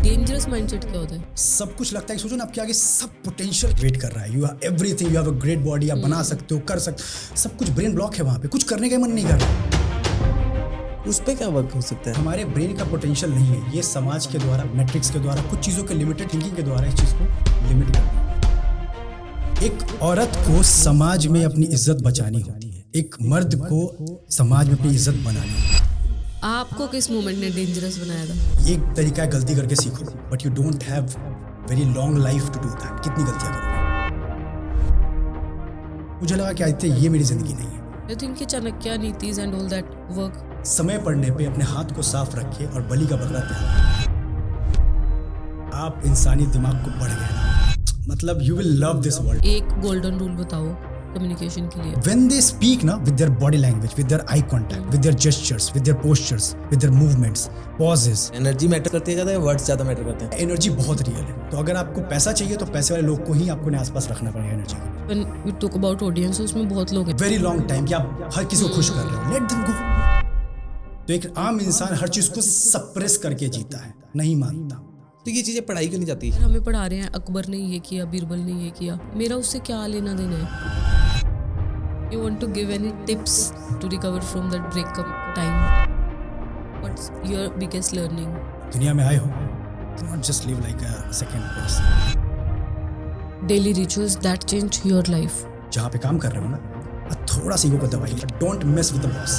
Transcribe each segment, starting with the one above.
Dangerous mindset क्या होता है? सब कुछ लगता है कि सोचो ना आपके आगे सब पोटेंशियल वेट कर रहा है, you have everything, you have a great body, आप बना सकते हो, कर सकते, सब कुछ ब्रेन ब्लॉक है वहाँ पे, कुछ करने का मन नहीं कर रहा। उस पे क्या वर्क हो सकता है? हमारे ब्रेन का पोटेंशियल नहीं है, ये समाज के द्वारा, मैट्रिक्स के द्वारा, कुछ चीज़ों के लिमिटेड थिंकिंग के द्वारा इस चीज़ को लिमिट कर दिया। एक औरत को समाज में अपनी इज्जत बचानी होती है, एक मर्द को समाज में अपनी इज्जत बनानी है। आपको किस मोमेंट ने डेंजरस बनाया था? एक तरीका है गलती करके सीखो, but you don't have very long life to do that. कितनी गलतियां करोगे? मुझे लगा कि आदित्य ये मेरी जिंदगी नहीं है। आई थिंक कि चाणक्य नीतिज एंड ऑल दैट वर्क। समय पड़ने पे अपने हाथ को साफ रखे और बलि का बकरा तैयार। आप इंसानी दिमाग को पढ़ गए ना, मतलब you will love this world. एक गोल्डन रूल बताओ कम्युनिकेशन के लिए। When they speak ना, with their body language, with their eye contact, with their gestures, with their postures, with their movements, pauses, energy matter करती है कहते हैं, words ज्यादा मैटर करते हैं। एनर्जी बहुत रियल है। तो अगर आपको पैसा चाहिए तो पैसे वाले लोग को ही आपको अपने आसपास रखना पड़ेगा एनर्जी को। When we talk about audience, उसमें बहुत लोग हैं। वेरी लॉन्ग टाइम कि आप हर किसी को खुश कर रहे हो, लेट देम गो। तो एक आम इंसान हर चीज को सप्रेस करके जीता है, नहीं मानता। तो ये चीजें पढ़ाई क्यों नहीं जाती? हमें पढ़ा रहे हैं अकबर ने ये किया, बीरबल ने ये किया, मेरा उससे क्या लेना देना है? You want to give any tips to recover from that breakup time? What's your biggest learning? दुनिया में आए हो, not just live like a second person. Daily rituals that change your life. जहाँ पे काम कर रहे हो ना, थोड़ा सा ईगो को दबाइए, don't mess with the boss.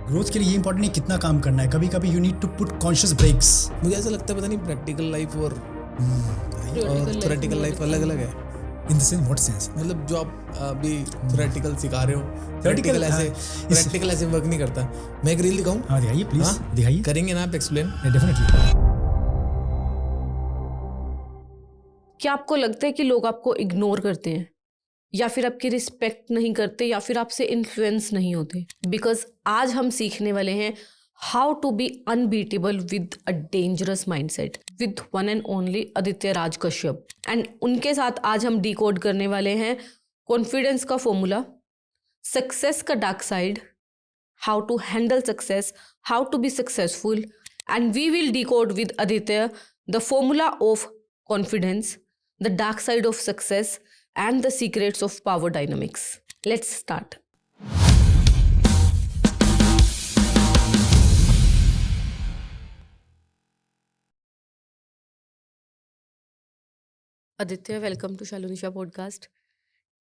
Growth के लिए ये इंपॉर्टेंट नहीं कितना काम करना है, कभी कभी you need to put conscious breaks. मुझे ऐसा लगता है पता नहीं प्रैक्टिकल लाइफ और थ्योरेटिकल लाइफ अलग अलग है। In the same what sense? मतलब जो आप अभी थ्योरेटिकल सिखा रहे हो, Theoretical, प्रैक्टिकल ऐसे वर्क नहीं करता। मैं एक रील दिखाऊं? हाँ दिखाइए प्लीज, दिखाइए। करेंगे ना आप एक्सप्लेन? डेफिनेटली। क्या आपको लगता है कि लोग आपको इग्नोर करते हैं, या फिर आपकी रिस्पेक्ट नहीं करते, या फिर आपसे इन्फ्लुएंस नहीं होते? बिकॉज आज हम सीखने वाले हैं how to be unbeatable with a dangerous mindset with one and only Aditya Raj Kashyap. And उनके साथ आज हम डिकोड करने वाले हैं कॉन्फिडेंस का फॉर्मूला, सक्सेस का dark side, how to handle success, how to be successful, and we will decode with Aditya the formula of confidence, the dark side of success, and the secrets of power dynamics. Let's start. Aditya, welcome to Shalu Nisha podcast.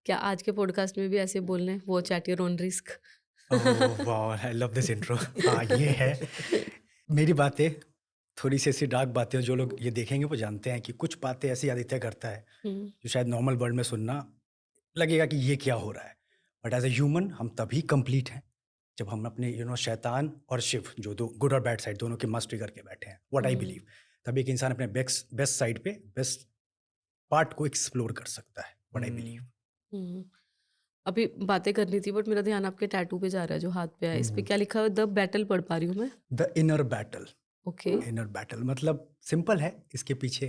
क्या आज के podcast में भी ऐसे बोलना है, watch at your own risk? Wow, I love this intro. हाँ, ये है मेरी बातें, थोड़ी सी ऐसी डार्क बातें जो लोग ये देखेंगे वो जानते हैं कि कुछ बातें ऐसी आदित्य करता है जो शायद नॉर्मल वर्ल्ड में सुनना लगेगा कि ये क्या हो रहा है, बट एज ए ह्यूमन हम तभी कंप्लीट हैं जब हम अपने शैतान और शिव, जो दो गुड और बैड साइड दोनों की मास्टरी करके बैठे हैं, व्हाट आई बिलीव, तभी एक इंसान अपने बेस्ट साइड पे बेस्ट पार्ट को एक्सप्लोर कर सकता है, व्हाट आई बिलीव। अभी बातें करनी थी बट मेरा ध्यान आपके टैटू पे जा रहा है जो हाथ पे है। इस पे क्या लिखा है? द बैटल पढ़ पा रही हूँ मैं। The inner battle. Okay. Inner battle मतलब सिंपल है, इसके पीछे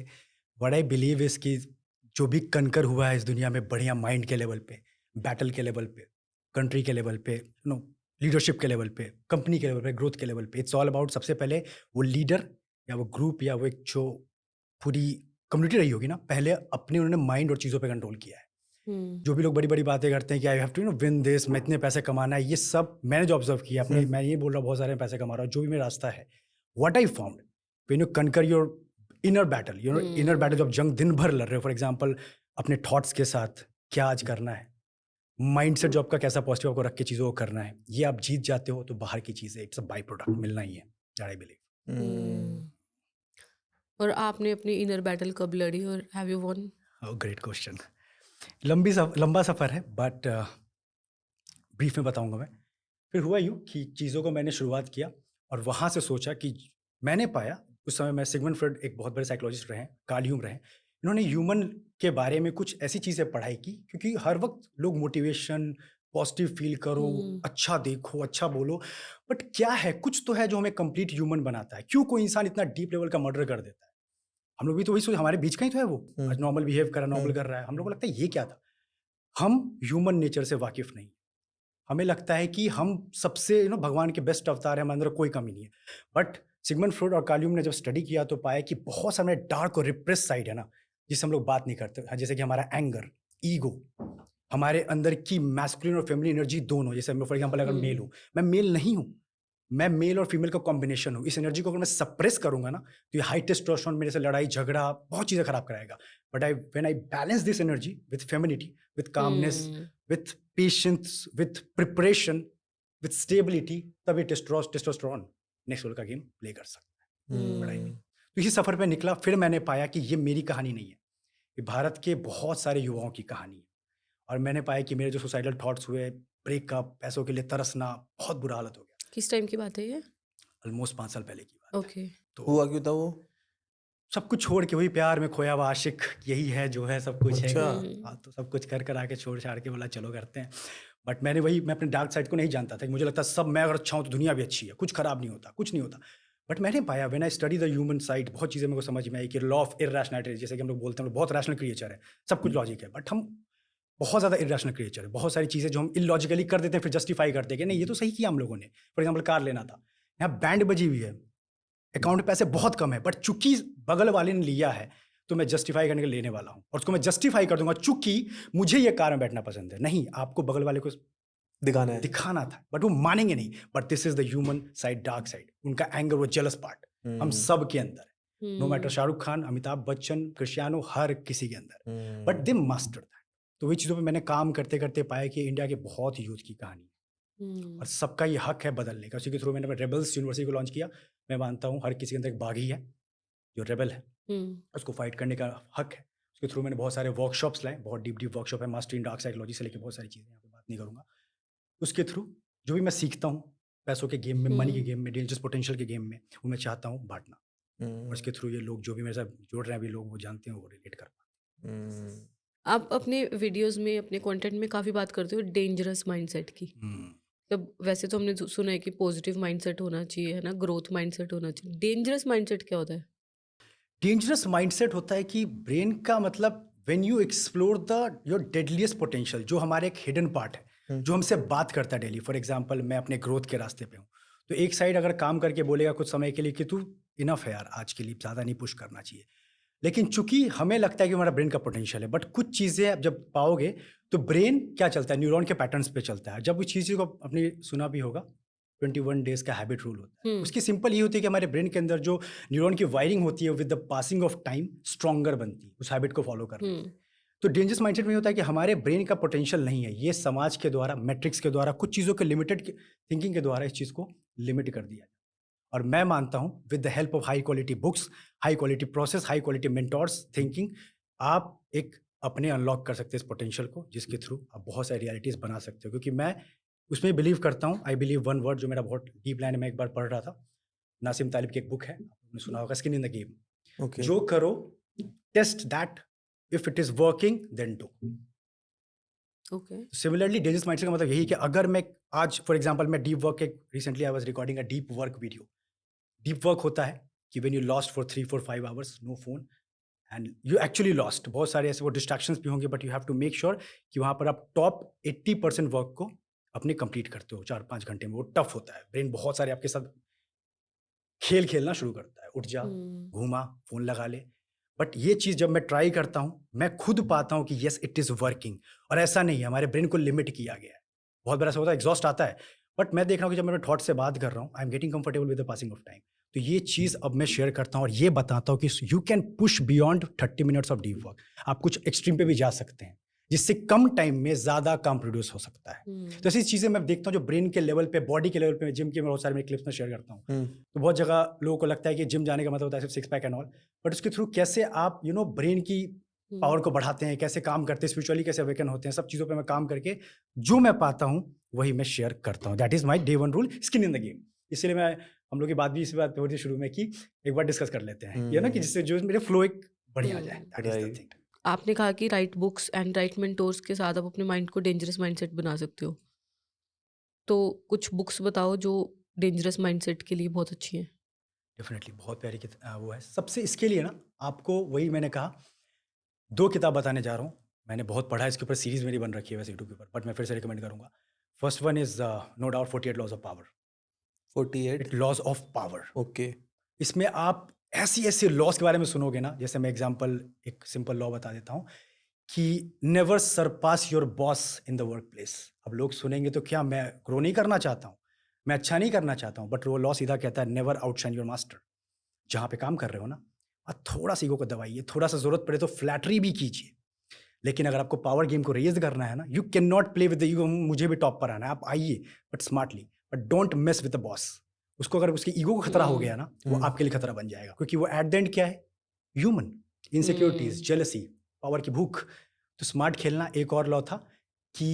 व्हाट आई बिलीव इज कि जो भी कनकर हुआ है इस दुनिया में, बढ़िया माइंड के लेवल पे, बैटल के लेवल पे, कंट्री के लेवल पे, लीडरशिप के लेवल पे, कंपनी के लेवल पे, ग्रोथ के लेवल पे, इट्स ऑल अबाउट सबसे पहले वो लीडर या वो ग्रुप या वो एक जो पूरी कम्युनिटी रही होगी ना, पहले अपने उन्होंने माइंड और चीज़ों पे कंट्रोल किया है। जो भी लोग बड़ी बड़ी बातें करते हैं कि I have to win this, मैं इतने पैसे कमाना है, ये सब मैंने जो ऑब्जर्व किया अपने, मैं ये बोल रहा हूँ बहुत सारे पैसे कमा रहा हूँ, जो भी मेरा रास्ता है, what I found when you conquer your inner battle, inner battle, जब जंग दिन भर लड़ रहे हो, फॉर एग्जांपल अपने थॉट्स के साथ, क्या आज करना है, माइंडसेट जो आपका कैसा पॉजिटिव आपको रख के चीज़ों को करना है, ये आप जीत जाते हो तो बाहर की चीज़ें इट्स अ बाई प्रोडक्ट मिलना ही है, दैट आई बिलीव। और आपने अपनी इनर बैटल कब लड़ी और have you won? Great question. लंबा सफ़र है, बट ब्रीफ में बताऊंगा मैं। फिर हुआ यूँ कि चीज़ों को मैंने शुरुआत किया और वहाँ से सोचा कि मैंने पाया, उस समय मैं सिगमंड फ्रॉइड एक बहुत बड़े साइकोलॉजिस्ट रहे हैं, कार्ल यूंग रहे हैं, इन्होंने ह्यूमन के बारे में कुछ ऐसी चीज़ें पढ़ाई की, क्योंकि हर वक्त लोग मोटिवेशन, पॉजिटिव फील करो, अच्छा देखो, अच्छा बोलो, बट क्या है, कुछ तो है जो हमें कंप्लीट ह्यूमन बनाता है। क्यों कोई इंसान इतना डीप लेवल का मर्डर कर देता है? हम लोग भी तो वही सोच, हमारे बीच का ही तो है वो, नॉर्मल बिहेव कर रहा है, नॉर्मल कर रहा है, हम लोग को लगता है ये क्या था। हम ह्यूमन नेचर से वाकिफ नहीं, हमें लगता है कि हम सबसे भगवान के बेस्ट अवतार है, हमारे अंदर कोई कमी नहीं है, बट सिगमंड फ्रॉइड और कार्ल यूंग ने जब स्टडी किया तो पाया कि बहुत सारे डार्क और रिप्रेस साइड है ना, जिससे हम लोग बात नहीं करते। हाँ, जैसे कि हमारा एंगर, ईगो, हमारे अंदर की मैस्कुलिन और फेमिनिन एनर्जी दोनों। जैसे मैं फॉर एग्जांपल अगर मेल हूँ, मैं मेल नहीं हूँ, मैं मेल और फीमेल का कॉम्बिनेशन हूँ। इस एनर्जी को अगर मैं सप्रेस करूंगा ना, तो ये हाई टेस्टोस्टेरोन मेरे से लड़ाई झगड़ा बहुत चीज़ें खराब कराएगा। But when I balance this energy with femininity, with calmness, with patience, with preparation, with stability, तब ये टेस्टोस्टेरोन नेक्स्ट लेवल का गेम प्ले कर सकता है। बड़ा ही नहीं। तो इसी सफ़र पे निकला, फिर मैंने पाया कि ये मेरी कहानी नहीं है, ये भारत के बहुत सारे युवाओं की कहानी है। और मैंने पाया कि मेरे जो सुसाइडल थॉट्स हुए, ब्रेकअप, पैसों के लिए तरसना, बहुत बुरा हालत हो गया। किस टाइम की बात है ये? ऑलमोस्ट 5 साल पहले की बात है। ओके। तो हुआ क्यों था वो? सब कुछ छोड़ के, वही प्यार में खोया हुआ आशिक, यही है जो है सब कुछ है। अच्छा। हाँ, तो सब कुछ कर आके छोड़ छाड़ के बोला चलो करते हैं। बट मैं अपने डार्क साइड को नहीं जानता था। कि मुझे लगता सब मैं अगर अच्छा हूँ तो दुनिया भी अच्छी है, कुछ खराब नहीं होता, कुछ नहीं होता। बट मैंने पाया when I study the human side, बहुत चीज़ें मेरे को समझ में आई कि लॉ ऑफ इरैशनैलिटी, जैसे कि हम लोग बोलते हैं, हम लोग बहुत रैशनल क्रिएचर है, सब कुछ लॉजिक है, बट हम बहुत ज़्यादा इरैशनल क्रिएचर है। बहुत सारी चीज़ें जो हम इलॉजिकली कर देते हैं, फिर जस्टिफाई करते हैं कि नहीं ये तो सही किया हम लोगों ने। फॉर एग्जाम्पल कार लेना था, यहाँ बैंड बजी हुई है, अकाउंट में पैसे बहुत कम है, बट चूंकि बगल वाले ने लिया है तो मैं जस्टिफाई करने के लिए लेने वाला हूँ, और उसको मैं जस्टिफाई कर दूंगा चूंकि मुझे ये कार में बैठना पसंद है। नहीं, आपको बगल वाले को दिखाना था, बट वो मानेंगे नहीं। But this is the human side, dark side, उनका एंगर, वो जेलस पार्ट हम सब के अंदर है। No matter Shahrukh Khan, Amitabh Bachchan, Cristiano, हर किसी के अंदर, बट दे मास्टर दैट। तो वही चीज़ों पे मैंने काम करते करते पाया कि इंडिया के बहुत यूथ की कहानी है, और सबका ये हक है बदलने का। उसी के थ्रू मैंने रेबल्स यूनिवर्सिटी को लॉन्च किया। मैं मानता हूँ हर किसी के अंदर एक बागी है जो रेबल है, उसको फाइट करने का हक है। उसके थ्रू मैंने बहुत सारे वर्कशॉप्स लाए, बहुत डीप वर्कशॉप है, मास्टरी इन डार्क साइकोलॉजी से लेकर बहुत सारी चीज़ें, यहाँ पे बात नहीं करूँगा। उसके थ्रू जो भी मैं सीखता हूँ पैसों के गेम में, मनी के गेम में, डेंजरस पोटेंशियल के गेम में, वो मैं चाहता हूँ बांटना। और इसके थ्रू ये लोग जो भी मेरे साथ जुड़ रहे हैं, अभी लोग वो जानते हैं, वो रिलेट कर पाते हैं। आप अपने वीडियोस में, अपने कंटेंट में काफ़ी बात करते हो डेंजरस माइंडसेट की। तब वैसे तो हमने सुना है कि पॉजिटिव माइंडसेट होना चाहिए, है ना, ग्रोथ माइंडसेट होना चाहिए। डेंजरस माइंडसेट क्या होता है? डेंजरस माइंडसेट होता है कि ब्रेन का मतलब when you explore the your deadliest potential, जो हमारे एक हिडन पार्ट है, जो हमसे बात करता है डेली। फॉर एग्जांपल मैं अपने ग्रोथ के रास्ते पे हूँ, तो एक साइड अगर काम करके बोलेगा कुछ समय के लिए कि तू इनफ है यार, आज के लिए ज़्यादा नहीं पुश करना चाहिए। लेकिन चूंकि हमें लगता है कि हमारा ब्रेन का पोटेंशियल है, बट कुछ चीज़ें आप जब पाओगे तो ब्रेन क्या चलता है, न्यूरॉन के पैटर्न्स पे चलता है। जब उस चीज़ को अपनी सुना भी होगा, 21 डेज का हैबिट रूल होता है। उसकी सिंपल ये होती है कि हमारे ब्रेन के अंदर जो न्यूरॉन की वायरिंग होती है, with the passing of time stronger बनती है उस हैबिट को फॉलो करने से। तो डेंजरस माइंडसेट में होता है कि हमारे ब्रेन का पोटेंशियल नहीं है, ये समाज के द्वारा, मैट्रिक्स के द्वारा, कुछ चीज़ों के लिमिटेड थिंकिंग के द्वारा इस चीज़ को लिमिट कर दिया। और मैं मानता हूँ with the help of high quality books, high quality process, high quality mentors, thinking, आप एक अपने अनलॉक कर सकते हैं इस पोटेंशियल को, जिसके थ्रू आप बहुत सारी रियलिटीज़ बना सकते हो। क्योंकि मैं उसमें बिलीव करता हूँ, आई बिलीव वन वर्ड जो मेरा बहुत डीप लाइन में एक बार पढ़ रहा था, नासिम तालिब की एक बुक है, आपने सुना होगा, स्किन इन द गेम। जो करो, test that, if it is working then do. Similarly dangerous mindset का मतलब यही कि अगर मैं आज फॉर एग्जांपल मैं डीप वर्क, एक recently I was recording a deep work video. Deep work होता है कि when you lost for 3-4-5 hours, no phone, and you actually lost. बहुत सारे ऐसे वो डिस्ट्रैक्शंस भी होंगे, but you have to make sure कि वहाँ पर आप टॉप 80% वर्क को अपने कंप्लीट करते हो 4-5 घंटे में। वो टफ होता है, ब्रेन बहुत सारे आपके साथ खेल खेलना शुरू करता है, उठ जा, घूमा, फोन लगा ले। बट ये चीज़ जब मैं ट्राई करता हूँ, मैं खुद पाता हूँ कि येस इट इज़ वर्किंग। और ऐसा नहीं है, हमारे ब्रेन को लिमिट किया गया है। बहुत बार ऐसा होता है, एग्जॉस्ट आता है, बट मैं देख रहा हूँ कि जब मैं अपने थॉट से बात कर रहा हूँ, I am getting comfortable with the passing of time. तो ये चीज़ अब मैं शेयर करता हूँ और ये बताता हूँ कि you can push beyond 30 minutes of deep work. आप कुछ एक्सट्रीम पे भी जा सकते हैं, जिससे कम टाइम में ज़्यादा काम प्रोड्यूस हो सकता है। तो ऐसी चीज़ें मैं देखता हूँ जो ब्रेन के लेवल पे, बॉडी के लेवल पे, जिम के बहुत सारे मैं क्लिप्स में शेयर करता हूँ। तो बहुत जगह लोगों को लगता है कि जिम जाने का मतलब होता है सिर्फ six pack and all, but उसके थ्रू कैसे आप ब्रेन की पावर को बढ़ाते हैं, कैसे काम करते हैं, स्पिरिचुअली कैसे अवेकन होते हैं, सब चीज़ों पे मैं काम करके जो मैं पाता हूँ वही मैं शेयर करता हूँ। That is my day one rule, skin in the game. इसलिए मैं, हम लोग की बात भी इस बात पे होती है शुरू में कि एक बार डिस्कस कर लेते हैं, ये ना, कि जिससे जो मेरे फ्लो एक बढ़िया आ जाए। That is the thing. आपने कहा कि right books and right mentors के साथ आप अपने माइंड को डेंजरस माइंडसेट बना सकते हो। तो कुछ बुक्स बताओ जो डेंजरस माइंडसेट के लिए बहुत अच्छी हैं। डेफिनेटली बहुत प्यारी वो है सबसे। इसके लिए ना आपको वही मैंने कहा, 2 किताब बताने जा रहा हूँ। मैंने बहुत पढ़ा है इसके ऊपर, सीरीज मेरी बन रखी है वैसे यूट्यूब के ऊपर, बट मैं फिर से रिकमेंड करूँगा। First one is no doubt 48 laws of power. 48 laws of power. Okay. इसमें आप ऐसी ऐसी लॉस के बारे में सुनोगे ना, जैसे मैं एग्जांपल एक सिंपल लॉ बता देता हूँ कि never surpass your boss in the workplace. अब लोग सुनेंगे तो क्या मैं ग्रो नहीं करना चाहता हूँ, मैं अच्छा नहीं करना चाहता हूँ, बट वो लॉ सीधा कहता है नेवर आउटशाइन योर मास्टर। जहाँ पे काम कर रहे हो ना, और थोड़ा सा ईगो को दबाइए, थोड़ा सा जरूरत पड़े तो फ्लैटरी भी कीजिए, लेकिन अगर आपको पावर गेम को रेज करना है ना, you can not play with the ego, मुझे भी टॉप पर आना है, आप आइए but smartly, but don't mess with the boss. उसको अगर उसकी ईगो को खतरा हो गया ना, वो आपके लिए खतरा बन जाएगा, क्योंकि वो एट द एंड क्या है, ह्यूमन इनसिक्योरिटीज, जेलसी, पावर की भूख। तो स्मार्ट खेलना एक और लॉ था कि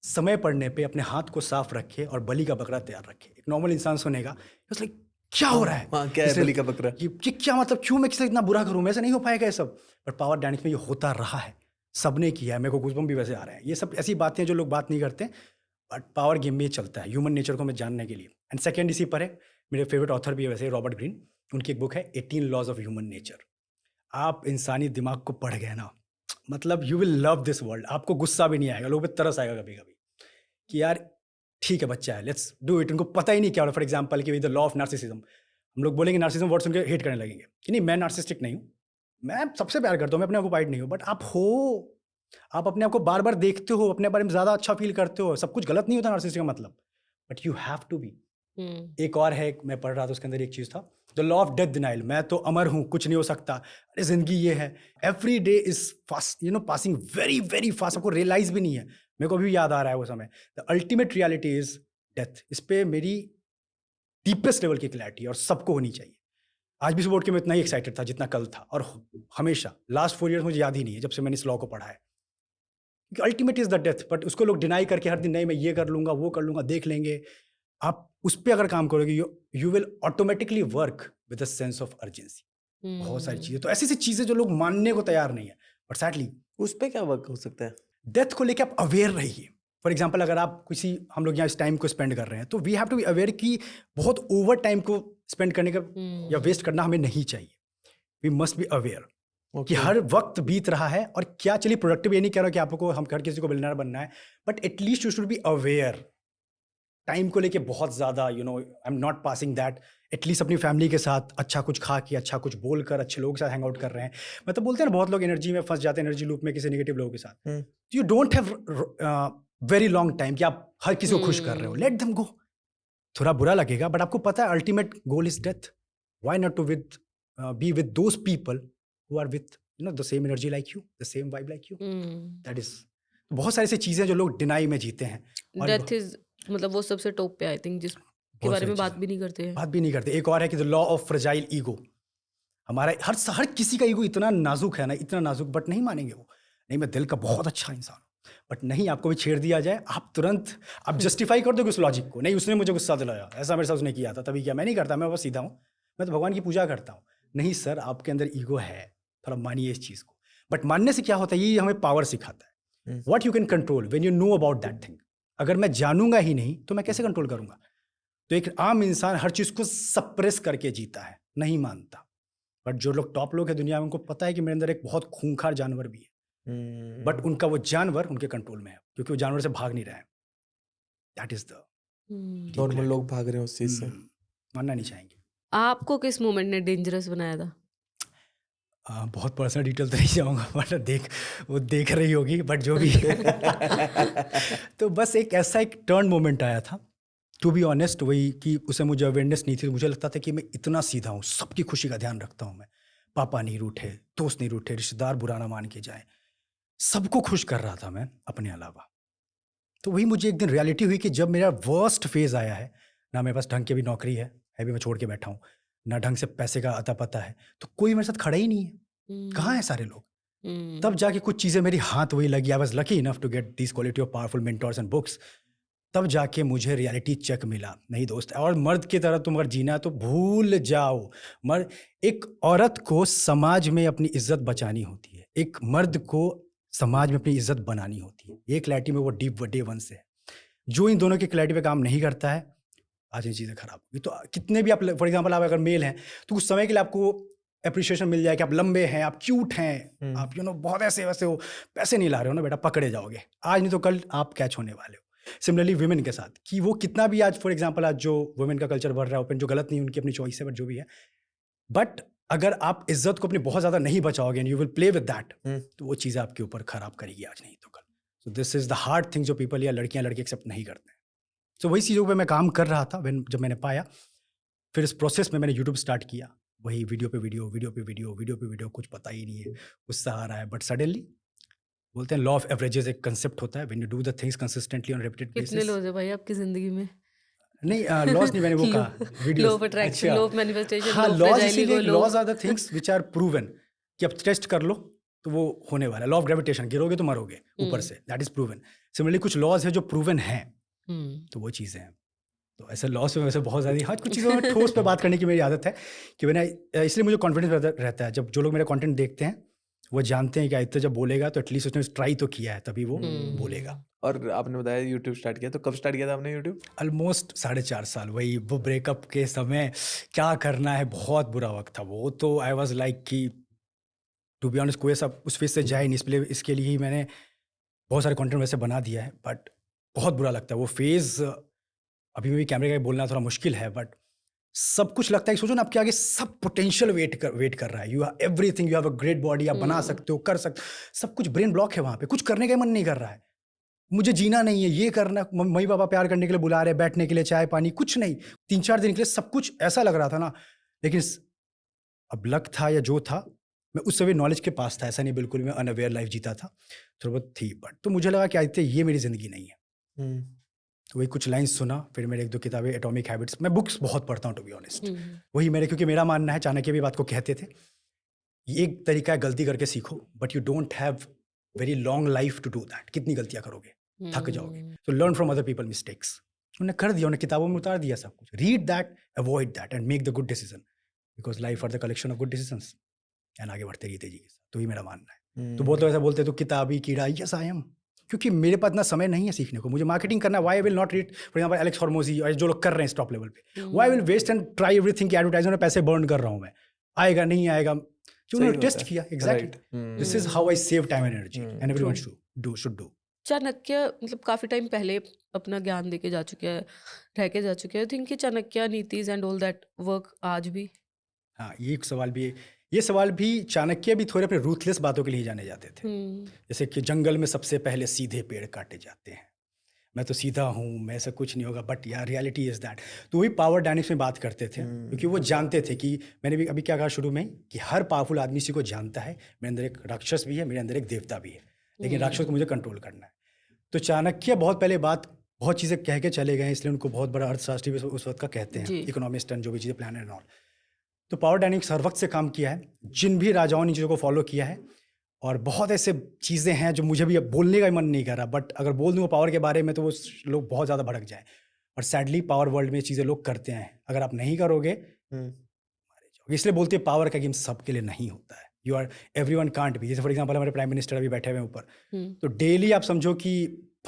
समय पड़ने पे अपने हाथ को साफ रखे और बलि का बकरा तैयार रखे। एक नॉर्मल इंसान सुनेगा, लाइक क्या हो रहा है, हाँ, क्या है इसलिए- बलि का बकरा? ये क्या मतलब, क्यों मैं किसी इतना बुरा करूं, मेरे से नहीं हो पाएगा ये सब। पर पावर डायनेमिक्स में ये होता रहा है, सबने किया है, मेरे को गूज़बम्प भी वैसे आ रहे हैं। ये सब ऐसी बातें हैं जो लोग बात नहीं करते, बट पावर गेम में ये चलता है, ह्यूमन नेचर को मैं जानने के लिए। एंड सेकेंड इसी पर है, मेरे फेवरेट ऑथर भी है वैसे, रॉबर्ट ग्रीन, उनकी एक बुक है 18 लॉज ऑफ ह्यूमन नेचर। आप इंसानी दिमाग को पढ़ गए ना, मतलब you will love this world. आपको गुस्सा भी नहीं आएगा, लोगों पे तरस आएगा कभी कभी कि यार ठीक है बच्चा है, लेट्स डू इट। उनको पता ही नहीं क्या हो रहा। फॉर एग्जाम्पल कि द लॉ ऑफ नार्सिसिज्म, हम लोग बोलेंगे नार्सिसिज्म वर्ड सुन के हेट करने लगेंगे कि नहीं मैं नार्सिस्टिक नहीं हूँ, मैं सबसे प्यार करता हूँ, मैं अपने ऑक्युपाइड नहीं हूँ, बट आप हो, आप अपने आप को बार बार देखते हो, अपने बारे में ज़्यादा अच्छा फील करते हो, सब कुछ गलत नहीं होता नार्सिसिस्ट का मतलब, but you have to be. एक और है, मैं पढ़ रहा था उसके अंदर एक चीज़ था, the law of death denial, मैं तो अमर हूँ, कुछ नहीं हो सकता, अरे जिंदगी ये है, every day is fast, you know passing very very fast, आपको रियलाइज भी नहीं है। मेरे को भी याद आ रहा है वो समय। The ultimate reality is death. इस पे मेरी डीपेस्ट लेवल की क्लैरिटी और सबको होनी चाहिए। आज भी सुबह उठ के मैं इतना ही एक्साइटेड था जितना कल था, और हमेशा लास्ट 4 ईयर्स मुझे याद ही नहीं है जब से मैंने इस लॉ को पढ़ा है, क्योंकि ultimate is the death. But उसको लोग डिनाई करके हर दिन नहीं मैं ये कर लूंगा, वो कर लूंगा, देख लेंगे। आप उस पर अगर काम करोगे, you will automatically work with a sense of urgency. बहुत सारी चीजें, तो ऐसी ऐसी चीजें जो लोग मानने को तैयार नहीं है, बट सैडली उस पे क्या वर्क हो सकता है? डेथ को लेके आप अवेयर रहिए। फॉर एग्जाम्पल, अगर आप किसी, हम लोग यहाँ इस टाइम को स्पेंड कर रहे हैं, तो we have to be aware कि बहुत ओवर टाइम को स्पेंड करने का या वेस्ट करना हमें नहीं चाहिए। वी मस्ट बी अवेयर कि हर वक्त बीत रहा है, और क्या, चलिए प्रोडक्टिव ये नहीं कह रहा कि आपको हम हर किसी को बिलियनर बनना है, but at least you should be aware. Time को लेके बहुत ज़्यादा, you know, I am not passing that. At least अपनी फैमिली के साथ अच्छा कुछ खा के, अच्छा कुछ बोल कर, अच्छे लोगों के साथ हैंग आउट कर रहे हैं। मतलब बोलते हैं ना, बहुत लोग एनर्जी में फंस जाते हैं, एनर्जी लूप में किसी नेगेटिव लोगों के साथ। You don't have very long time कि आप हर किसी को खुश कर रहे हो, लेट देम गो। थोड़ा बुरा लगेगा, बट आपको पता है ultimate goal is death. Why not to be with those people who are with, you know, the same energy like you, the same vibe like you. That is, बहुत सारी ऐसी चीजें जो लोग डिनाई में जीते हैं। डेथ इज, मतलब वो सबसे टॉप पे, आई थिंक, जिस के बारे में बात भी नहीं करते हैं। बात भी नहीं करते। एक और है कि the law of fragile ego. हमारा हर किसी का ईगो इतना नाजुक है ना, इतना नाजुक, बट नहीं मानेंगे वो, नहीं मैं दिल का बहुत अच्छा इंसान हूँ, बट नहीं, आपको भी छेड़ दिया जाए, आप तुरंत आप जस्टिफाई कर दोगे उस लॉजिक को। नहीं, उसने मुझे गुस्सा दिलाया, ऐसा मेरे साथ उसने किया था, तभी क्या, मैं नहीं करता, मैं बस सीधा हूँ, मैं तो भगवान की पूजा करता हूँ। नहीं सर, आपके अंदर ईगो है, थोड़ा मानिए इस चीज़ को। बट मानने से क्या होता है, ये हमें पावर सिखाता है। What you can control when you know about that thing. अगर मैं जानूंगा ही नहीं तो मैं कैसे कंट्रोल करूंगा? तो एक आम इंसान हर चीज़ को सप्रेस करके जीता है, नहीं मानता। बट जो लोग टॉप लोग हैं दुनिया में, उनको पता है कि मेरे अंदर एक बहुत खूंखार जानवर भी है, बट उनका वो जानवर उनके कंट्रोल में है, क्योंकि वो जानवर से भाग नहीं रहा है। दैट इज द नॉर्मल लोग भाग रहे हैं उस चीज से, मानना नहीं चाहेंगे। आपको किस मोमेंट ने डेंजरस बनाया था? बहुत पर्सनल डिटेल तो नहीं जाऊँगा, बट वो देख रही होगी, बट जो भी तो बस एक ऐसा एक टर्न मोमेंट आया था, टू बी ऑनेस्ट, वही कि उसे मुझे अवेयरनेस नहीं थी। मुझे लगता था कि मैं इतना सीधा हूँ, सबकी खुशी का ध्यान रखता हूँ मैं, पापा नहीं रूठे, दोस्त नहीं रूठे, रिश्तेदार बुरा ना मान के जाए, सबको खुश कर रहा था मैं अपने अलावा। तो वही मुझे एक दिन रियलिटी हुई कि जब मेरा वर्स्ट फेज आया है, ना मेरे पास ढंग की भी नौकरी है भी, मैं छोड़ के बैठा हूँ, ना ढंग से पैसे का अता पता है, तो कोई मेरे साथ खड़ा ही नहीं है। कहाँ है सारे लोग? तब जाके कुछ चीज़ें मेरी हाथ वही लगी। I was lucky enough to get this quality of powerful mentors and books. तब जाके मुझे रियलिटी चेक मिला, नहीं दोस्त, और मर्द की तरह तुम अगर जीना है तो भूल जाओ। एक औरत को समाज में अपनी इज्जत बचानी होती है, एक मर्द को समाज में अपनी इज्जत बनानी होती है। ये क्लैरिटी में वो डीप डे वन से है। जो इन दोनों की क्लैरिटी पे काम नहीं करता है, आज ये चीज़ें खराब होगी। तो कितने भी आप, फॉर एग्जाम्पल, आप अगर मेल हैं तो कुछ समय के लिए आपको अप्रिशिएशन मिल जाए कि आप लंबे हैं, आप क्यूट हैं, आप यू नो बहुत ऐसे वैसे हो, पैसे नहीं ला रहे हो ना बेटा, पकड़े जाओगे, आज नहीं तो कल आप कैच होने वाले हो। सिमिलरली विमेन के साथ, कि वो कितना भी आज, फॉर एग्जाम्पल, आज जो वुमेन का कल्चर बढ़ रहा है ओपन, जो गलत नहीं, उनकी अपनी चॉइस है, बट जो भी है, बट अगर आप इज्जत को अपनी बहुत ज़्यादा नहीं बचाओगे and you will play with that, तो वो चीज़ें आपके ऊपर खराब करेगी आज नहीं तो कल. So this is the hard thing जो पीपल या लड़कियां लड़के एक्सेप्ट नहीं करते हैं. सो वही चीज़ों पे मैं काम कर रहा था जब मैंने पाया. फिर इस प्रोसेस में मैंने यूट्यूब स्टार्ट किया. वही वीडियो पे वीडियो, कुछ पता ही नहीं है, गुस्सा आ रहा है. बट सडनली बोलते हैं लॉ ऑफ एवरेजेस एक कंसेप्ट होता है. When you do the things consistently on repeated कितने बेसिस. लॉज है भाई आपकी जिंदगी में? नहीं लॉज नहीं, मैंने वो कहा video. Law of attraction, law of manifestation, हाँ, लॉ ऑफ लॉज फ्रेजाइलिटी, इसीलिए law laws are the things which are proven कि अब टेस्ट कर लो तो वो होने वाला है. लॉ ऑफ ग्रेविटेशन, गिरोगे तो मरोगे ऊपर से, दैट इज प्रूवन. सिमिलरली कुछ लॉज है जो प्रूवन है, तो वो चीज़ें हैं. तो ऐसे लॉस में वैसे बहुत ज़्यादा, हाँ कुछ चीज़ों में ठोस पे बात करने की मेरी आदत है कि मैंने, इसलिए मुझे कॉन्फिडेंस रहता है. जब जो लोग मेरा कंटेंट देखते हैं वो जानते हैं कि आदित्य जब बोलेगा तो एटलीस्ट उसने ट्राई तो किया है, तभी वो बोलेगा. और आपने बताया यूट्यूब स्टार्ट किया, तो कब स्टार्ट किया था आपने यूट्यूब? ऑलमोस्ट 4.5 साल. वही वो ब्रेकअप के समय क्या करना है, बहुत बुरा वक्त था वो. तो आई वॉज लाइक कि टू बी ऑनेस्ट कोई ऐसा उस फेज से जाए नहीं, इसके लिए ही मैंने बहुत सारे कंटेंट वैसे बना दिया है. बट बहुत बुरा लगता है वो फेज़. अभी भी कैमरे का बोलना थोड़ा मुश्किल है, बट सब कुछ लगता है कि सोचो ना आपके आगे सब पोटेंशियल वेट कर रहा है. You have everything, you have a great body, आप बना सकते हो, कर सकते, सब कुछ. ब्रेन ब्लॉक है वहाँ पे, कुछ करने का मन नहीं कर रहा है. मुझे जीना नहीं है, ये करना, मम्मी पापा प्यार करने के लिए बुला रहे, बैठने के लिए चाय पानी, कुछ नहीं. 3-4 दिन के लिए सब कुछ ऐसा लग रहा था ना. लेकिन अब लक था या जो था, मैं उस समय नॉलेज के पास था. ऐसा नहीं बिल्कुल मैं अनअवेयर लाइफ जीता था, थोड़ा बहुत थी. बट तो मुझे लगा कि आदित्य ये मेरी ज़िंदगी नहीं है. तो वही कुछ लाइंस सुना, फिर मेरे 1-2 किताबें, एटॉमिक हैबिट्स. मैं बुक्स बहुत पढ़ता हूँ टू बी ऑनेस्ट. वही मेरे, क्योंकि मेरा मानना है, चाणक्य भी बात को कहते थे, एक तरीका है गलती करके सीखो, but you don't have very long life to do that. कितनी गलतियाँ करोगे, थक जाओगे. तो learn from other people mistakes. उन्होंने कर दिया, उन्हें किताबों में उतार दिया सब कुछ. Read that, avoid that and make the good decision, because life are the collection of good decisions. And आगे बढ़ते रहिए तेजी के साथ. तो ही मेरा मानना है. तो बहुत लोग ऐसा बोलते हैं तो किताबी कीड़ा. यस आई एम, क्योंकि मेरे पास इतना समय नहीं है सीखने को. मुझे मार्केटिंग करना है. Why will not read for example Alex Hormozi और जो लोग कर रहे हैं टॉप लेवल पे. Why will waste and try everything कि एडवर्टाइजमेंट में पैसे बर्न कर रहा हूँ मैं. आएगा नहीं आएगा, जो मैंने टेस्ट किया. Exactly, this is how I save time and energy and everyone should do. Chanakya मतलब काफी टाइम पहले अपना ज्ञान देके जा चुके हैं, रह के जा चुके हैं. आई थिंक कि चाणक्य नीतिज एंड ऑल दैट वर्क आज भी. हाँ, ये एक सवाल भी है. ये सवाल भी, चाणक्य भी थोड़े अपने रूथलेस बातों के लिए जाने जाते थे. जैसे कि जंगल में सबसे पहले सीधे पेड़ काटे जाते हैं, मैं तो सीधा हूँ, मैं ऐसा कुछ नहीं होगा. बट यार रियलिटी इज दैट. तो वही पावर डायनेमिक्स में बात करते थे, क्योंकि वो जानते थे कि मैंने भी अभी क्या कहा शुरू में कि हर पावरफुल आदमी इसी को जानता है, मेरे अंदर एक राक्षस भी है, मेरे अंदर एक देवता भी है, लेकिन राक्षस को मुझे कंट्रोल करना है. तो चाणक्य बहुत पहले बहुत चीज़ें कह के चले गए, इसलिए उनको बहुत बड़ा अर्थशास्त्री भी उस वक्त का कहते हैं, इकोनॉमिस्ट एंड जो भी चीज़ें प्लान एंड ऑल. तो पावर डायनेमिक्स हर वक्त से काम किया है. जिन भी राजाओं ने इन चीज़ों को फॉलो किया है, और बहुत ऐसे चीज़ें हैं जो मुझे भी अब बोलने का मन नहीं कर रहा, बट अगर बोल दूँ पावर के बारे में तो वो लोग बहुत ज़्यादा भड़क जाए. और सैडली पावर वर्ल्ड में चीज़ें लोग करते हैं. अगर आप नहीं करोगे मारे जाओगे. इसलिए बोलते हैं पावर का गेम सबके लिए नहीं होता है. You are everyone can't be. जैसे फॉर एग्जांपल हमारे प्राइम मिनिस्टर अभी बैठे हुए हैं ऊपर, तो डेली आप समझो कि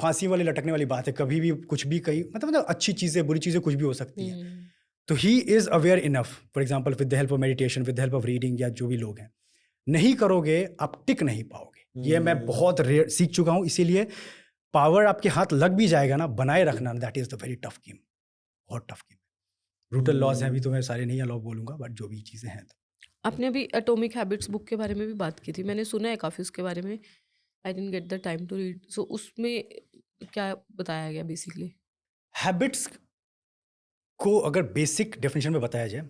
फांसी वाली लटकने वाली बात है. कभी भी कुछ भी कहीं मतलब अच्छी चीज़ें बुरी चीज़ें कुछ भी हो सकती हैं. तो he is aware enough, for example with the help of meditation, with the help of reading, या जो भी लोग हैं. नहीं करोगे आप टिक नहीं पाओगे. ये मैं बहुत सीख चुका हूँ. इसीलिए पावर आपके हाथ लग भी जाएगा ना, बनाए रखना, that is the very tough game. बहुत टफ गेम. ब्रूटल लॉज हैं, अभी तो मैं सारे नहीं लॉ बोलूँगा, बट जो भी चीज़ें हैं. तो आपने अभी एटॉमिक हैबिट्स बुक के बारे में भी बात की थी, मैंने सुना है काफ़ी उसके बारे में. I didn't get the time to read. So उसमें क्या बताया गया बेसिकली? हैबिट्स को अगर बेसिक डेफिनेशन में बताया जाए,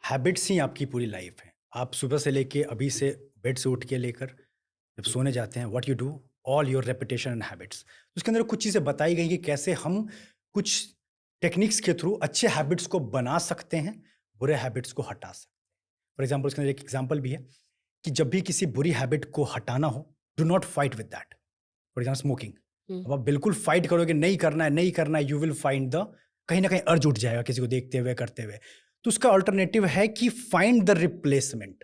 हैबिट्स ही आपकी पूरी लाइफ है. आप सुबह से लेके अभी से बेड से उठ के लेकर जब सोने जाते हैं, what you do, all your repetition and habits. उसके अंदर कुछ चीज़ें बताई गई कि कैसे हम कुछ टेक्निक्स के थ्रू अच्छे हैबिट्स को बना सकते हैं, बुरे हैबिट्स को हटा सकते हैं. फॉर एग्जाम्पल उसके अंदर एक एग्जाम्पल भी है कि जब भी किसी बुरी हैबिट को हटाना हो, do not fight with that. For example smoking, अब आप बिल्कुल फाइट करोगे, नहीं करना है, यू विल फाइंड द, कहीं ना कहीं अर्ज उठ जाएगा किसी को देखते हुए, करते हुए. तो उसका अल्टरनेटिव है कि फाइंड द रिप्लेसमेंट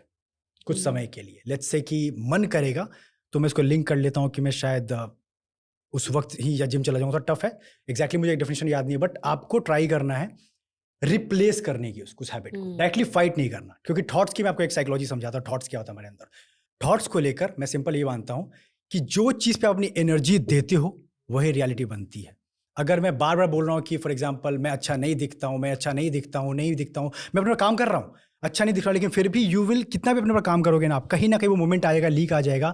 कुछ समय के लिए. लेट्स से कि मन करेगा, तो मैं इसको लिंक कर लेता हूँ कि मैं शायद उस वक्त ही या जिम चला जाऊँगा. तो टफ है, एग्जैक्टली मुझे एक डेफिनेशन याद नहीं है, बट आपको ट्राई करना है रिप्लेस करने की उस हैबिट को. डायरेक्टली फाइट नहीं करना, क्योंकि थॉट्स की मैं आपको एक साइकोलॉजी समझाता हूँ. थॉट्स क्या होता है हमारे अंदर. थॉट्स को लेकर मैं सिंपल ये मानता हूँ कि जो चीज़ पे आप अपनी एनर्जी देते हो वही रियलिटी बनती है. अगर मैं बार बार बोल रहा हूँ कि फॉर एग्जांपल मैं अच्छा नहीं दिखता हूँ, मैं अपना काम कर रहा हूँ, अच्छा नहीं दिख रहा, लेकिन फिर भी यू विल, कितना भी अपने पर काम करोगे ना आप, कहीं ना कहीं वो मोमेंट आएगा, लीक आ जाएगा,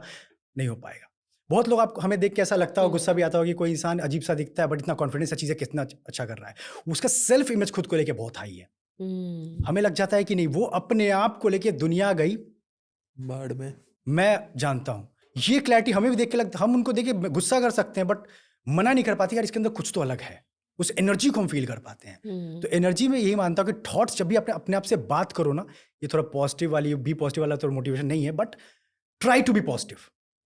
नहीं हो पाएगा। बहुत लोग आपको, हमें देख के ऐसा लगता हो, गुस्सा भी आता हो कि कोई इंसान अजीब सा दिखता है बट इतना कॉन्फिडेंस है, चीज़ें कितना अच्छा कर रहा है, उसका सेल्फ इमेज खुद को लेके बहुत हाई है। हमें लग जाता है कि नहीं, वो अपने आप को लेके दुनिया गई बाढ़ में। मैं जानता हूँ। ये क्लैरिटी हमें भी देख के लगता, हम उनको देख के गुस्सा कर सकते हैं बट मना नहीं कर पाते यार, इसके अंदर कुछ तो अलग है। उस एनर्जी को हम फील कर पाते हैं। तो एनर्जी में यही मानता हूँ कि थॉट्स जब भी अपने आप से बात करो ना, ये थोड़ा पॉजिटिव वाली, बी पॉजिटिव वाला थोड़ा मोटिवेशन नहीं है, but try to be positive,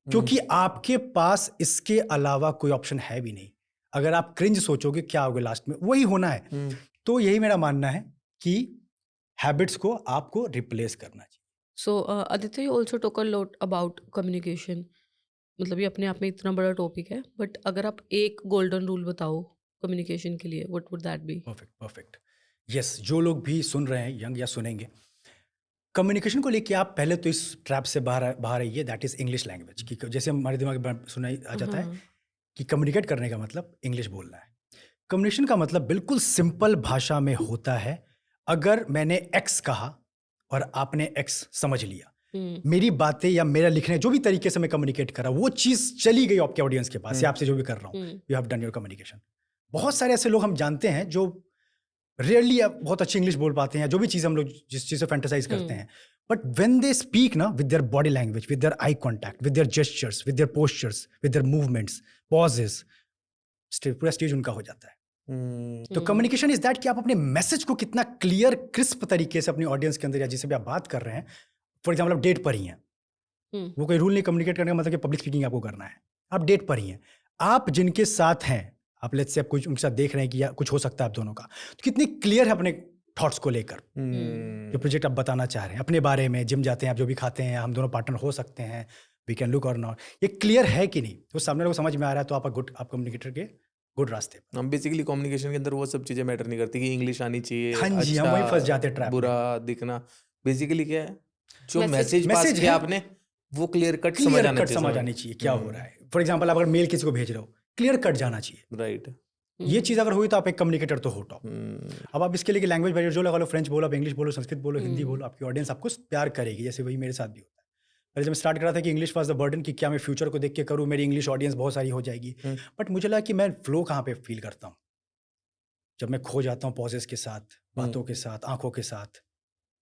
क्योंकि आपके पास इसके अलावा कोई ऑप्शन है भी नहीं। अगर आप क्रिंज सोचोगे क्या होगा लास्ट में, वही होना है। तो यही मेरा मानना है कि हैबिट्स को आपको रिप्लेस करना चाहिए। So, Aditya, you also talk a lot about communication. मतलब ये अपने आप में इतना बड़ा टॉपिक है, बट अगर आप एक गोल्डन रूल बताओ कम्युनिकेशन के लिए, what would that be? Perfect. Yes, जो लोग भी सुन रहे हैं, यंग या सुनेंगे, कम्युनिकेशन को लेके आप पहले तो इस ट्रैप से बाहर आइए, दैट इज इंग्लिश लैंग्वेज की। जैसे हमारे दिमाग में सुनाई आ जाता है कि कम्युनिकेट करने का मतलब इंग्लिश बोलना है। कम्युनिकेशन का मतलब बिल्कुल सिंपल भाषा में होता है, अगर मैंने एक्स कहा और आपने एक्स समझ लिया, मेरी बातें या मेरा लिखने, जो भी तरीके से मैं कम्युनिकेट कर रहा हूँ, वो चीज़ चली गई आपके ऑडियंस के पास, या आपसे जो भी कर रहा हूँ, you have done your communication. बहुत सारे ऐसे लोग हम जानते हैं जो रेयरली बहुत अच्छी इंग्लिश बोल पाते हैं, जो भी चीज़ हम लोग जिस चीज़ से फैंटेसाइज करते हैं, बट व्हेन दे स्पीक ना, with their body language, with their eye contact, with their gestures, with their postures, with their movements, pauses, पूरा स्टेज उनका हो जाता है। तो कम्युनिकेशन इज दैट कि आप अपने मैसेज को कितना क्लियर क्रिस्प तरीके से अपनी ऑडियंस के अंदर, या जिससे भी आप बात कर रहे हैं, फॉर एग्जाम्पल आप डेट पर ही हैं, वो कोई रूल नहीं कम्युनिकेट करने का मतलब कि पब्लिक स्पीकिंग आपको करना है, आप डेट पर ही हैं, आप जिनके साथ हैं, आप लेट्स से आप कुछ उनके साथ देख रहे हैं कि या कुछ हो सकता है आप दोनों का, तो कितनी क्लियर है अपने थॉट्स को लेकर, जो प्रोजेक्ट आप बताना चाह रहे हैं अपने बारे में, जिम जाते हैं आप, जो भी खाते हैं, हम दोनों पार्टनर हो सकते हैं, वी कैन लुक और नॉट, ये क्लियर है कि नहीं, तो सामने लोग समझ में आ रहा है, तो आप कम्युनिकेटर के गुड रास्ते पर। हम बेसिकली कम्युनिकेशन के अंदर वो सब चीजें मैटर नहीं करती कि इंग्लिश आनी चाहिए, हाँ जी, हम वहीं फंस जाते हैं ट्रैप में। बुरा दिखना। बेसिकली क्या है, जो मैसेज Message पास किया है। आपने, वो क्लियर कट क्लियर कट समझ आनी चाहिए क्या हो रहा है। फॉर एग्जाम्पल, अगर मेल किसी को भेज रहे हो, क्लियर कट जाना चाहिए। राइट। ये चीज़ अगर हुई तो आप एक कम्युनिकेटर तो हो टॉप। अब आप इसके लिए लैंग्वेज बैरियर जो लगा लो, फ्रेंच बोलो, आप इंग्लिश बोलो, संस्कृत बोलो, हिंदी बोलो, आपकी ऑडियंस आपको प्यार करेगी। जैसे वही मेरे साथ भी होता है। पहले जब मैं स्टार्ट कर रहा था कि इंग्लिश वाज द बर्डन, कि क्या मैं फ्यूचर को देख के करूँ, मेरी इंग्लिश ऑडियंस बहुत सारी हो जाएगी, बट मुझे लगा कि मैं फ्लो कहाँ पे फील करता हूँ, जब मैं खो जाता हूँ पॉजेस के साथ, बातों के साथ, आंखों के साथ,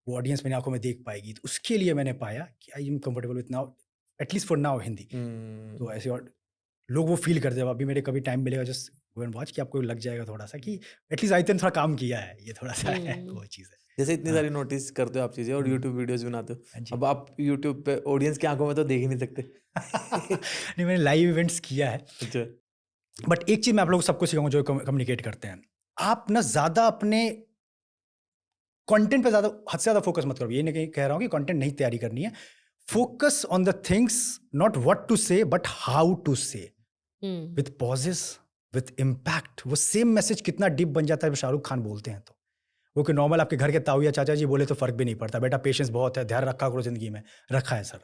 वो ऑडियंस मेरी आंखों में देख पाएगी। तो उसके लिए मैंने पाया कि I am comfortable with now, at least for now Hindi. तो ऐसे और लोग वो फील करते हैं। अभी मेरे कभी टाइम मिलेगा, जस्ट गो एंड वॉच, कि आपको लग जाएगा थोड़ा सा कि एटलीस्ट आई थोड़ा काम किया है, ये थोड़ा सा है वो चीज़ है। जैसे इतनी सारी नोटिस करते हो आप चीजें, और यूट्यूब वीडियोस बनाते हो, अब आप यूट्यूब पे ऑडियंस की आंखों में तो देख ही नहीं सकते। नहीं, मैंने लाइव इवेंट्स किया है। अच्छा। बट एक चीज़ मैं आप लोगों को सबको सिखाऊंगा जो कम्युनिकेट करते हैं, आप ना ज़्यादा अपने कंटेंट पे ज़्यादा हद से ज़्यादा फोकस मत करो। ये नहीं कह रहा हूँ कि कंटेंट नहीं तैयारी करनी है, focus on the things, not what to say but how to say, with pauses, with impact. वो सेम मैसेज कितना डीप बन जाता है जब शाहरुख खान बोलते हैं। तो वो कि नॉर्मल आपके घर के ताऊ या चाचा जी बोले तो फर्क भी नहीं पड़ता, बेटा पेशेंस बहुत है, धैर्य रखा करो जिंदगी में, रखा है सर।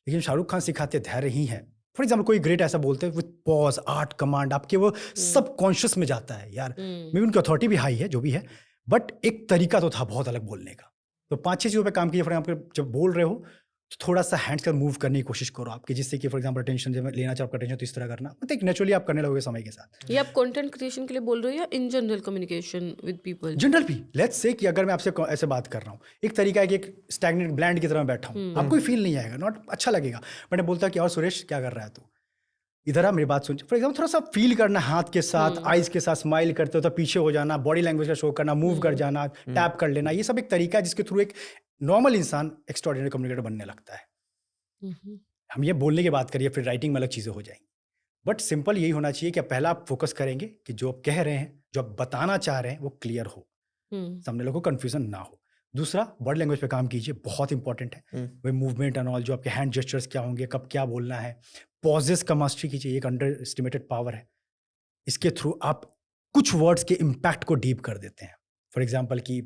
लेकिन शाहरुख खान सिखाते धैर्य ही है। फॉर एग्जाम्पल कोई ग्रेट ऐसा बोलते हैं विथ पॉज, आर्ट, कमांड, आपके वो सब कॉन्शियस में जाता है यार। मे उनकी अथॉरिटी भी हाई है, जो भी है, बट एक तरीका तो था बहुत अलग बोलने का। तो 5-6 चीज़ों पे काम कीजिए। फॉर एग्जाम्पल जब बोल रहे हो तो थोड़ा सा हैंड्स का मूव करने की कोशिश करो आपके, जिससे कि फॉर एग्जाम्पल अटेंशन जब लेना चाहो आपका अटेंशन, तो इस तरह करना, मतलब नेचुरली आप करने लगोगे समय के साथ। ये आप कंटेंट क्रिएशन के लिए बोल रहे हो या in general communication with people? General भी, लेट्स से कि अगर मैं आपसे ऐसे बात कर रहा हूँ, एक तरीका है कि एक स्टैग्नेंट ब्लैंड की तरह मैं बैठा हूँ, आपको फील नहीं आएगा, नॉट अच्छा लगेगा। मैंने बोलता कि और सुरेश क्या कर रहा है तू, इधर आ मेरी बात सुन। फॉर एग्जाम्पल थोड़ा सा फील करना, हाथ के साथ, आइज के साथ, स्माइल करते हो तो पीछे हो जाना, बॉडी लैंग्वेज का शो करना, मूव कर जाना, टैप कर लेना, ये सब एक तरीका है जिसके थ्रू एक नॉर्मल इंसान एक्स्ट्राऑर्डिनरी कम्युनिकेटर बनने लगता है। हम ये बोलने की बात करिए, फिर राइटिंग में अलग चीज़ें हो जाएंगी, बट सिंपल यही होना चाहिए कि पहला आप फोकस करेंगे कि जो आप कह रहे हैं, जो आप बताना चाह रहे हैं, वो क्लियर हो, सामने लोगों को कन्फ्यूजन ना हो। दूसरा, बॉडी लैंग्वेज पे काम कीजिए, बहुत इंपॉर्टेंट है। वही मूवमेंट एंड ऑल, जो आपके हैंड जेस्चर्स क्या होंगे, कब क्या बोलना है, पॉजेस का मास्टरी कीजिए, एक अंडर एस्टिमेटेड पावर है। इसके थ्रू आप कुछ वर्ड्स के इम्पैक्ट को डीप कर देते हैं। फॉर एग्जाम्पल कि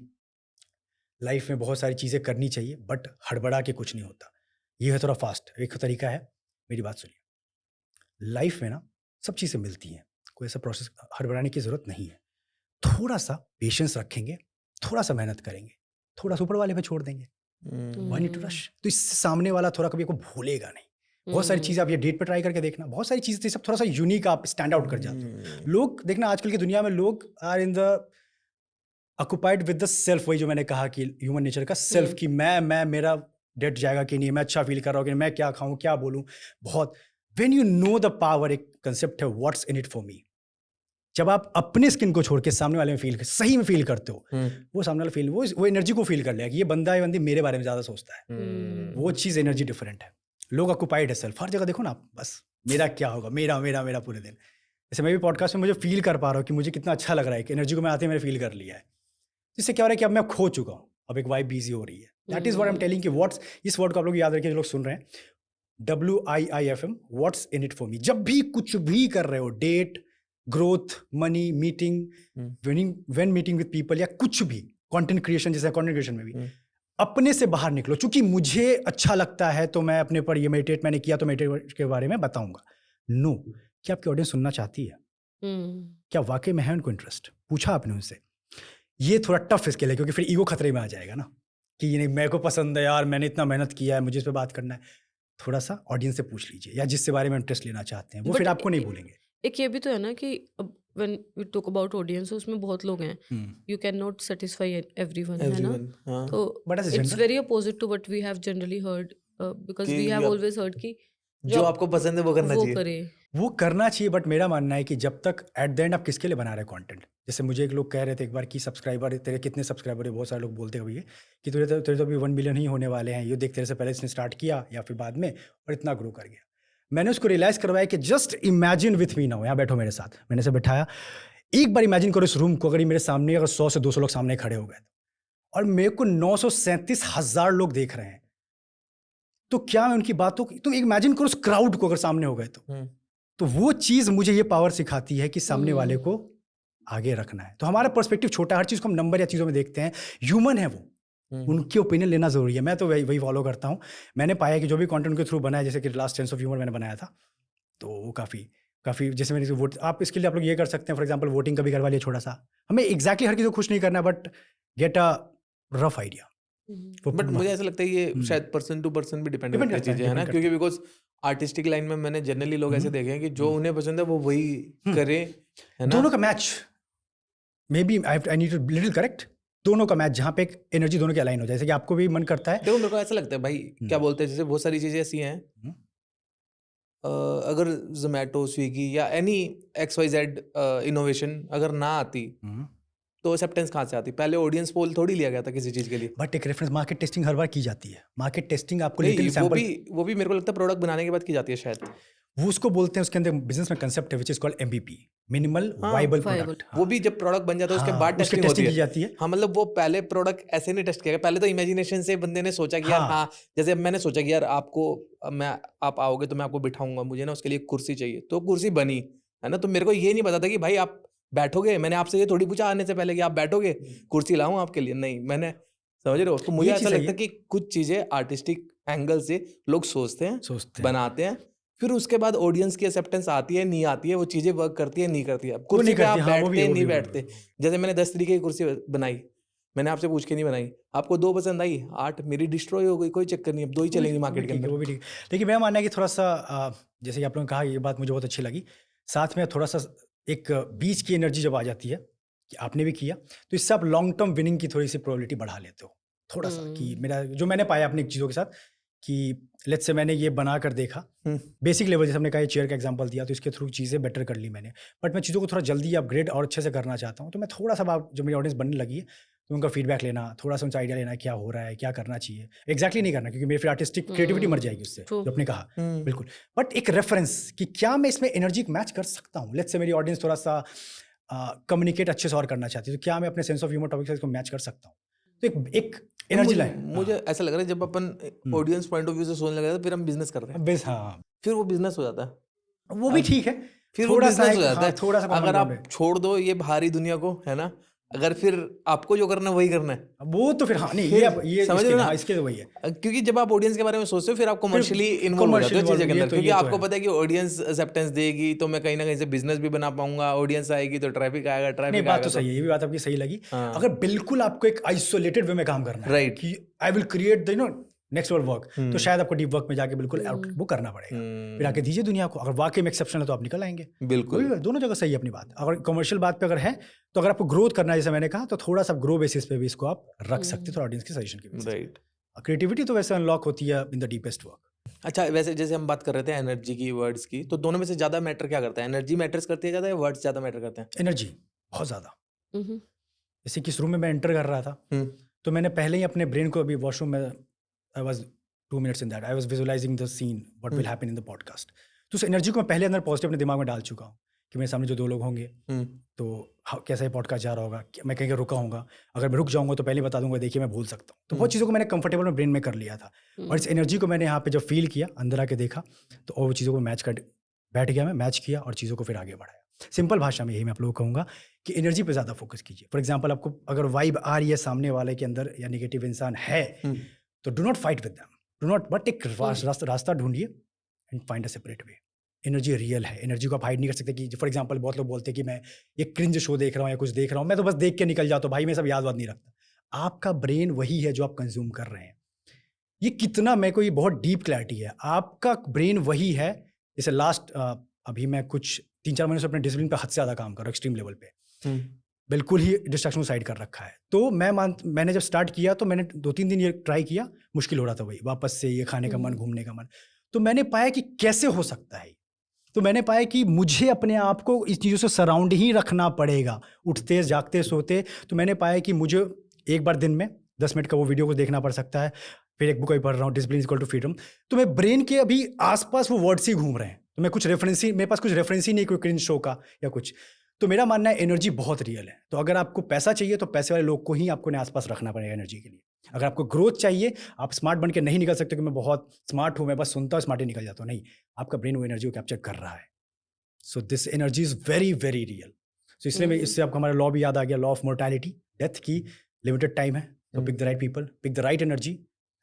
लाइफ में बहुत सारी चीज़ें करनी चाहिए, बट हड़बड़ा के कुछ नहीं होता, ये है थोड़ा फास्ट। एक तरीका है, मेरी बात सुनिए, लाइफ में ना सब चीज़ें मिलती हैं, कोई ऐसा प्रोसेस हड़बड़ाने की ज़रूरत नहीं है। थोड़ा सा पेशेंस रखेंगे, थोड़ा सा मेहनत करेंगे, थोड़ा सा ऊपर वाले पे छोड़ देंगे। Why need to rush? तो इससे सामने वाला थोड़ा कभी आपको भूलेगा नहीं। बहुत सारी चीज़ें आप ये डेट पे ट्राई करके देखना, बहुत सारी चीज़ें सब थोड़ा सा यूनिक आप स्टैंड आउट कर जाते हो। लोग देखना आजकल की दुनिया में लोग are in the occupied with the self, वही जो मैंने कहा कि ह्यूमन नेचर का सेल्फ, कि मैं मेरा डेट जाएगा कि नहीं, मैं अच्छा फील कर रहा हूँ कि नहीं, मैं क्या खाऊं क्या बोलूं। बहुत when you know the power, एक कंसेप्ट है what's in it for me. जब आप अपने स्किन को छोड़ के सामने वाले में सही में फील करते हो, वो सामने वाला फील वो एनर्जी को फील कर लेगा कि ये बंदा है बंदी मेरे बारे में ज़्यादा सोचता है। वो चीज़ एनर्जी डिफरेंट है। लोग ऑक्युपाइड है सेल्फ, हर जगह देखो ना आप, बस मेरा क्या होगा, मेरा मेरा मेरा पूरे दिन। जैसे मैं भी पॉडकास्ट में मुझे फील कर पा रहा हूँ कि मुझे कितना अच्छा लग रहा है कि एनर्जी को मैं आते ही मैंने फील कर लिया है। इससे क्या हो रहा है कि अब मैं खो चुका हूँ, अब एक वाइब बिजी हो रही है। That is what I am telling कि व्हाट्स, इस वर्ड को आप लोग याद रखिए जो लोग सुन रहे हैं, WIIFM, what's in it for me. जब भी कुछ भी कर रहे हो, date, growth, money, meeting, when meeting with people, या कुछ भी कंटेंट क्रिएशन, जैसे कंटेंट क्रिएशन में भी अपने से बाहर निकलो। चूंकि मुझे अच्छा लगता है तो मैं अपने पर ये मेडिटेट मैंने किया तो मेडिटेट के बारे में बताऊंगा। नो, क्या आपकी ऑडियंस सुनना चाहती है? क्या वाकई में है उनको इंटरेस्ट? पूछा आपने उनसे? ये थोड़ा टफ इसके लिए, क्योंकि फिर ईगो खतरे में आ जाएगा ना कि ये नहीं, मेरे को पसंद है यार, मैंने इतना मेहनत किया है, मुझे इस पर बात करना है। थोड़ा सा ऑडियंस से पूछ लीजिए, या जिससे बारे में इंटरेस्ट लेना चाहते हैं वो फिर आपको नहीं बोलेंगे। एक ये भी तो है ना कि अब when we talk about audience, उसमें बहुत लोग हैं, you can not satisfy everyone, है ना? तो But as a it's general- very opposite to what we have generally heard, because कि we have you- always heard कि जो आपको पसंद है वो करना वो चाहिए। करे। वो करना चाहिए, बट मेरा मानना है कि जब तक एट द एंड आप किसके लिए बना रहे कंटेंट। जैसे मुझे एक लोग कह रहे थे एक बार कि सब्सक्राइबर तेरे कितने सब्सक्राइबर है, बहुत सारे लोग बोलते हैं भैया कि तेरे तो अभी 1 मिलियन ही होने वाले हैं, ये देख तेरे से पहले इसने स्टार्ट किया या फिर बाद में, और इतना ग्रो कर गया। मैंने उसको रियलाइज करवाया कि just imagine with me now, यहाँ बैठो मेरे साथ, मैंने से बैठाया, एक बार इमेजिन करो इस रूम को, अगर मेरे सामने अगर 100 से 200 लोग सामने खड़े हो गए और मेरे को 937,000 लोग देख रहे हैं, तो क्या मैं उनकी बातों को, तुम इमेजिन करो उस क्राउड को अगर सामने हो गए तो वो चीज़ मुझे ये पावर सिखाती है कि सामने वाले को आगे रखना है। तो हमारा पर्सपेक्टिव छोटा है, हर चीज़ को हम नंबर या चीज़ों में देखते हैं। ह्यूमन है वो, उनकी ओपिनियन लेना ज़रूरी है। मैं तो वही फॉलो करता हूँ। मैंने पाया कि जो भी कंटेंट के थ्रू बना है, जैसे कि लास्ट सेंस ऑफ ह्यूमर मैंने बनाया था, तो वो काफ़ी जैसे मैंने वोट, आप इसके लिए आप लोग ये कर सकते हैं, फॉर एग्जांपल वोटिंग कभी करवा लिया छोटा सा। हमें एग्जैक्टली हर किसी को खुश नहीं करना, but get a rough idea. But मुझे ऐसा लगता है ये शायद पर्सन टू पर्सन भी डिपेंड Depend करती करता है, चीजें है ना, depend क्योंकि बिकॉज आर्टिस्टिक लाइन में मैंने जनरली लोग ऐसे देखे हैं कि जो उन्हें पसंद है वो वही करे, है ना? दोनों का match, maybe I need to little correct, दोनों का मैच जहाँ पे एक एनर्जी दोनों की अलाइन हो जाए, जैसे कि आपको भी मन करता है। देखो मेरे को ऐसा लगता है भाई, क्या बोलते हैं, जैसे बहुत सारी चीजें ऐसी हैं, अगर जोमेटो, स्विगी या एनी XYZ इनोवेशन अगर ना आती तो एक्सेप्टेंस कहाँ से आती? पहले ऑडियंस पोल थोड़ी लिया गया था किसी चीज के लिए। बट एक रेफरेंस मार्केट टेस्टिंग हर बार की जाती है। मार्केट टेस्टिंग आपको नहीं, लिटिल वो सैंपल, भी मेरे को लगता है प्रोडक्ट बनाने के बाद की जाती है शायद। वो उसको बोलते हैं, उसके अंदर बिजनेस में कंसेप्ट है which is called MVP, minimal viable product. वो भी जब प्रोडक्ट बन जाता है उसके बाद उसकी टेस्टिंग की जाती है। हाँ, मतलब वो पहले प्रोडक्ट ऐसे नहीं टेस्ट किया गया, पहले तो इमेजिनेशन से बंदे ने सोचा कि यार हाँ, जैसे मैंने सोचा कि यार आप आओगे तो मैं आपको बिठाऊंगा, मुझे ना उसके लिए कुर्सी चाहिए, तो कुर्सी बनी, है ना? तो मेरे को ये नहीं पता था कि भाई आप बैठोगे, मैंने आपसे ये थोड़ी पूछा आने से पहले कि आप बैठोगे, कुर्सी लाऊं आपके लिए, नहीं, मैंने, समझ रहे हो? तो मुझे ऐसा लगता है कि कुछ चीजें आर्टिस्टिक एंगल से लोग सोचते हैं, बनाते हैं, फिर उसके बाद ऑडियंस की एक्सेप्टेंस आती है, नहीं आती है, वो चीजें वर्क करती है, नहीं करती है। अब कुर्सी पे आप बैठते नहीं बैठते, जैसे मैंने 10 तरीके की कुर्सी बनाई, मैंने आपसे पूछ के नहीं बनाई, आपको 2 पसंद आई, 8 मेरी डिस्ट्रॉय हो गई, कोई चक्कर नहीं, अब 2 ही चलेंगी मार्केट के अंदर। वो भी ठीक। लेकिन मेरा मानना है कि थोड़ा सा जैसे कि आप लोगों ने कहा, ये बात मुझे बहुत अच्छी लगी, साथ में थोड़ा सा एक बीच की एनर्जी जब आ जाती है कि आपने भी किया, तो इससे आप लॉन्ग टर्म विनिंग की थोड़ी सी प्रोबेबिलिटी बढ़ा लेते हो थोड़ा सा। कि मेरा जो मैंने पाया अपनी चीज़ों के साथ कि लेट्स से मैंने ये बना कर देखा बेसिक लेवल, जैसे हमने कहा चेयर का एग्जांपल दिया, तो इसके थ्रू चीज़ें बेटर कर ली मैंने, बट मैं चीज़ों को थोड़ा जल्दी अपग्रेड और अच्छे से करना चाहता हूँ। तो मैं थोड़ा सा जो मेरी ऑडियंस बनने लगी है, तो उनका फीडबैक लेना, थोड़ा सा उनसे आइडिया लेना, क्या हो रहा है, क्या करना चाहिए, एग्जैक्टली नहीं करना, क्योंकि मेरी फिर आर्टिस्टिक क्रिएटिविटी मर जाएगी उससे, जो आपने कहा बिल्कुल। बट एक रेफरेंस कि क्या मैं इसमें एनर्जी मैच कर सकता हूँ। लेट्स से मेरी ऑडियंस थोड़ा सा कम्युनिकेट अच्छे से और करना चाहती है, तो क्या मैं अपने सेंस ऑफ ह्यूमर टॉपिक से इसको मैच कर सकता हूँ। तो एक एनर्जी लाइन, मुझे ऐसा लग रहा है जब अपन ऑडियंस पॉइंट ऑफ व्यू से सोचने लगे तो फिर हम बिजनेस कर रहे हैं, फिर वो बिजनेस हो जाता है, वो भी ठीक है, फिर वो बिजनेस हो जाता है। थोड़ा सा अगर आप छोड़ दो ये बाहरी दुनिया को, है ना, अगर फिर आपको जो करना है वही करना है, अब वो तो फिर हाँ नहीं फिर ये समझ इसके, रहे हो ना? हाँ, इसके तो वही है। क्योंकि जब आप ऑडियंस के बारे में सोचते हो फिर आप कमर्शियली इन्वॉल्व हो जाते हो commercial चीज़ों के involve, ये अंदर, तो- क्योंकि ये तो आपको है। पता है कि ऑडियंस एक्सेप्टेंस देगी तो मैं कहीं ना कहीं से बिजनेस भी बना पाऊंगा, ऑडियंस आएगी तो ट्रैफिक आएगा, नहीं ट्रैफिक बात आएगा तो सही है, ये भी बात आपकी सही लगी। हाँ। अगर बिल्कुल आपको एक आइसोलेटेड वे में काम करना है Right. कि I will create the next world work, तो शायद आपको डीप वर्क में जाके बिल्कुल आउट वो करना पड़ेगा, फिर आके दीजिए दुनिया को। अगर वाकई में एक्सेप्शन है तो आप निकल आएंगे। बिल्कुल वही दोनों जगह सही है अपनी बात। अगर कमर्शियल बात पे अगर है तो अगर आपको ग्रोथ करना है जैसे मैंने कहा, तो थोड़ा सा ग्रो बेसिस पे भी इसको आप रख सकते हो ऑडियंस के सजेशन की वजह राइट। से। क्रिएटिविटी तो वैसे अनलॉक होती है इन द डीपेस्ट वर्क। अच्छा, वैसे जैसे हम बात कर रहे थे एनर्जी की, वर्ड्स की, तो दोनों में से ज्यादा मैटर क्या करता है? एनर्जी मैटर्स करती है ज्यादा या वर्ड्स ज्यादा मैटर करते हैं? एनर्जी बहुत ज़्यादा। Mhm. जैसे कि इस रूम में मैं एंटर कर रहा था तो मैंने पहले ही अपने ब्रेन को, अभी वॉशरूम में I was 2 minutes in that, I was visualizing the scene what will happen in the podcast. तो उस एनर्जी को मैं पहले अंदर पॉजिटिव अपने दिमाग में डाल चुका हूँ कि मेरे सामने जो 2 लोग होंगे तो कैसा ये पॉडकास्ट जा रहा होगा, मैं कहीं रुका हूँगा, अगर मैं रुक जाऊँगा तो पहले बता दूंगा देखिए मैं भूल सकता हूँ। तो बहुत चीज़ों को मैंने कंफर्टेबल में ब्रेन में कर लिया था, और इस एनर्जी को मैंने यहाँ पे जब फील किया, अंदर आके देखा, तो और वो चीज़ों को मैच कर बैठ गया, मैं मैच किया और चीज़ों को फिर आगे बढ़ाया। सिंपल भाषा में यही मैं आप लोगों को कहूँगा कि एनर्जी पे ज़्यादा फोकस कीजिए। फॉर एग्जाम्पल, आपको अगर वाइब आ रही है सामने वाले के अंदर या नेगेटिव इंसान है तो do not fight with them, do not, but एक रास्ता ढूंढिए and find a separate way. Energy real है, एनर्जी को आप हाइड नहीं कर सकते। कि फॉर एग्जांपल बहुत लोग बोलते हैं कि मैं ये क्रिंज शो देख रहा हूँ या कुछ देख रहा हूँ, मैं तो बस देख के निकल जाता हूँ, भाई मैं सब याद नहीं रखता। आपका ब्रेन वही है जो आप कंज्यूम कर रहे हैं। ये कितना, मेरे को ये बहुत डीप क्लैरिटी है, आपका ब्रेन वही है। जैसे लास्ट अभी मैं कुछ 3-4 महीने से अपने डिसिप्लिन पे हद से ज़्यादा काम कर रहा हूँ, एक्सट्रीम लेवल पे, बिल्कुल ही डिस्ट्रैक्शन साइड कर रखा है। तो मैंने जब स्टार्ट किया तो मैंने 2-3 दिन ये ट्राई किया, मुश्किल हो रहा था वही वापस से ये खाने का मन, घूमने का मन। तो मैंने पाया कि कैसे हो सकता है। तो मैंने पाया कि मुझे अपने आप को इस चीज़ों से सराउंड ही रखना पड़ेगा, उठते जागते सोते। तो मैंने पाया कि मुझे एक बार दिन में 10 मिनट का वो वीडियो को देखना पड़ सकता है। फिर एक बुक अभी पढ़ रहा हूँ, discipline is equal to freedom. तो मैं ब्रेन के अभी आसपास वो वर्ड्स ही घूम रहे हैं, तो मैं कुछ रेफरेंस ही, मेरे पास कुछ रेफरेंस ही नहीं कोई क्रिंज शो का या कुछ। तो मेरा मानना है एनर्जी बहुत रियल है। तो अगर आपको पैसा चाहिए तो पैसे वाले लोग को ही आपको अपने आसपास रखना पड़ेगा एनर्जी के लिए। अगर आपको ग्रोथ चाहिए, आप स्मार्ट बन के नहीं निकल सकते कि मैं बहुत स्मार्ट हूँ, मैं बस सुनता हूँ स्मार्ट ही निकल जाता हूँ, नहीं, आपका ब्रेन वो एनर्जी को कैप्चर कर रहा है। So this energy is very very real. So इसलिए इससे आपको हमारा लॉ भी याद आ गया, लॉ ऑफ मोर्टैलिटी, डेथ की लिमिटेड टाइम है। तो pick the right people, pick the right energy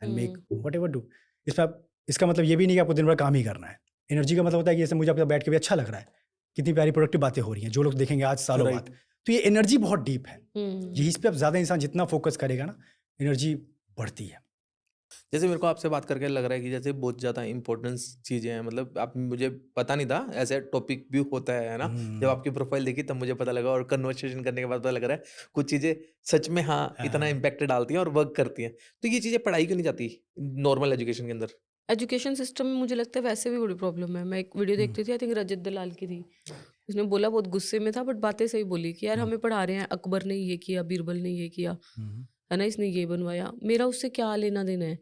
and make whatever do. इसका मतलब ये भी नहीं कि आपको दिन भर काम ही करना है। एनर्जी का मतलब होता है कि जैसे मुझे आपके साथ बैठ के भी अच्छा लग रहा है, कितनी प्यारी प्रोडक्टिव बातें हो रही हैं, जो लोग देखेंगे आज सालों बाद। तो ये एनर्जी बहुत डीप है, यही इस पे अब ज़्यादा इंसान जितना फोकस करेगा ना, एनर्जी बढ़ती है। जैसे मेरे को आपसे बात करके लग रहा है कि जैसे बहुत ज़्यादा इंपॉर्टेंस चीज़ें हैं, मतलब आप, मुझे पता नहीं था ऐसे टॉपिक भी होता है ना। जब आपकी प्रोफाइल देखी तब मुझे पता लगा, और कन्वर्सेशन करने के बाद पता लग रहा है कुछ चीज़ें सच में हाँ इतना इम्पैक्ट डालती हैं और वर्क करती हैं। तो ये चीज़ें पढ़ाई क्यों नहीं जाती नॉर्मल एजुकेशन के अंदर? एजुकेशन सिस्टम में मुझे लगता है वैसे भी बड़ी प्रॉब्लम है। मैं एक वीडियो देखती थी, आई थिंक रजत दलाल की थी, उसने बोला, बहुत गुस्से में था बट बातें सही बोली कि यार हमें पढ़ा रहे हैं अकबर ने ये किया, बीरबल ने ये किया, है ना, इसने ये बनवाया, मेरा उससे क्या लेना देना है।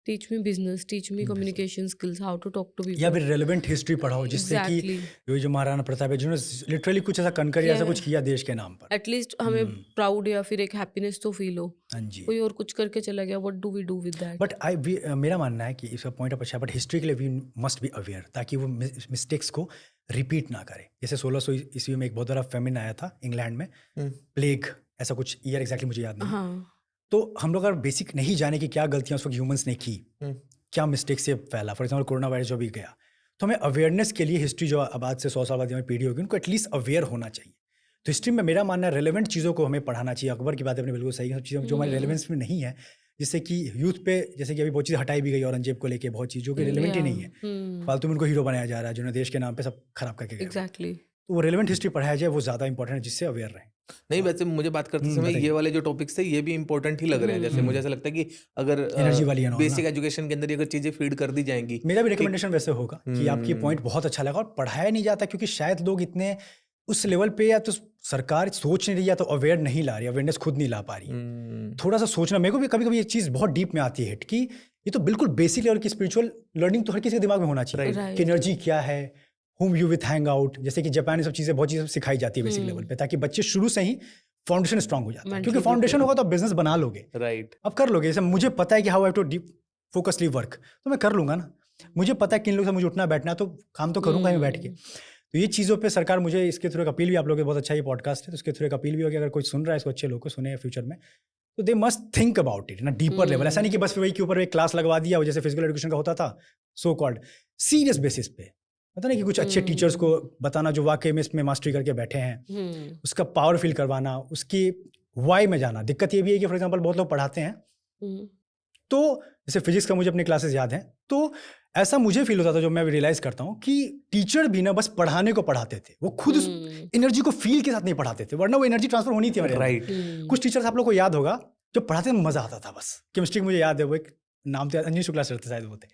Teach me business, teach me communication skills, how to talk to people, या फिर रेलेवेंट हिस्ट्री पढ़ाओ, जिससे कि ये जो महाराणा प्रताप है जिन्होंने लिटरली कुछ ऐसा कनकर ऐसा कुछ किया देश के नाम पर, एटलीस्ट हमें प्राउड या फिर एक हैप्पीनेस तो फील हो। हाँ जी। कोई और कुछ करके चला गया, what do we do with that? But मेरा मानना है कि इसका पॉइंट ऑफ अच्छा, बट हिस्ट्री के लिए वी मस्ट बी अवेयर, ताकि वो मिस्टेक्स को रिपीट ना करे। जैसे 1600 ईस्वी में एक बहुत बड़ा फेमिन आया था इंग्लैंड में, प्लेग, ऐसा कुछ ईयर एग्जैक्टली मुझे याद नहीं। हाँ। तो हम लोग अगर बेसिक नहीं जाने कि क्या गलतियां उस वक्त ह्यूमंस ने की, क्या मिस्टेक से फैला, फॉर एग्जाम्पल कोरोना वायरस जो भी गया, तो हमें अवेयरनेस के लिए हिस्ट्री जो अब आज से 100 साल बाद हमारी पीढ़ी होगी उनको एटलीस्ट अवेयर होना चाहिए। तो हिस्ट्री में मेरा मानना है रेलेवेंट चीज़ों को हमें पढ़ाना चाहिए। अकबर की बात अपने बिल्कुल सही है, सब चीज़ें जो हमारे रेलेवेंस में नहीं है, जिससे कि यूथ पे, जैसे कि अभी बहुत चीज़ हटाई भी गई, औरंगजेब को लेके बहुत चीज़ जो कि रेलेवेंट ही नहीं है, फालतू में उनको हीरो बनाया जा रहा है, जिन्होंने देश के नाम पे सब खराब करके गए। एग्जैक्टली। तो वो रेलेवेंट हिस्ट्री पढ़ाया जाए, वो ज़्यादा इंपॉर्टेंट है, जिससे अवेयर रहें। नहीं, वैसे मुझे बात करते समय ये वाले जो टॉपिक्स थे ये भी इंपॉर्टेंट ही लग रहे हैं। जैसे मुझे ऐसा लगता है कि अगर एनर्जी वाली है ना, बेसिक एजुकेशन के अंदर अगर चीजें फीड कर दी जाएंगी, मेरा भी रिकमेंडेशन वैसे होगा कि आपकी पॉइंट बहुत अच्छा लगा। और पढ़ाया नहीं जाता क्योंकि शायद लोग इतने उस लेवल पे, या तो सरकार सोच नहीं रही, या तो अवेयर नहीं ला रही, अवेयरनेस खुद नहीं ला पा रही। थोड़ा सा सोचना, मेरे को भी कभी कभी ये चीज़ बहुत डीप में आती है हिट, कि ये तो बिल्कुल बेसिक लेवल की स्पिरिचुअल लर्निंग तो हर किसी के दिमाग में होना चाहिए कि एनर्जी क्या है, whom you with hang out, जैसे कि जापान में सब चीज़ें बहुत चीज़ें सिखाई जाती है बेसिक लेवल पे, ताकि बच्चे शुरू से ही फाउंडेशन स्ट्रांग हो जाता है। क्योंकि फाउंडेशन होगा तो आप बिजनेस बना लोगे, राइट, अब कर लोगे। जैसे मुझे पता है कि how I to deep focusly work, तो मैं कर लूंगा ना। मुझे पता है कि इन लोगों से मुझे उठना बैठना, तो काम तो करूंगा ही बैठ के। तो ये चीज़ों पे सरकार मुझे इसके थ्रू एक अपील भी, आप लोगों के बहुत अच्छा ये पॉडकास्ट है तो उसके थ्रू एक अपील भी होगी, अगर कोई सुन रहा है इसको, अच्छे लोग को सुने फ्यूचर में, तो they must think about it ना डीपर लेवल। ऐसा नहीं कि बस वही के ऊपर एक क्लास लगवा दिया, जैसे फिजिकल एजुकेशन का होता था सो कॉल्ड, सीरियस बेसिस पे पता नहीं कि कुछ अच्छे टीचर्स को बताना जो वाकई में इसमें मास्टरी करके बैठे हैं, उसका पावर फील करवाना, उसकी वाई में जाना। दिक्कत ये भी है कि फॉर एग्जांपल बहुत लोग पढ़ाते हैं तो जैसे फिजिक्स का मुझे अपनी क्लासेस याद हैं, तो ऐसा मुझे फील होता था, जो मैं रियलाइज करता हूँ कि टीचर भी ना बस पढ़ाने को पढ़ाते थे, वो खुद उस एनर्जी को फील के साथ नहीं पढ़ाते थे, वरना वो एनर्जी ट्रांसफर होनी थी हमारे राइट। कुछ टीचर्स आप लोग को याद होगा जो पढ़ाते में मजा आता था, बस केमिस्ट्री मुझे याद है, वो एक नाम थे अंजनी शुक्ला सर थे शायद वो थे,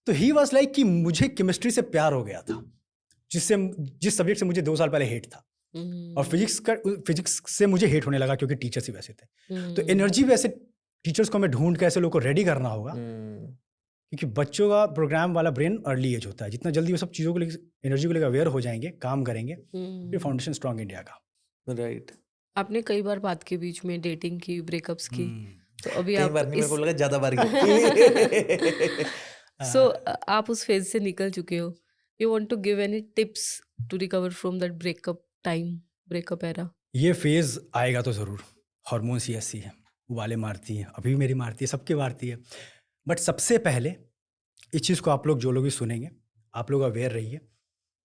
तो ही वाज लाइक कि मुझे केमिस्ट्री से प्यार हो गया था, जिस सब्जेक्ट से मुझे 2 साल पहले हेट था, और फिजिक्स से मुझे हेट होने लगा क्योंकि टीचर्स ही वैसे थे। तो एनर्जी वैसे टीचर्स को हमें ढूंढ के ऐसे लोगों को रेडी करना होगा, क्योंकि बच्चों का प्रोग्राम वाला ब्रेन अर्ली एज होता है, जितना जल्दी वो सब चीज़ों को लेकर एनर्जी को लेकर अवेयर हो जाएंगे, काम करेंगे, फिर फाउंडेशन स्ट्रांग इंडिया का। राइट। आपने कई बार बात के बीच में डेटिंग की, ब्रेकअप्स की, तो अभी कई आप बार नहीं, मेरे को लगा ज्यादा बार सो आप उस फेज से निकल चुके हो। You want to give any tips to recover from that breakup time, breakup era? ये फेज़ आएगा तो ज़रूर, हार्मोन्स ही ऐसी हैं, उबाले मारती हैं, अभी भी मेरी मारती है, सबके मारती है, बट सबसे पहले इस चीज़ को आप लोग जो लोग भी सुनेंगे, आप लोग अवेयर रहिए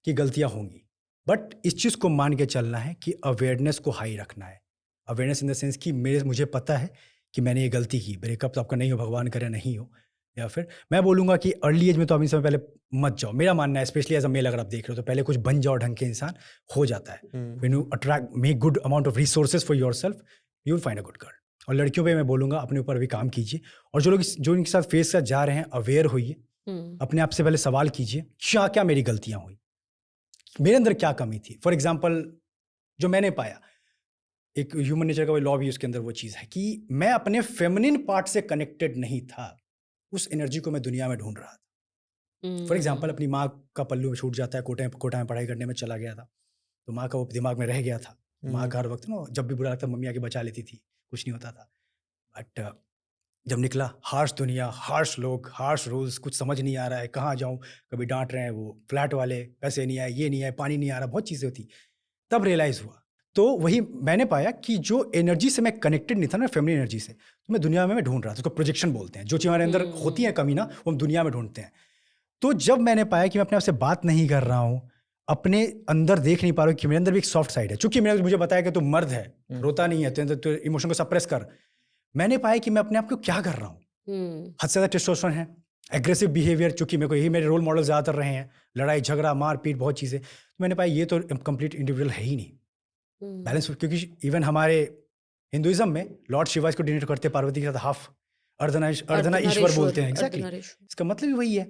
कि गलतियाँ होंगी, बट इस चीज़ को मान के चलना है कि अवेयरनेस को हाई रखना है। अवेयरनेस इन द सेंस कि मुझे पता है कि मैंने ये गलती की, ब्रेकअप तो आपका नहीं हो, भगवान करे नहीं हो, या फिर मैं बोलूँगा कि अर्ली एज में तो आप इन समय पहले मत जाओ, मेरा मानना है, स्पेशली एज अ मेल अगर आप देख रहे हो तो पहले कुछ बन जाओ, ढंग के इंसान हो जाता है। When you attract make good amount of resources for yourself, you will find a good girl. और लड़कियों पे मैं बोलूँगा अपने ऊपर भी काम कीजिए, और जो इनके साथ फेस साथ जा रहे हैं, अवेयर होइए, अपने आप से पहले सवाल कीजिए, क्या क्या मेरी गलतियाँ हुई, मेरे अंदर क्या कमी थी। फॉर एग्जाम्पल जो मैंने पाया, एक ह्यूमन नेचर का वो लॉ भी उसके अंदर वो चीज़ है कि मैं अपने फेमिनिन पार्ट से कनेक्टेड नहीं था, उस एनर्जी को मैं दुनिया में ढूंढ रहा था। फॉर एग्जाम्पल अपनी माँ का पल्लू में छूट जाता है, कोटा में पढ़ाई करने में चला गया था, तो माँ का वो दिमाग में रह गया था। माँ का हर वक्त ना जब भी बुरा लगता मम्मी आके बचा लेती थी, कुछ नहीं होता था। बट जब निकला, हार्श दुनिया, हार्श लोग, हार्श रूल्स, कुछ समझ नहीं आ रहा है, कहाँ जाऊँ, कभी डांट रहे हैं वो फ्लैट वाले, पैसे नहीं आए, ये नहीं आए, पानी नहीं आ रहा, बहुत चीज़ें होती। तब रियलाइज़ हुआ, तो वही मैंने पाया कि जो एनर्जी से मैं कनेक्टेड नहीं था ना, फेमिनिन एनर्जी से, तो मैं दुनिया में ढूंढ रहा था। उसको प्रोजेक्शन बोलते हैं, जो चीज़ हमारे अंदर होती है कमी ना, वो हम दुनिया में ढूंढते हैं। तो जब मैंने पाया कि मैं अपने आप से बात नहीं कर रहा हूँ, अपने अंदर देख नहीं पा रहा हूँ कि मेरे अंदर भी एक सॉफ्ट साइड है, चूंकि मुझे बताया कि तू मर्द है, रोता नहीं है, तो इमोशन को सप्रेस कर, मैंने पाया कि मैं अपने आप को क्या कर रहा हूँ, हद से ज़्यादा टेस्टोस्टेरोन है, एग्रेसिव बिहेवियर, चूंकि मेरे को यही मेरे रोल मॉडल ज़्यादातर रहे हैं, लड़ाई झगड़ा मारपीट बहुत चीज़ें, तो मैंने पाया ये तो कंप्लीट इंडिविजुअल है ही नहीं बैलेंस। क्योंकि इवन हमारे हिंदुइज्म में लॉर्ड शिवा इसको डिनोट करते, पार्वती के साथ हाफ अर्धना ईश्वर बोलते हैं। एग्जैक्टली, इसका मतलब वही है,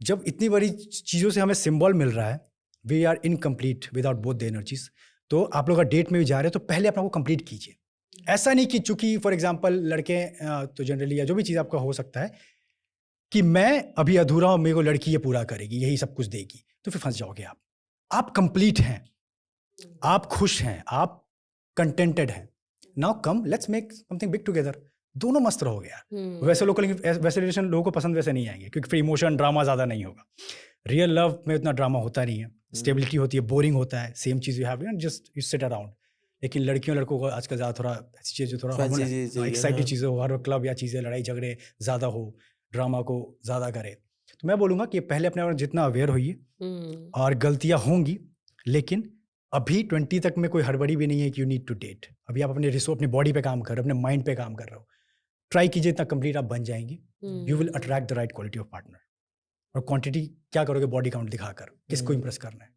जब इतनी बड़ी चीज़ों से हमें सिंबल मिल रहा है, we are incomplete without both the energies. तो आप लोग अगर डेट में भी जा रहे हो तो पहले अपना को कंप्लीट कीजिए। ऐसा नहीं कि चूंकि फॉर एग्जांपल लड़के तो जनरली, या जो भी चीज़ आपका हो सकता है कि मैं अभी अधूरा हूँ, मेरे को लड़की ये पूरा करेगी, यही सब कुछ देगी, तो फिर फंस जाओगे आप कंप्लीट हैं, आप खुश हैं, आप कंटेंटेड हैं, now come let's make something big together, दोनों मस्त रहोगे यार। वैसे रिलेशन लोगों को पसंद वैसे नहीं आएंगे, क्योंकि फिर इमोशन ड्रामा ज़्यादा नहीं होगा। रियल लव में उतना ड्रामा होता नहीं है, स्टेबिलिटी होती है, बोरिंग होता है, same cheese you have, just you sit around. लेकिन लड़कियों लड़कों को आजकल ज़्यादा थोड़ा ऐसी चीज़ें, थोड़ा एक्साइटेड चीज़ें हो, हर क्लब या चीज़ें, लड़ाई झगड़े ज़्यादा हो, ड्रामा को ज़्यादा करे। तो मैं बोलूँगा कि पहले अपने आप जितना अवेयर होइए, और गलतियाँ होंगी, लेकिन अभी 20 तक में कोई हड़बड़ी भी नहीं है कि यू नीड टू डेट। अभी आप अपने रिसोर्स, अपनी बॉडी पे काम कर रहे हो, अपने माइंड पे काम कर रहे हो, ट्राई कीजिए, इतना कंप्लीट आप बन जाएंगी, you will attract the right quality of partner. और क्वांटिटी क्या करोगे, बॉडी काउंट दिखाकर किसको इंप्रेस करना है,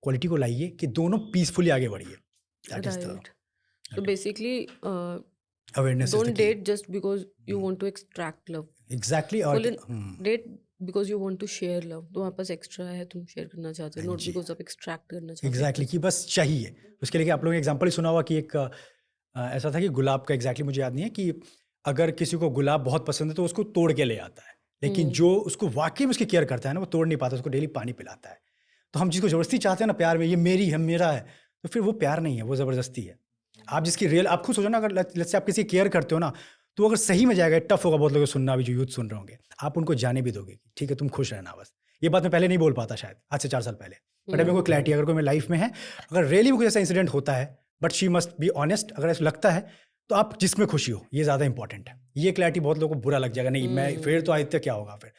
क्वालिटी को लाइए कि दोनों पीसफुली आगे बढ़िए। That is the So basically, awareness don't is the key. date just because you want to extract love. Exactly, और Date because you want to share love. तुम्हारे पास एक्स्ट्रा है, तुम शेयर करना चाहते हो, not because आप एक्सट्रैक्ट करना चाहते हो। एग्जैक्टली, कि बस चाहिए। उसके लिए आप लोगों ने एग्जांपल ही सुना हुआ कि एक ऐसा था कि गुलाब का, एग्जैक्टली मुझे याद नहीं है, कि अगर किसी को गुलाब बहुत पसंद है तो उसको तोड़ के ले आता है, लेकिन जो उसको वाकई में उसकी केयर करता है ना, वो तोड़ नहीं पाता, उसको डेली पानी पिलाता है। तो हम जिसको जबरदस्ती चाहते हैं ना प्यार में, ये मेरी है, मेरा है, तो फिर वो प्यार नहीं है, वो ज़बरदस्ती है। आप जिसकी रियल, आप खुद सोचो ना, अगर लेट्स से आप किसी केयर करते हो ना, तो अगर सही में जाएगा, टफ होगा बहुत लोग सुनना, भी जो यूथ सुन रहे होंगे, आप उनको जाने भी दोगे, ठीक है तुम खुश रहना बस, ये बात मैं पहले नहीं बोल पाता शायद, आज से 4 साल पहले। बट अभी कोई क्लैरिटी, अगर कोई मेरी लाइफ में है, अगर रियली में कुछ ऐसा इंसिडेंट होता है, but she must be honest, अगर ऐसा लगता है तो आप जिसमें खुशी हो, ये ज़्यादा इंपॉर्टेंट है। ये क्लैरिटी बहुत लोगों को बुरा लग जाएगा, नहीं मैं फिर तो आदित्य क्या होगा फिर।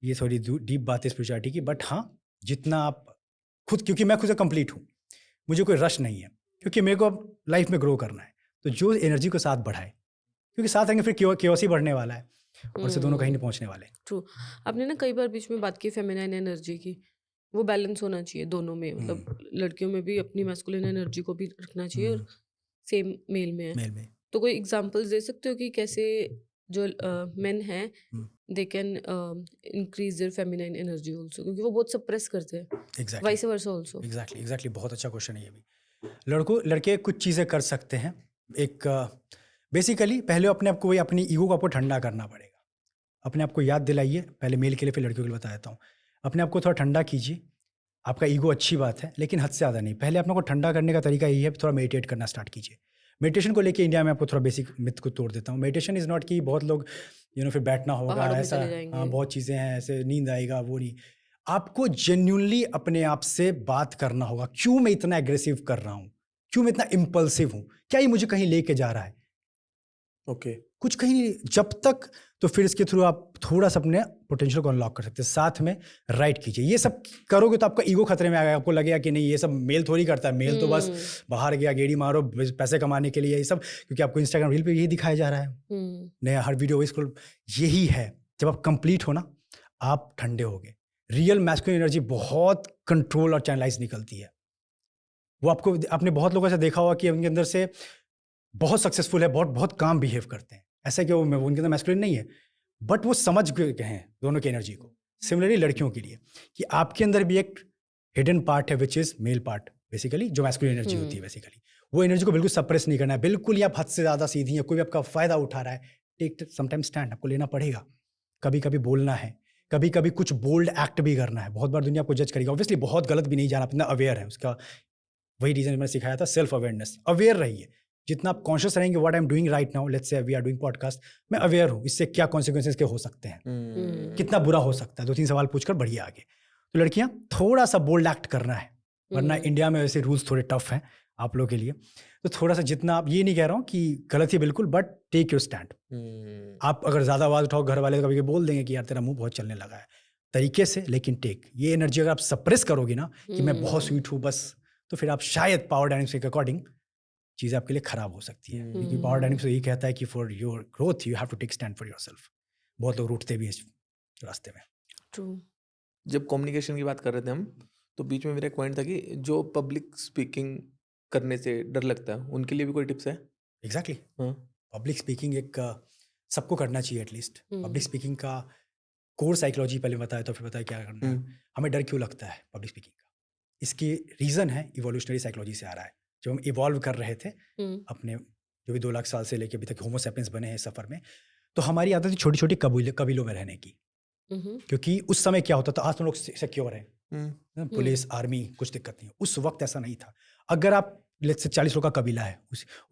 ये थोड़ी डीप बात है स्पिरिचुअलिटी की, बट हाँ जितना आप खुद, क्योंकि मैं खुद से कंप्लीट हूँ, मुझे कोई रश नहीं है, क्योंकि मेरे को अब लाइफ में ग्रो करना है, तो जो एनर्जी को साथ बढ़ाए, क्योंकि साथ रहेंगे फिर क्योस ही बढ़ने वाला है और से दोनों कहीं नहीं पहुंचने वाले। ट्रू। आपने ना कई बार बीच में बात की फेमिनाइन एनर्जी की, वो बैलेंस होना चाहिए दोनों में, मतलब लड़कियों में भी अपनी मैस्कुलिन एनर्जी को भी रखना चाहिए और सेम मेल में है। मेल में तो कोई एग्जांपल्स दे सकते हो कि कैसे जो मेन हैं they can increase their feminine energy also, क्योंकि वो बहुत सप्रेस करते हैं, exactly vice versa also. Exactly बहुत अच्छा क्वेश्चन है ये भी। लड़के कुछ चीज़ें कर सकते हैं। एक बेसिकली पहले अपने आप को, वही अपनी ईगो को आपको ठंडा करना पड़ेगा। अपने आप को याद दिलाइए, पहले मेल के लिए फिर लड़कियों के लिए बता देता हूँ। अपने आप को थोड़ा ठंडा कीजिए। आपका ईगो अच्छी बात है, लेकिन हद से ज़्यादा नहीं। पहले अपने को ठंडा करने का तरीका यही है, थोड़ा मेडिटेट करना स्टार्ट कीजिए। मेडिटेशन को लेके इंडिया में आपको थोड़ा बेसिक मिथ को तोड़ देता हूँ। मेडिटेशन इज़ नॉट कि बहुत लोग फिर बैठना होगा, पहाड़ों में ऐसा चले जाएंगे। हाँ बहुत चीज़ें हैं, ऐसे नींद आएगा, वो नहीं। आपको जेन्युइनली अपने आप से बात करना होगा, क्यों मैं इतना एग्रेसिव कर रहा हूँ, क्यों मैं इतना इम्पल्सिव हूँ, क्या ये मुझे कहीं लेके जा रहा है। ओके कुछ कहीं नहीं, जब तक तो फिर इसके थ्रू आप थोड़ा सा अपने पोटेंशियल को अनलॉक कर सकते हैं। साथ में राइट कीजिए। ये सब करोगे तो आपका ईगो खतरे में आ गया, आपको लगेगा कि नहीं ये सब मेल थोड़ी करता है, मेल तो बस बाहर गया गेड़ी मारो पैसे कमाने के लिए, ये सब क्योंकि आपको इंस्टाग्राम रील पे यही दिखाया जा रहा है, नया हर वीडियो स्क्रॉल यही है। जब आप कंप्लीट हो ना, आप ठंडे हो गए। रियल मैस्कुलिन एनर्जी बहुत कंट्रोल और चैनलाइज निकलती है। वो आपको, आपने बहुत लोगों से देखा होगा कि उनके अंदर से बहुत सक्सेसफुल है, बहुत काम बिहेव करते हैं, ऐसा कि वो उनके अंदर मैस्कुलिन नहीं है, बट वो समझ गए हैं दोनों की एनर्जी को। सिमिलरली लड़कियों के लिए कि आपके अंदर भी एक हिडन पार्ट है which is male part, basically जो मैस्कुलिन एनर्जी होती है। बेसिकली वो एनर्जी को बिल्कुल सप्रेस नहीं करना है, बिल्कुल ही आप हद से ज़्यादा सीधी है, कोई भी आपका फ़ायदा उठा रहा है, टेक समटाइम स्टैंड आपको लेना पड़ेगा। कभी कभी बोलना है, कभी कभी कुछ बोल्ड एक्ट भी करना है। बहुत बार दुनिया आपको जज करेगी, ऑब्वियसली बहुत गलत भी नहीं जाना, अपना अवेयर है उसका। वही रीज़न मैंने सिखाया था, सेल्फ अवेयरनेस। अवेयर रहिए, जितना आप कॉन्शियस रहेंगे what I am doing right now, let's say we are doing podcast, मैं अवेयर हूँ इससे क्या कॉन्सिक्वेंसेस के हो सकते हैं, कितना बुरा हो सकता है, 2-3 सवाल पूछकर बढ़िए आगे। तो लड़कियां थोड़ा सा बोल्ड एक्ट करना है, वरना इंडिया में वैसे रूल्स थोड़े टफ हैं आप लोगों के लिए। तो थोड़ा सा जितना, आप ये नहीं कह रहा हूँ कि गलत ही बिल्कुल, बट टेक योर स्टैंड। आप अगर ज़्यादा आवाज़ उठाओ, घर वाले कभी बोल देंगे कि यार तेरा मुंह बहुत चलने लगा है, तरीके से, लेकिन टेक ये एनर्जी अगर आप सप्रेस करोगे ना कि मैं बहुत स्वीट हूँ बस, तो फिर आप शायद पावर डायनेमिक्स के अकॉर्डिंग चीज़ें आपके लिए खराब हो सकती है। क्योंकि पावर डायनेमिक्स यही कहता है कि for your growth you have to take stand for yourself. बहुत लोग रूठते भी हैं इस रास्ते में। ट्रू। जब कम्युनिकेशन की बात कर रहे थे हम, तो बीच में मेरा एक पॉइंट था कि जो पब्लिक स्पीकिंग करने से डर लगता है, उनके लिए भी कोई टिप्स है? एग्जैक्टली। हाँ। पब्लिक स्पीकिंग एक सबको करना चाहिए एटलीस्ट। पब्लिक स्पीकिंग का कोर साइकोलॉजी पहले बताया, तो फिर बताया क्या करना है। हमें डर क्यों लगता है पब्लिक स्पीकिंग का? इसकी रीज़न है इवोल्यूशनरी साइकोलॉजी से आ रहा है। जब हम इवॉल्व कर रहे थे अपने जो भी 2 लाख साल से लेके अभी तक होमो सैपियंस बने हैं सफ़र में, तो हमारी आदत थी छोटी छोटी कबीलों में रहने की। क्योंकि उस समय क्या होता था, आज तो लोग सिक्योर हैं, पुलिस आर्मी कुछ दिक्कत नहीं है, उस वक्त ऐसा नहीं था। अगर आप लेट्स से 40 लोग का कबीला है,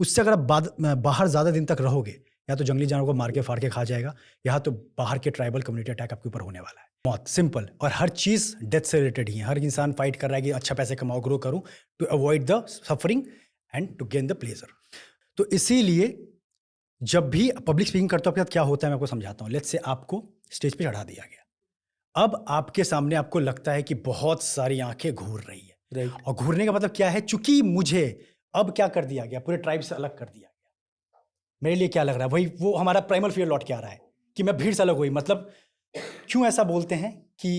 उससे अगर आप बाहर ज़्यादा दिन तक रहोगे, या तो जंगली जानवरों को मार के फाड़ के खा जाएगा, या तो बाहर के ट्राइबल कम्युनिटी अटैक आपके ऊपर होने वाला है। बहुत सिंपल। और हर चीज़ डेथ से रिलेटेड ही है। हर इंसान फाइट कर रहा है कि अच्छा पैसे कमाओ, ग्रो करूँ, to avoid the suffering and to gain the pleasure. तो इसीलिए जब भी पब्लिक स्पीकिंग करते हो आपके साथ क्या होता है, मैं आपको समझाता हूँ। लेट्स से आपको स्टेज पे चढ़ा दिया गया, अब आपके सामने आपको लगता है कि बहुत सारी आंखें घूर रही है, राइट। और घूरने का मतलब क्या है, चूंकि मुझे अब क्या कर दिया गया, पूरे ट्राइब से अलग कर दिया गया, मेरे लिए क्या लग रहा है, वही वो हमारा प्राइमल फियर लौट के आ रहा है कि मैं भीड़ से अलग हुई। मतलब क्यों ऐसा बोलते हैं कि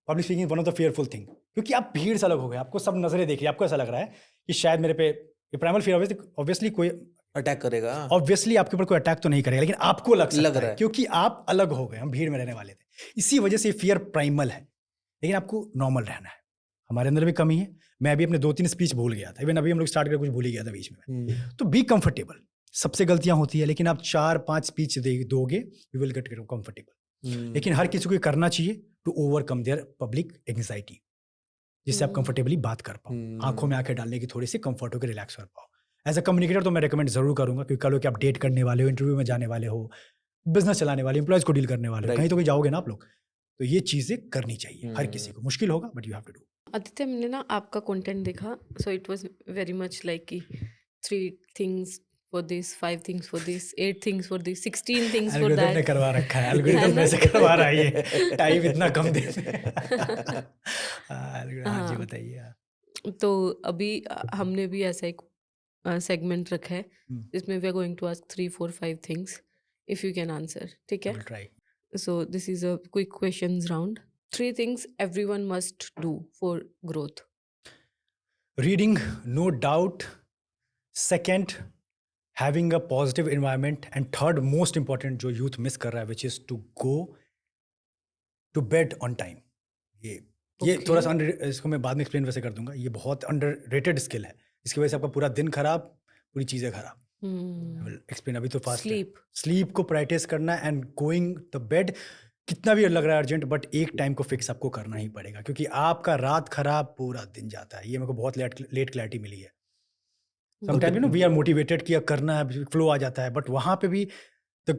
public speaking one of the fearful thing, क्योंकि आप भीड़ से अलग हो गए, आपको सब नजरें देख रही है, आपको ऐसा लग रहा है कि शायद मेरे पे, ये प्राइमल फियर ऑब्वियसली कोई अटैक करेगा, ऑब्वियसली आपके ऊपर कोई अटैक तो नहीं करेगा, लेकिन आपको लग सकता रहा है है। क्योंकि आप अलग हो गए, हम भीड़ में रहने वाले थे, इसी वजह से फियर प्राइमल है। लेकिन आपको नॉर्मल रहना है। हमारे अंदर भी कमी है। मैं अभी अपने 2-3 स्पीच भूल गया था, इवन अभी हम लोग स्टार्ट कर कुछ भूल ही गया था बीच में। तो बी कंफर्टेबल, सबसे गलतियां होती है, लेकिन आप 4-5 स्पीच दोगे, यू विल गेट कंफर्टेबल। लेकिन हर किसी को करना चाहिए to overcome their public anxiety, जिससे आप कंफर्टेबली बात कर पाओ, आंखों में आंखें डालने की थोड़ी सी कंफर्ट होकर रिलैक्स कर पाओ। एज अ कम्युनिकेटर तो मैं रेकमेंड जरूर करूंगा, क्योंकि कल को आप डेट करने वाले हो, इंटरव्यू में जाने वाले हो, बिजनेस चलाने वाले, एम्प्लॉयज को डील करने वाले हो, कहीं तो कहीं जाओगे ना आप लोग, तो ये चीज़ें करनी चाहिए हर किसी को। मुश्किल होगा but you have to do. Aditya, हमने ना आपका कंटेंट देखा, so it was very much like कि 3 things for this, 5 things for this, 8 things for this, 16 things for algorithm ने दैट। करवा रखा है, एल्गोरिथम में से करवा रहा है ये, टाइम इतना कम देते हैं। हाँ जी, हाँ, बताइए आप। तो अभी हमने भी ऐसा एक सेगमेंट रखा है जिसमें we are going to ask 3, 4, 5 things, if you can answer, ठीक आई है? Will try. So this is a quick questions round. 3 things everyone must do for growth. Reading, no doubt. Second, having a positive environment. And third most important जो youth miss कर रहा है, which is to go to bed on time. ये Okay. थोड़ा सा इसको मैं बाद में एक्सप्लेन वैसे कर दूंगा। ये बहुत अंडररेटेड स्किल है, इसकी वजह से आपका पूरा दिन खराब, पूरी चीज़ें खराब। आई विल एक्सप्लेन अभी तो फास्ट। Sleep. स्लीप को प्रायोरिटाइज करना एंड गोइंग द बेड। कितना भी लग रहा है अर्जेंट, बट एक टाइम को फिक्स आपको करना ही पड़ेगा, क्योंकि आपका रात खराब पूरा दिन जाता है। ये मेरे को बहुत लेट क्लैरिटी मिली है। Sometime you know we are motivated कि करना है, फ्लो आ जाता है, बट वहाँ पे भी तो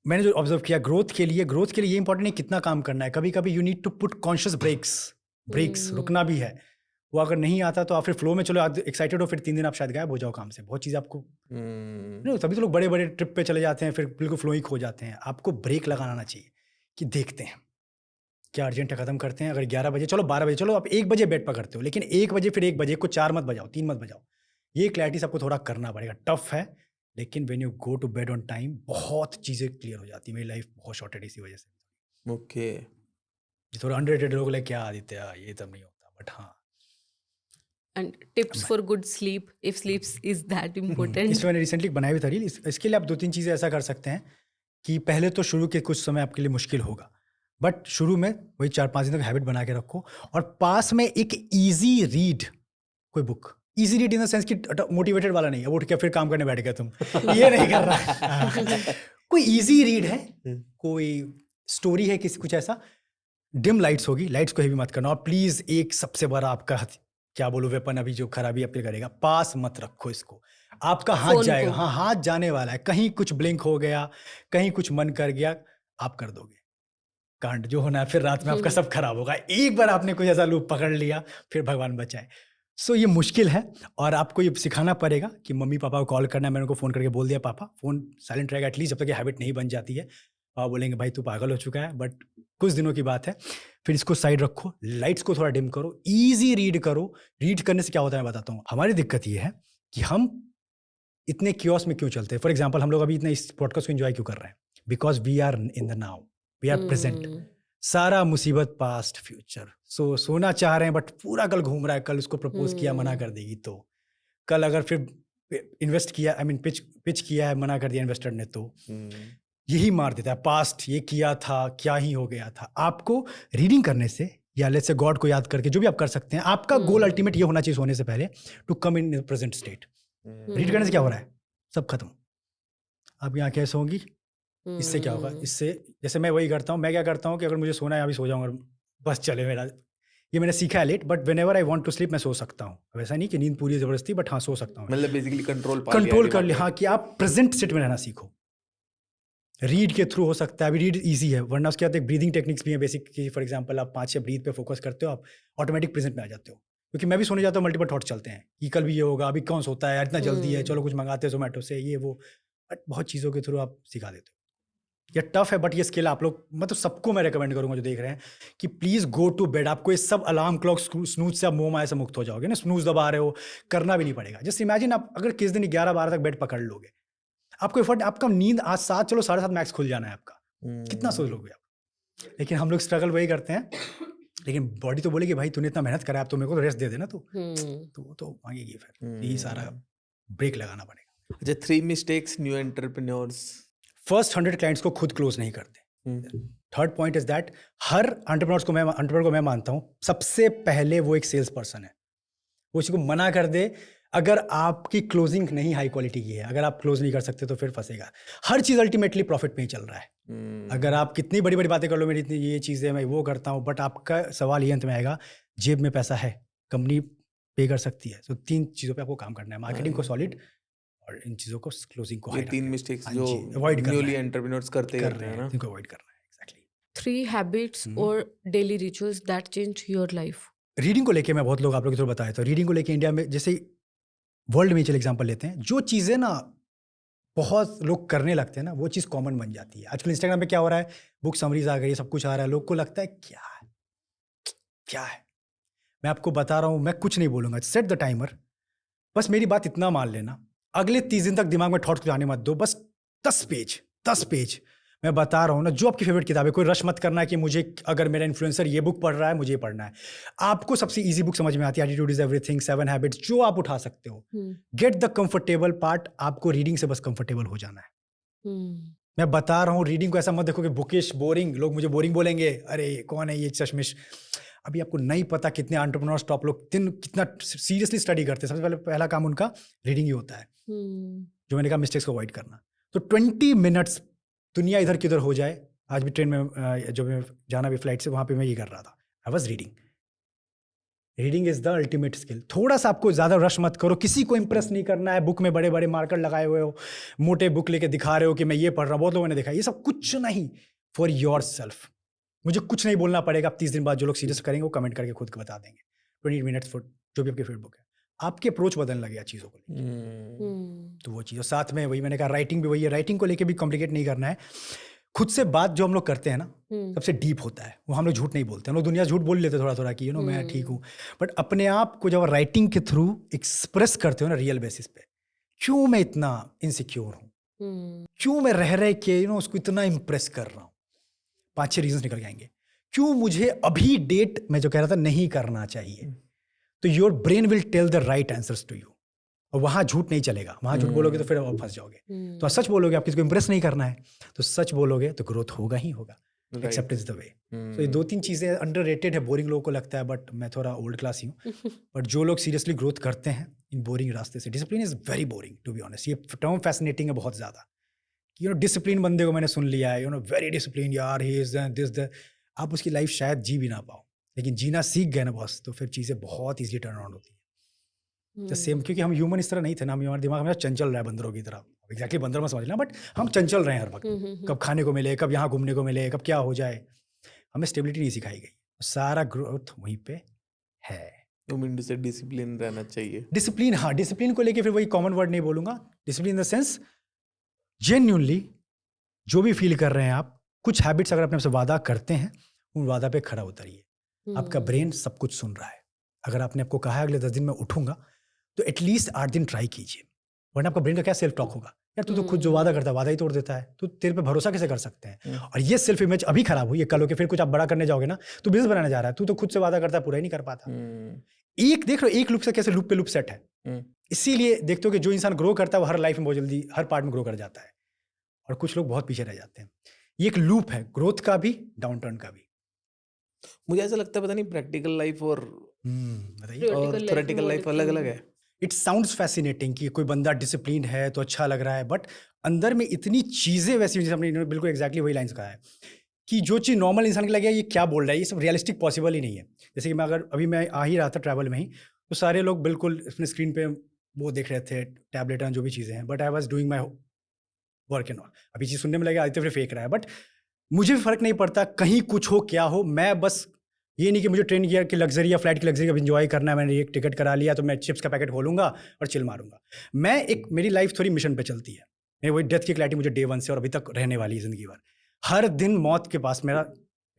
मैंने जो ऑब्जर्व किया, ग्रोथ के लिए ये इंपॉर्टेंट नहीं कितना काम करना है, कभी कभी you need to put conscious breaks, रुकना भी है। वो अगर नहीं आता तो आप फिर फ्लो में चलो, एक्साइटेड हो, फिर 3 दिन आप शायद गायब हो जाओ काम से। बहुत चीज़ आपको तभी तो लोग बड़े बड़े ट्रिप पे चले जाते हैं, फिर बिल्कुल फ्लो ही खो जाते हैं। आपको ब्रेक लगाना आना चाहिए कि देखते हैं क्या अर्जेंट है, खत्म करते हैं। अगर 11 बजे चलो, 12 बजे चलो, आप 1 बजे बेड पकड़ते हो, लेकिन 1 बजे फिर 1 बजे को 4 मत बजाओ, 3 मत बजाओ। ये क्लैरिटी आपको थोड़ा करना पड़ेगा, टफ है, लेकिन when you go to bed on time बहुत चीज़ें क्लियर हो जाती है। मेरी लाइफ बहुत शॉर्टेड इसी वजह से। ओके। ये थोड़ा अंडररेटेड लोग लाइक क्या आदित्य ये तब नहीं होता, बट हाँ। And tips for good sleep, if sleep is that important. इसमें मैंने रिसेंटली बनाई हुई था रील। इसके लिए आप 2-3 चीज़ें ऐसा कर सकते हैं कि पहले तो शुरू के कुछ समय आपके लिए मुश्किल होगा, बट शुरू में वही 4-5 दिन तक हैबिट बना के रखो, और पास में एक ईजी रीड, कोई book. Easy read in the sense कि मोटिवेटेड वाला नहीं है, वो उठ के फिर काम करने बैठ गए तुम, ये नहीं कर रहा। कोई ईजी रीड है, कोई स्टोरी है, किसी कुछ ऐसा। डिम लाइट्स होगी, लाइट्स को हेवी मत करना, और प्लीज एक सबसे बड़ा आपका क्या बोलूं वेपन अभी जो खराबी अपील करेगा, पास मत रखो इसको। आपका हाथ फोन जाएगा, को। हाँ हाथ जाने वाला है, कहीं कुछ ब्लिंक हो गया, कहीं कुछ मन कर गया, आप कर दोगे कांड जो होना है, फिर रात में आपका सब खराब होगा। एक बार आपने कोई ऐसा लूप पकड़ लिया, फिर भगवान बचाए। सो ये मुश्किल है, और आपको ये सिखाना पड़ेगा कि मम्मी पापा को कॉल करना है। मैंने उनको फ़ोन करके बोल दिया, पापा फ़ोन साइलेंट रहेगा एटलीस्ट जब तक ये हैबिट नहीं बन जाती है। पापा बोलेंगे भाई तू पागल हो चुका है, बट कुछ दिनों की बात है। फिर इसको साइड रखो, लाइट्स को थोड़ा डिम करो, ईजी रीड करो। रीड करने से क्या होता है मैं बताता हूँ। हमारी दिक्कत ये है कि हम इतने क्योस में क्यों चलते हैं। फॉर एग्जाम्पल हम लोग अभी इतना इस पॉडकास्ट को एंजॉय क्यों कर रहे हैं, because we are in the now, we are present. सारा मुसीबत पास्ट फ्यूचर। सोना चाह रहे हैं बट पूरा कल घूम रहा है, कल उसको प्रपोज किया मना कर देगी, तो कल अगर फिर इन्वेस्ट किया, आई मीन पिच किया है, मना कर दिया इन्वेस्टर ने, तो यही मार देता है। पास्ट ये किया था, क्या ही हो गया था। आपको रीडिंग करने से, या लेट्स से गॉड को याद करके, जो भी आप कर सकते हैं, आपका गोल अल्टीमेट ये होना चाहिए सोने से पहले, to come in present state. Read करने से क्या हो रहा है, सब खत्म। आपकी आंखें ऐसे होंगी, इससे क्या होगा, इससे जैसे मैं वही करता हूँ। मैं क्या करता हूँ कि अगर मुझे सोना है अभी सो जाऊँगा, बस चले मेरा। ये मैंने सीखा है late, but whenever I want to sleep मैं सो सकता हूँ। वैसा नहीं कि नींद पूरी जबरदस्ती, बट हाँ सो सकता हूँ। मतलब बेसिकली कंट्रोल कर लिया, हाँ, कि आप प्रेजेंट स्टेट में रहना सीखो। रीड के थ्रू हो सकता है, अभी रीड ईजी है, वरना उसके बाद एक ब्रीदिंग टेक्निक्स भी है बेसिक की। फॉर एग्जांपल आप 5-6 ब्रीथ पे फोकस करते हो, आप ऑटोमेटिक प्रेजेंट में आ जाते हो। क्योंकि मैं भी सोने जाता हूँ, मल्टीपल थॉट्स चलते हैं कि कल भी ये होगा, अभी कौन सोता है, इतना जल्दी है, चलो कुछ मंगाते हैं जोमेटो से, ये वो। बट बहुत चीज़ों के थ्रू आप सिखा देते हो। ये टफ है, बट ये स्किल आप लोग, मतलब सबको मैं रेकमेंड करूंगा जो देख रहे हैं, कि प्लीज़ गो टू बेड। आपको ये सब अलार्म क्लॉक स्नूज से आप मोह माया से मुक्त हो जाओगे ना। स्नूज दबा रहे हो, करना भी नहीं पड़ेगा। जस्ट इमेजिन आप अगर किस दिन 11-12 तक बेड पकड़ लोगे, आपको एफर्ट, आपका नींद आज 7, चलो 7:30 मैक्स खुल जाना है आपका, कितना सो लोगे आप। लेकिन हम लोग स्ट्रगल वही करते हैं, लेकिन बॉडी तो बोलेगी भाई तूने इतना मेहनत करा, अब तो मेरे को रेस्ट दे देना, तो मांगेगी। फिर यही सारा ब्रेक लगाना पड़ेगा। अच्छा, 3 mistakes new entrepreneurs. First 100 clients को खुद क्लोज नहीं करते। Third point is that her entrepreneur को मैं मानता हूँ सबसे पहले वो एक सेल्स पर्सन है। वो किसी को मना कर दे, अगर आपकी क्लोजिंग नहीं हाई क्वालिटी की है, अगर आप क्लोज नहीं कर सकते तो फिर फंसेगा। हर चीज़ अल्टीमेटली प्रॉफिट में ही चल रहा है। अगर आप कितनी बड़ी बड़ी बातें कर लो, मेरी इतनी ये चीज़ है, मैं वो करता हूँ, बट आपका सवाल ये अंत में आएगा, जेब में पैसा है, कंपनी पे कर सकती है। तो 3 चीज़ों पे आपको काम करना है, मार्केटिंग को सॉलिड, और इन चीज़ों को क्लोजिंग को ये हाई। 3 मिस्टेक्स हाँ जो जी, avoid करना न्यूली है। एंटरप्रेन्योर्स करते कर हैं रहे ना। हैं, इनको अवॉइड करना है। एग्जैक्टली। 3 हैबिट्स और daily rituals that change your life. Reading को लेके मैं बहुत लोग आप लोग को बताया था, रीडिंग को लेके इंडिया में जैसे वर्ल्ड में चल एग्जांपल लेते हैं, जो चीज़ें ना बहुत लोग करने लगते हैं ना वो चीज़ कॉमन बन जाती है। आजकल इंस्टाग्राम पे क्या हो रहा है, बुक समरीज आ गई, सब कुछ आ रहा है, लोग को लगता है क्या है। मैं आपको बता रहा हूँ, मैं कुछ नहीं बोलूँगा, सेट द टाइमर, बस मेरी बात इतना मान लेना, अगले 30 दिन तक दिमाग में थॉट जाने मत दो, बस 10 पेज मैं बता रहा हूँ ना, जो आपकी फेवरेट किताब है, कोई रश मत करना कि मुझे अगर मेरा इन्फ्लुएंसर ये बुक पढ़ रहा है मुझे ये पढ़ना है। आपको सबसे इजी बुक समझ में आती है, एटीट्यूड इज एवरीथिंग, 7 हैबिट्स, जो आप उठा सकते हो। गेट द कंफर्टेबल पार्ट, आपको रीडिंग से बस कंफर्टेबल हो जाना है। मैं बता रहा हूँ, रीडिंग को ऐसा मत देखो कि बुकिश बोरिंग, लोग मुझे बोरिंग बोलेंगे, अरे कौन है ये चश्मिश। अभी आपको नहीं पता कितने एंटरप्रेन्योर्स टॉप लोग कितना सीरियसली स्टडी करते हैं। सबसे पहला काम उनका रीडिंग ही होता है। जो मैंने कहा, मिस्टेक्स को अवॉइड करना। तो 20 मिनट्स दुनिया इधर किधर हो जाए, आज भी ट्रेन में जो मैं जाना भी फ्लाइट से, वहाँ पे मैं ये कर रहा था, I was reading. Reading is the ultimate skill. थोड़ा सा आपको ज़्यादा रश मत करो, किसी को इंप्रेस नहीं करना है, बुक में बड़े बड़े मार्कर लगाए हुए हो, मोटे बुक लेके दिखा रहे हो कि मैं ये पढ़ रहा हूँ, बहुत लोगों ने देखा, ये सब कुछ नहीं। फॉर योर सेल्फ, मुझे कुछ नहीं बोलना पड़ेगा। आप 30 दिन बाद जो लोग सीरियस करेंगे वो कमेंट करके खुद को बता देंगे। 20 मिनट्स फॉर जो भी आपकी फेवरेट बुक है, आपके अप्रोच बदलने लगेगा चीज़ों को लेकर। तो वो चीज़, और साथ में वही मैंने कहा, राइटिंग भी वही है, राइटिंग को लेकर भी कॉम्प्लिकेट नहीं करना है। खुद से बात जो हम लोग करते हैं ना, सबसे डीप होता है वो। हम लोग झूठ नहीं बोलते, हम लोग दुनिया झूठ बोल लेते थोड़ा थोड़ा कि मैं ठीक हूँ, बट अपने आप को जब राइटिंग के थ्रू एक्सप्रेस करते हो ना रियल बेसिस पे, क्यों मैं इतना इनसिक्योर हूँ, क्यों मैं रह के उसको इतना इम्प्रेस कर रहा हूँ, 5-6 रीजंस निकल जाएंगे। क्यों मुझे अभी डेट में जो कह रहा था नहीं करना चाहिए, तो your brain will tell the right answers to you. और वहाँ झूठ नहीं चलेगा, वहाँ झूठ बोलोगे तो फिर आप फंस जाओगे। तो सच बोलोगे, आप किसी को इंप्रेस नहीं करना है, तो सच बोलोगे तो ग्रोथ होगा ही होगा। Acceptance is the way. तो ये 2-3 चीज़ें अंडररेटेड है, बोरिंग लोगों को लगता है, बट मैं थोड़ा ओल्ड क्लास ही हूँ। बट जो लोग सीरियसली ग्रोथ करते हैं इन बोरिंग रास्ते से, discipline is very boring to be honest. ये टर्म फैसिनेटिंग है बहुत ज़्यादा कि डिसिप्लिन बंदे को मैंने सुन लिया है, वेरी डिसिप्लिन यार, ही इज दिस। आप उसकी लाइफ शायद जी भी ना पाओ, लेकिन जीना सीख गए ना बॉस, तो फिर चीज़ें बहुत ईजिली टर्न अराउंड होती है। तो सेम, क्योंकि हम ह्यूमन इस तरह नहीं थे ना, हमारा दिमाग हमेशा चंचल रहा है बंदरों की तरह। एग्जैक्टली बंदर में समझ लेना, बट हम चंचल रहे हैं हर वक्त। कब खाने को मिले, कब यहाँ घूमने को मिले, कब क्या हो जाए, हमें स्टेबिलिटी नहीं सिखाई गई। सारा ग्रोथ वहीं पे है। से डिसिप्लिन रहना चाहिए। डिसिप्लिन, हाँ, डिसिप्लिन को लेके फिर वही कॉमन वर्ड नहीं बोलूंगा। Discipline in the sense, genuinely जो भी फील कर रहे हैं आप, कुछ हैबिट्स अगर अपने से वादा करते हैं, उन वादा पे खरा उतरिए। आपका ब्रेन सब कुछ सुन रहा है। अगर आपने आपको कहा है अगले 10 दिन में उठूंगा, तो एटलीस्ट 8 दिन ट्राई कीजिए, वरना आपका ब्रेन का क्या सेल्फ टॉक होगा, यार तू तो खुद जो वादा करता है वादा ही तोड़ देता है, तो तेरे पे भरोसा कैसे कर सकते हैं। और ये सेल्फ इमेज अभी खराब हुई है, कल होके फिर कुछ आप बड़ा करने जाओगे ना, तो बिजनेस बनाने जा रहा है, तू तो खुद से वादा करता है, पूरा ही नहीं कर पाता। एक देख लो, एक लूप से कैसे लूप पे लूप सेट है। इसीलिए देखते हो कि जो इंसान ग्रो करता है वो हर लाइफ में बहुत जल्दी हर पार्ट में ग्रो कर जाता है, और कुछ लोग बहुत पीछे रह जाते हैं। ये एक लूप है, ग्रोथ का भी, डाउन टर्न का भी। मुझे ऐसा लगता है, पता नहीं प्रैक्टिकल लाइफ और थ्योरेटिकल लाइफ अलग अलग है। इट साउंड्स फैसिनेटिंग कि कोई बंदा डिसिप्लिन है तो अच्छा लग रहा है, बट अंदर में इतनी चीज़ें वैसी, जैसे हमने बिल्कुल एग्जैक्टली वही लाइन्स कहा है कि जो चीज़ नॉर्मल इंसान के लगे ये क्या बोल रहा है, ये सब रियलिस्टिक पॉसिबल ही नहीं है। जैसे कि मैं अभी मैं आ ही रहा था ट्रैवल में ही, तो सारे लोग बिल्कुल अपने स्क्रीन पे वो देख रहे थे, टैबलेट जो भी चीज़ें हैं, but I was doing my work and all. अभी चीज़ सुनने में लगे आदित्य फिर फेंक रहा है, बट मुझे भी फ़र्क नहीं पड़ता कहीं कुछ हो क्या हो। मैं बस ये नहीं कि मुझे ट्रेन की लग्जरी या फ्लाइट की लग्जरी अब इंजॉय करना है, मैंने एक टिकट करा लिया तो मैं चिप्स का पैकेट खोलूंगा और चिल मारूंगा। मेरी लाइफ थोड़ी मिशन पे चलती है। मैं वही डेथ की क्लैरिटी मुझे डे 1 से और अभी तक रहने वाली है ज़िंदगी भर। हर दिन मौत के पास मेरा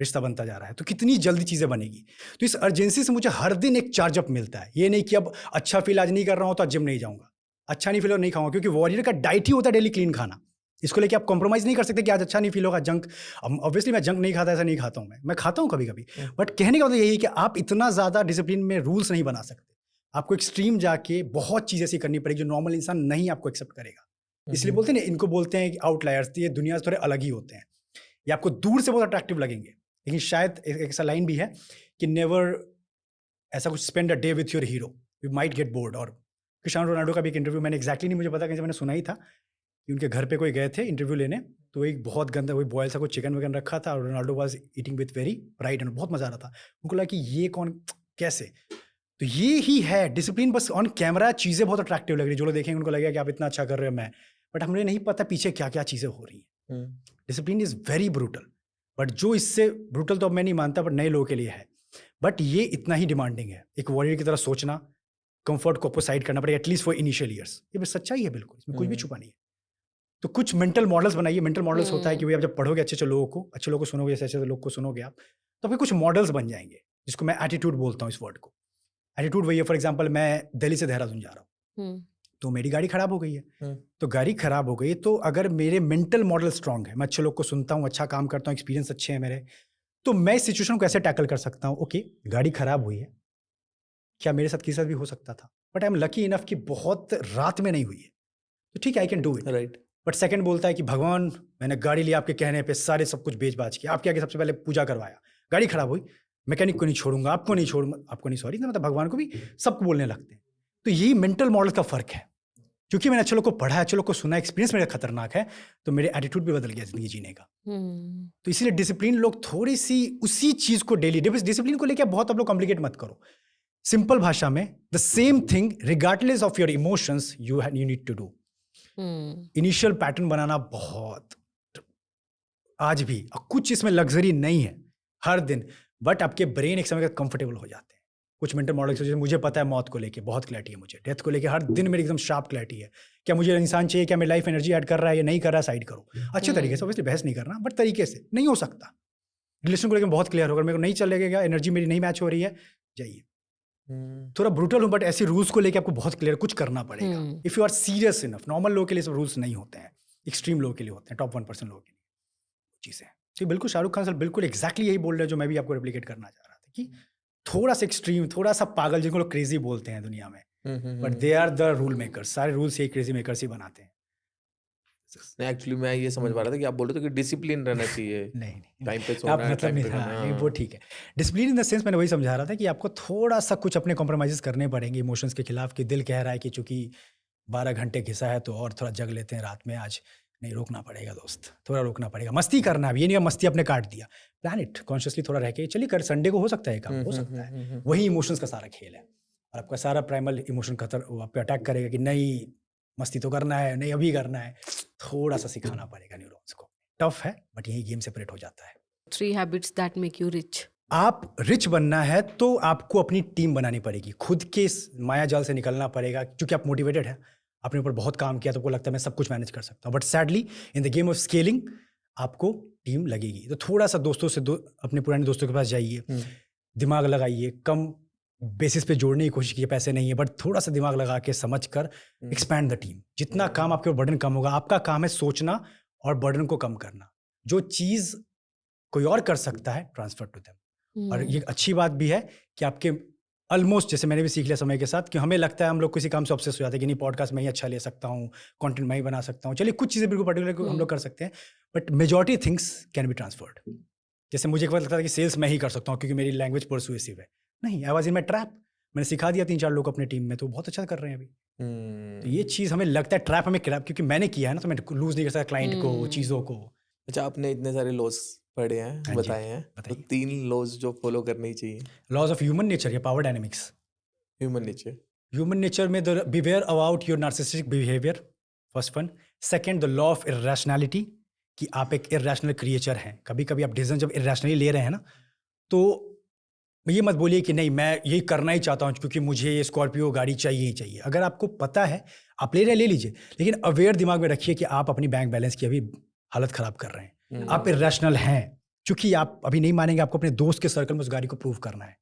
रिश्ता बनता जा रहा है, तो कितनी जल्दी चीज़ें बनेगी। तो इस अर्जेंसी से मुझे हर दिन एक चार्जअप मिलता है। ये नहीं कि अब अच्छा फील आज नहीं कर रहा हूँ तो आज जिम नहीं जाऊँगा, अच्छा नहीं फील और नहीं खाऊंगा, क्योंकि वॉरियर का डाइट ही होता है डेली क्लीन खाना। इसको लेके आप कॉम्प्रोमाइज़ नहीं कर सकते कि आज अच्छा नहीं फील होगा। जंक, ऑब्वियसली मैं जंक नहीं खाता, ऐसा नहीं खाता हूँ, मैं खाता हूँ कभी कभी, बट कहने का मतलब यही है कि आप इतना ज़्यादा डिसिप्लिन में रूल्स नहीं बना सकते। आपको एक्सट्रीम जाके बहुत चीज़ ऐसी करनी पड़ेगी जो नॉर्मल इंसान नहीं आपको एक्सेप्ट करेगा। इसलिए बोलते हैं ना, इनको बोलते हैं आउटलायर्स। ये दुनिया से थोड़े अलग ही होते हैं, ये आपको दूर से बहुत अट्रैक्टिव लगेंगे, लेकिन शायद एक ऐसा लाइन भी है कि नेवर ऐसा कुछ spend a day with your hero, you might get bored. और क्रिस्टियानो रोनाल्डो का भी एक इंटरव्यू, मैंने एक्जैक्टली नहीं मुझे पता, कहीं से मैंने सुना ही था कि उनके घर पे कोई गए थे इंटरव्यू लेने, तो एक बहुत गंदा वही बॉयल सा कुछ चिकन विकन रखा था और Ronaldo was eating with very pride and बहुत मजा आ रहा था। उनको लगा कि ये कौन, कैसे। तो ये ही है डिसिप्लिन। बस ऑन कैमरा चीज़ें बहुत अट्रैक्टिव लग रही, जो लोग देखेंगे उनको लगेगा कि आप इतना अच्छा कर रहे हो, मैं, बट हमें नहीं पता पीछे क्या क्या चीज़ें हो रही हैं। Discipline is very brutal, but जो इससे ब्रूटल तो अब मैं नहीं मानता, बट नए लोगों के लिए है। बट ये इतना ही डिमांडिंग है, एक वॉरियर की तरह सोचना, कंफर्ट को अपोसाइड करना पड़ेगा एटलीस्ट फॉर इनिशियल ईयर्स। ये बस सच्चाई है, बिल्कुल, इसमें कुछ भी छुपा नहीं है। तो कुछ मेंटल मॉडल्स बनाइए। मेंटल मॉडल्स होता है कि भाई आप जब पढ़ोगे अच्छे लोगों को सुनोगे, अच्छे लोग को सुनोगे आप, तो फिर कुछ मॉडल्स बन जाएंगे, जिसको मैं एटीट्यूड बोलता हूँ। इस वर्ड को एटीट्यूड वही है। फॉर एग्जाम्पल, मैं दिल्ली से देहरादून जा रहा हूँ, तो मेरी गाड़ी खराब हो गई है। तो गाड़ी खराब हो गई, तो अगर मेरे मेंटल मॉडल स्ट्रांग है, मैं अच्छे लोग को सुनता हूँ, अच्छा काम करता हूँ, एक्सपीरियंस अच्छे हैं मेरे, तो मैं इस सिचुएशन को कैसे टैकल कर सकता हूँ। ओके, गाड़ी खराब हुई है, क्या मेरे साथ किसी साथ भी हो सकता था, but I am lucky enough कि बहुत रात में नहीं हुई है, तो ठीक है, I can do it, right. But second बोलता है कि भगवान, मैंने गाड़ी ली आपके कहने पे, सारे सब कुछ बेच बाच के आपके आगे सबसे पहले पूजा करवाया, गाड़ी खराब हुई, मैकेनिक को नहीं छोड़ूंगा, आपको नहीं छोड़ूंगा, आपको नहीं, सॉरी, मतलब भगवान को भी, सबको बोलने लगते हैं। तो यही मेंटल मॉडल का फर्क है। क्योंकि मैंने अच्छे लोग को पढ़ा, अच्छे लोग को सुना, एक्सपीरियंस मेरा खतरनाक है, तो मेरे एटीट्यूड भी बदल गया जिंदगी जीने का। तो इसीलिए डिसिप्लिन लोग थोड़ी सी उसी चीज को डेली, डिसिप्लिन को लेकर बहुत आप लोग कॉम्प्लिकेट मत करो। सिंपल भाषा में, the same thing regardless of your emotions you need to do. Initial pattern बनाना बहुत, आज भी कुछ इसमें लग्जरी नहीं है हर दिन, बट आपके ब्रेन एक समय का कंफर्टेबल हो जाते हैं। कुछ मेंटल मॉडल्स, जैसे मुझे पता है मौत को लेके बहुत क्लैरिटी है, मुझे डेथ को लेके हर दिन मेरी एकदम शार्प क्लैरिटी है। क्या मुझे इंसान चाहिए, क्या मेरी लाइफ एनर्जी ऐड कर रहा है या नहीं कर रहा है, साइड करो अच्छे तरीके से, ऑब्वियसली बहस नहीं करना, बट तरीके से। नहीं हो सकता रिलेशन को लेकर बहुत क्लियर होगा, मेरे को नहीं चलेगा, एनर्जी मेरी नहीं मैच हो रही है, जाइए। थोड़ा ब्रूटल हूँ, बट ऐसे रूल्स को लेकर आपको बहुत क्लियर कुछ करना पड़ेगा if you are serious enough. Normal लोगों के लिए सब रूल्स नहीं होते हैं, एक्सट्रीम लोगों के लिए होते हैं, टॉप 1% लोगों के लिए चीज़ें। तो बिल्कुल शाहरुख खान सर बिल्कुल एग्जैक्टली यही बोल रहे हैं जो मैं भी आपको रेप्लिकेट करना चाह रहा था, कि थोड़ा सा एक्सट्रीम, थोड़ा सा पागल, जिनको लोग क्रेजी बोलते हैं दुनिया में, but they are the rule makers. सारे रूल्स ये क्रेजी मेकर्स ही बनाते हैं। एक्चुअली मैं ये समझ पा रहा था कि आप बोल रहे थे कि डिसिप्लिन रहना चाहिए, नहीं टाइम पे आप सोना, मतलब टाइम नहीं, पे हाँ, खाना। नहीं, वो ठीक है। डिसिप्लिन इन द सेंस मैंने वही समझा रहा था कि आपको थोड़ा सा कुछ अपने कॉम्प्रोमाइज़ करने पड़ेंगे इमोशंस के खिलाफ, कि दिल कह रहा है कि चूंकि 12 घंटे घिसा है तो और थोड़ा जग लेते हैं रात में आज, नहीं, रोकना पड़ेगा दोस्त, थोड़ा रोकना पड़ेगा। मस्ती करना है, ये नहीं मस्ती अपने काट दिया, प्लान इट कॉन्शियसली, थोड़ा रह के चलिए, कर संडे को हो सकता है, काम हो सकता है। वही इमोशंस का सारा खेल है, और आपका सारा प्राइमल इमोशन वो आप पे अटैक करेगा कि नहीं मस्ती तो करना है, नहीं अभी करना है। थोड़ा सा सिखाना पड़ेगा न्यूरॉन्स को, टफ है, बट यही गेम सेपरेट हो जाता है। 3 habits that make you rich. आप रिच बनना है तो आपको अपनी टीम बनानी पड़ेगी, खुद के इस माया जाल से निकलना पड़ेगा, क्योंकि आप मोटिवेटेड है, आपने ऊपर बहुत काम किया, तो आपको लगता है मैं सब कुछ मैनेज कर सकता हूँ, but sadly in the game of scaling आपको टीम लगेगी। तो थोड़ा सा दोस्तों से अपने पुराने दोस्तों के पास जाइए, दिमाग लगाइए, कम बेसिस पे जोड़ने की कोशिश कीजिए, पैसे नहीं है, बट थोड़ा सा दिमाग लगा के समझ कर एक्सपैंड द टीम। जितना काम आपके ऊपर बर्डन कम होगा, आपका काम है सोचना और बर्डन को कम करना। जो चीज़ कोई और कर सकता है, ट्रांसफर टू देम। और ये अच्छी बात भी है कि आपके ऑलमोस्ट, जैसे मैंने भी सीख लिया समय के साथ, कि हमें लगता है हम लोग किसी काम से ऑब्सेस हो जाते हैं कि नहीं, पॉडकास्ट मैं ही अच्छा ले सकता हूँ, कंटेंट मैं ही बना सकता हूँ, चलिए कुछ चीज़ें बिल्कुल पर्टिकुलर हम लोग कर सकते हैं, but majority things can be transferred. जैसे मुझे एक बार लगता था कि सेल्स मैं ही कर सकता हूँ क्योंकि मेरी लैंग्वेज परसुएसिव है, नहीं, I was in my trap. मैंने सिखा दिया 3-4 लोग अपने टीम में, तो बहुत अच्छा कर रहे हैं अभी। तो ये चीज़ हमें लगता है ट्रैप हमें, क्योंकि मैंने किया है ना, तो मैं लूज नहीं कर सकता क्लाइंट को, चीज़ों को। अच्छा, आपने इतने सारे लॉज पढ़े हैं, हाँ जी, बताए हैं, तो 3 लॉज जो फॉलो करने ही चाहिए। लॉज ऑफ ह्यूमन नेचर या power dynamics. Human nature, human nature में the beware about your narcissistic behaviour, first one. Second, the law of irrationality, कि आप एक इरैशनल क्रिएचर हैं। कभी कभी आप डिसीजन जब इरैशनली ले रहे हैं ना, तो ये मत बोलिए कि नहीं मैं यही करना ही चाहता हूँ क्योंकि मुझे ये स्कॉर्पियो गाड़ी चाहिए ही चाहिए। अगर आपको पता है आप ले रहे हैं, ले लीजिए, लेकिन अवेयर दिमाग में रखिए कि आप अपनी बैंक बैलेंस की अभी हालत खराब कर रहे हैं, आप इरैशनल हैं। क्योंकि आप अभी नहीं मानेंगे, आपको अपने दोस्त के सर्कल में उस गाड़ी को प्रूव करना है,